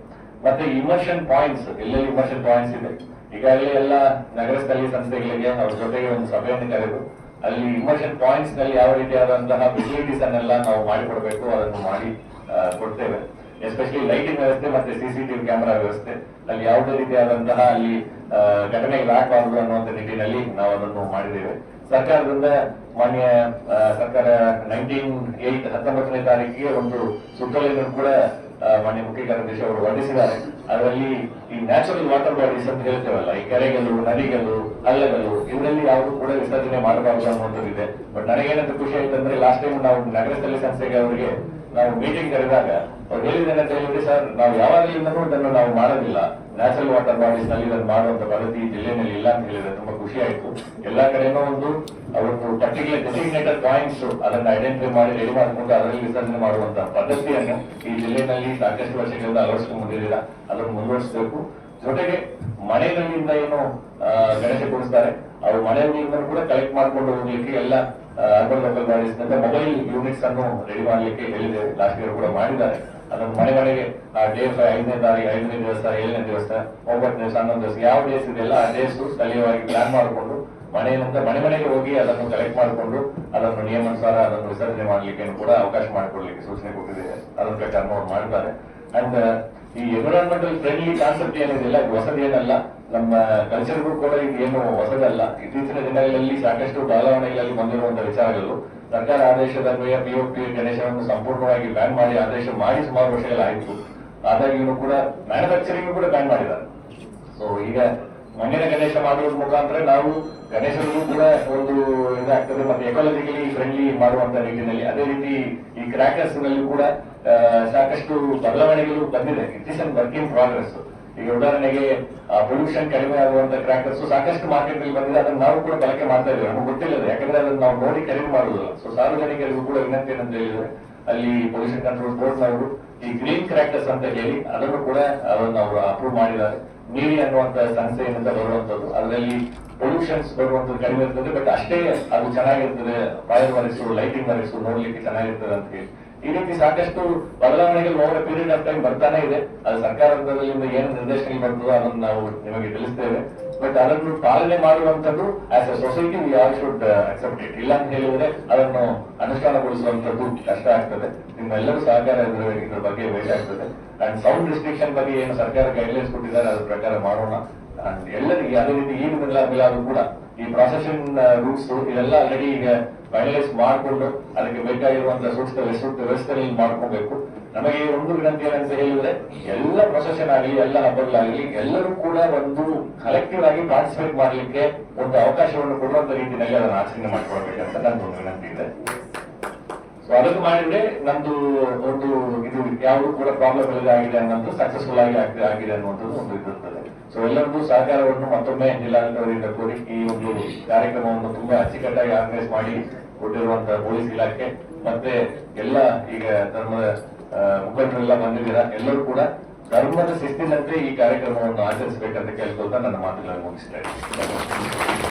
ಮತ್ತೆ ಇಮರ್ಷನ್ ಪಾಯಿಂಟ್ಸ್, ಎಲ್ಲೆಲ್ಲಿ ಇಮರ್ಷನ್ ಪಾಯಿಂಟ್ಸ್ ಇದೆ ಈಗಾಗಲೇ ಎಲ್ಲ ನಗರ ಸ್ಥಳೀಯ ಸಂಸ್ಥೆಗಳಿಗೆ ಅವ್ರ ಜೊತೆಗೆ ಒಂದು ಸಭೆಯನ್ನು ಕರೆದು ಅಲ್ಲಿ ಇಮರ್ಷನ್ ಪಾಯಿಂಟ್ಸ್ ನಲ್ಲಿ ಯಾವ ರೀತಿಯಾದಂತಹ ಫೆಸಿಲಿಟೀಸ್ ಅನ್ನೆಲ್ಲ ನಾವು ಮಾಡಿಕೊಡ್ಬೇಕು ಅದನ್ನು ಮಾಡಿ ಕೊಡ್ತೇವೆ. ಎಸ್ಪೆಷಲಿ ಲೈಟಿಂಗ್ ವ್ಯವಸ್ಥೆ ಮತ್ತೆ CCTV ಕ್ಯಾಮೆರಾ ವ್ಯವಸ್ಥೆ ಅಲ್ಲಿ ಯಾವುದೇ ರೀತಿಯಾದಂತಹ ಅಲ್ಲಿ ಘಟನೆಗಳಾಗಬಾರದು ಅನ್ನುವಂಥ ನಿಟ್ಟಿನಲ್ಲಿ ನಾವು ಅದನ್ನು ಮಾಡಿದ್ದೇವೆ. ಸರ್ಕಾರದಿಂದ ಮಾನ್ಯ ಸರ್ಕಾರ 19/8 19ನೇ ತಾರೀಕಿಗೆ ಒಂದು ಸುತ್ತೋಲೆಯನ್ನು ಕೂಡ ಮಾನ್ಯ ಮುಖ್ಯ ಕಾರ್ಯದರ್ಶಿ ಅವರು ವರ್ಣಿಸಿದ್ದಾರೆ. ಅದರಲ್ಲಿ ಈ ನ್ಯಾಚುರಲ್ ವಾಟರ್ ಬಾಡೀಸ್ ಅಂತ ಹೇಳ್ತೇವಲ್ಲ, ಈ ಕೆರೆಗಳು, ನದಿಗಳು, ಹಳ್ಳಗಳು, ಇವರಲ್ಲಿ ಯಾವುದು ಕೂಡ ವಿಸರ್ಜನೆ ಮಾಡಬಾರದು ಅನ್ನುವಂಥದ್ದು ಇದೆ. ಬಟ್ ನನಗೇನಂತ ಖುಷಿ ಆಯ್ತು ಅಂದ್ರೆ, ಲಾಸ್ಟ್ ಟೈಮ್ ನಾವು ನಗರ ಸ್ಥಳೀಯ ಸಂಸ್ಥೆಗೆ ಅವರಿಗೆ ನಾವು ಮೀಟಿಂಗ್ ಕರೆದಾಗ ಅವ್ರು ಹೇಳಿದ್ದೇನೆ ಅಂತ ಹೇಳಿದ್ರೆ, ಸರ್ ನಾವು ಯಾವಾಗಲಿಂದನೂ ಇದನ್ನು ನಾವು ಮಾಡೋದಿಲ್ಲ, ನ್ಯಾಚುರಲ್ ವಾಟರ್ ಬಾಡೀಸ್ ನಲ್ಲಿ ಇದನ್ನು ಮಾಡುವಂತ ಪದ್ಧತಿ ಜಿಲ್ಲೆಯಲ್ಲಿ ಇಲ್ಲ ಅಂತ ಹೇಳಿದ್ರೆ ತುಂಬಾ ಖುಷಿ ಆಯ್ತು. ಎಲ್ಲಾ ಕಡೆನೂ ಒಂದು ಪರ್ಟಿಕ್ಯುಲರ್ ಡೆಸಿಗ್ನೇಟೆಡ್ ಪಾಯಿಂಟ್ಸ್ ಅದನ್ನ ಐಡೆಂಟಿಫೈ ಮಾಡಿ ರೆಡಿ ಮಾಡಿಕೊಂಡು ಅದರಲ್ಲಿ ವಿಸರ್ಜನೆ ಮಾಡುವಂತಹ ಪದ್ಧತಿಯನ್ನು ಈ ಜಿಲ್ಲೆಯಲ್ಲಿ ಸಾಕಷ್ಟು ವರ್ಷಗಳಿಂದ ಅಳವಡಿಸಿಕೊಂಡು ಬಂದಿದ್ದೀರಾ. ಅದನ್ನು ಮುಂದುವರಿಸಬೇಕು. ಜೊತೆಗೆ ಮನೆಗಳಿಂದ ಏನು ಗಣೇಶ ಕೂಡಿಸ್ತಾರೆ, ಅವರು ಮನೆಗಳಿಂದ ಕೂಡ ಕಲೆಕ್ಟ್ ಮಾಡ್ಕೊಂಡು ಹೋಗ್ಲಿಕ್ಕೆ ಎಲ್ಲ urban local bodies mobile units ಅನ್ನು ರೆಡಿ ಮಾಡ್ಲಿಕ್ಕೆ ಹೇಳಿದ್ದೇವೆ. ಲಾಸ್ಟ್ ಇಯರ್ ಕೂಡ ಮಾಡಿದ್ದಾರೆ. ಅದನ್ನು ಮನೆಗಳಿಗೆ ಡೇ 5ನೇ ತಾರೀಕು, 5ನೇ ದಿವಸ, 7ನೇ ದಿವಸ, 9ನೇ ದಿವಸ, 11ನೇ ದಿವಸ ಯಾವ ಡೇಸ್ ಇದೆಲ್ಲ ಆ ಡೇಸ್ ಸ್ಥಳೀಯವಾಗಿ ಪ್ಲಾನ್ ಮಾಡಿಕೊಂಡು ಮನೆಯಿಂದ ಮನೆಗೆ ಹೋಗಿ ಅದನ್ನು ಕಲೆಕ್ಟ್ ಮಾಡಿಕೊಂಡು ಅದನ್ನು ನಿಯಮಾನುಸಾರ ಅದನ್ನು ವಿಸರ್ಜನೆ ಮಾಡ್ಲಿಕ್ಕೆ ಕೂಡ ಅವಕಾಶ ಮಾಡಿಕೊಡ್ಲಿಕ್ಕೆ ಸೂಚನೆ ಕೊಟ್ಟಿದ್ದೇವೆ. ಅದರ ಪ್ರಕಾರ ಅವ್ರು ಮಾಡ್ತಾರೆ. ಅಂಡ್ ಈ ಎನ್ವಿರಾನ್ಮೆಂಟಲ್ ಫ್ರೆಂಡ್ಲಿ ಕಾನ್ಸೆಪ್ಟ್ ಏನಿದೆಯಲ್ಲ, ಇದು ಹೊಸದೇನಲ್ಲ. ನಮ್ಮ ಕಲ್ಚರ್ಗೂ ಕೂಡ ಇದು ಏನು ಹೊಸದಲ್ಲ. ಇತ್ತೀಚಿನ ದಿನಗಳಲ್ಲಿ ಸಾಕಷ್ಟು ಬದಲಾವಣೆಗಳಲ್ಲಿ ಬಂದಿರುವಂತಹ ವಿಚಾರಗಳು. ಸರ್ಕಾರ ಆದೇಶದ ಅನ್ವಯ POP ಗಣೇಶವನ್ನು ಸಂಪೂರ್ಣವಾಗಿ ಬ್ಯಾನ್ ಮಾಡಿ ಆದೇಶ ಮಾಡಿ ಸುಮಾರು ವರ್ಷಗಳಾಯಿತು. ಆದಾಗ್ಯೂ ಕೂಡ ಮ್ಯಾನುಫ್ಯಾಕ್ಚರಿಂಗ್ ಕೂಡ ಬ್ಯಾನ್ ಮಾಡಿದ್ದಾರೆ. ಸೊ ಈಗ ಮಣ್ಣಿನ ಗಣೇಶ ಮಾಡುವುದ್ರ ಮುಖಾಂತರ ನಾವು ಗಣೇಶರಿಗೂ ಕೂಡ ಒಂದು ಇದಾಗ್ತದೆ, ಮತ್ತೆ ಎಕಾಲಜಿಕಲಿ ಫ್ರೆಂಡ್ಲಿ ಮಾಡುವಂತ ನಿಟ್ಟಿನಲ್ಲಿ. ಅದೇ ರೀತಿ ಈ ಕ್ರ್ಯಾಕರ್ಸ್ ನಲ್ಲಿ ಕೂಡ ಸಾಕಷ್ಟು ಬದಲಾವಣೆಗಳು ಬಂದಿದೆ. It is an work in progress. ಈಗ ಉದಾಹರಣೆಗೆ ಪೊಲ್ಯೂಷನ್ ಕಡಿಮೆ ಆಗುವಂತ ಕ್ರ್ಯಾಕರ್ಸ್ ಸಾಕಷ್ಟು ಮಾರ್ಕೆಟ್ ನಲ್ಲಿ ಬಂದಿದೆ. ಅದನ್ನು ನಾವು ಕೂಡ ಬಳಕೆ ಮಾಡ್ತಾ ಇದ್ದೇವೆ. ನಮ್ಗೆ ಗೊತ್ತಿಲ್ಲದೆ, ಯಾಕಂದ್ರೆ ಅದನ್ನು ನಾವು ನೋಡಿ ಖರೀದಿ ಮಾಡುವುದಿಲ್ಲ. ಸೊ ಸಾರ್ವಜನಿಕರಿಗೂ ಕೂಡ ವಿನಂತಿ ಏನಂತ ಹೇಳಿದ್ರೆ, ಅಲ್ಲಿ ಪೊಲ್ಯೂಷನ್ ಕಂಟ್ರೋಲ್ ಬೋರ್ಡ್ ನವರು ಈ ಗ್ರೀನ್ ಕ್ರ್ಯಾಕರ್ಸ್ ಅಂತ ಹೇಳಿ ಅದನ್ನು ಕೂಡ ಅದನ್ನು ಅವರು ಅಪ್ರೂವ್ ಮಾಡಿದ್ದಾರೆ. ನೀರಿ ಅನ್ನುವಂತ ಸಂಸ್ಥೆಯಿಂದ ಬರುವಂತದ್ದು, ಅದರಲ್ಲಿ ಪೊಲ್ಯೂಷನ್ಸ್ ಬರುವಂತದ್ದು ಕಡಿಮೆ ಇರ್ತದೆ, ಬಟ್ ಅಷ್ಟೇ ಅದು ಚೆನ್ನಾಗಿರ್ತದೆ. ಫೈರ್ ವರ್ಕ್ಸ್, ಲೈಟಿಂಗ್ ವರ್ಕ್ಸ್ ನೋಡ್ಲಿಕ್ಕೆ ಚೆನ್ನಾಗಿರ್ತದೆ ಅಂತ ಹೇಳಿ ಈ ರೀತಿ ಸಾಕಷ್ಟು ಬದಲಾವಣೆಗಳು ಓವರ್ ಪೀರಿಯಡ್ ಆಫ್ ಟೈಮ್ ಬರ್ತಾನೆ ಇದೆ. ಅದು ಸರ್ಕಾರದಿಂದ ಏನು ನಿರ್ದೇಶನ ಬರ್ತದೋ ಅದನ್ನು ನಾವು ನಿಮಗೆ ತಿಳಿಸ್ತೇವೆ. ಬಟ್ ಅದನ್ನು ಪಾಲನೆ ಮಾಡುವಂತದ್ದು as A society we all should accept it. ಇಲ್ಲ ಅಂತ ಹೇಳಿದ್ರೆ ಅದನ್ನು ಅನುಷ್ಠಾನಗೊಳಿಸುವಂತದ್ದು ಕಷ್ಟ ಆಗ್ತದೆ. ನಿಮ್ಮೆಲ್ಲರೂ ಸಹಕಾರ ಇದ್ರ ಬಗ್ಗೆ ಬೇಕಾಗ್ತದೆ. ಅಂಡ್ ಸೌಂಡ್ ರಿಸ್ಟ್ರಿಕ್ಷನ್ ಬಗ್ಗೆ ಏನು ಸರ್ಕಾರ ಗೈಡ್ಲೈನ್ಸ್ ಕೊಟ್ಟಿದ್ದಾರೆ ಅದ್ರ ಪ್ರಕಾರ ಮಾಡೋಣ. ಅಂಡ್ ಎಲ್ಲರಿಗೆ ಅದೇ ರೀತಿ ಈ ಮಿಲಾದು ಕೂಡ ಈ ಪ್ರೊಸೆಷನ್ ರೂಟ್ಸ್ ಇದೆಲ್ಲ ಆಲ್ರೆಡಿ ಈಗ ಫೈನಲೈಸ್ ಮಾಡಿಕೊಂಡು ಅದಕ್ಕೆ ಬೇಕಾಗಿರುವಂತಹ ಸೂಕ್ತ ವ್ಯವಸ್ಥೆ ಮಾಡ್ಕೋಬೇಕು. ನಮಗೆ ಒಂದು ವಿನಂತಿ ಏನಂತ ಹೇಳಿದ್ರೆ, ಎಲ್ಲ ಪ್ರೊಸೆಷನ್ ಆಗಲಿ, ಎಲ್ಲ ಹಬ್ಬಗಳಾಗಲಿ, ಎಲ್ಲರೂ ಕೂಡ ಒಂದು ಕಲೆಕ್ಟಿವ್ ಆಗಿ ಪಾರ್ಟಿಸಿಪೇಟ್ ಮಾಡ್ಲಿಕ್ಕೆ ಒಂದು ಅವಕಾಶವನ್ನು ಕೊಡುವಂತ ರೀತಿಯಲ್ಲಿ ಅದನ್ನು ಆಚರಣೆ ಮಾಡ್ಕೊಳ್ಬೇಕಂತ ನಂದು ಒಂದು ವಿನಂತಿ ಇದೆ. ಸೊ ಅದನ್ನು ಮಾಡಿದ್ರೆ ನಮ್ದು ಒಂದು ಇದು ಯಾವುದು ಕೂಡ ಪ್ರಾಬ್ಲಮ್ ಇಲ್ಲದೆ ಆಗಿದೆ ಅನ್ನೋದು ಸಕ್ಸಸ್ಫುಲ್ ಆಗಿದೆ ಅನ್ನುವಂಥದ್ದು ಒಂದು ಇರುತ್ತದೆ. ಸೊ ಎಲ್ಲರಿಗೂ ಸಹಕಾರವನ್ನು ಮತ್ತೊಮ್ಮೆ ಜಿಲ್ಲಾಧಿಕಾರಿಯಿಂದ ಕೋರಿ ಈ ಒಂದು ಕಾರ್ಯಕ್ರಮವನ್ನು ತುಂಬಾ ಅಚ್ಚುಕಟ್ಟಾಗಿ ಆರ್ಗನೈಸ್ ಮಾಡಿ ಕೊಟ್ಟಿರುವಂತಹ ಪೊಲೀಸ್ ಇಲಾಖೆ ಮತ್ತೆ ಎಲ್ಲ ಈಗ ಧರ್ಮದ ಮುಖಂಡರೆಲ್ಲ ಬಂದಿದ್ದೀರಾ. ಎಲ್ಲರೂ ಕೂಡ ಧರ್ಮದ ಶಿಸ್ತಿನಂತೆ ಈ ಕಾರ್ಯಕ್ರಮವನ್ನು ಆಚರಿಸಬೇಕಂತ ಕೇಳ್ಕೊಳ್ತಾ ನನ್ನ ಮಾತುಗಳನ್ನು ಮುಗಿಸ್ತಾ ಇದ್ದೀನಿ.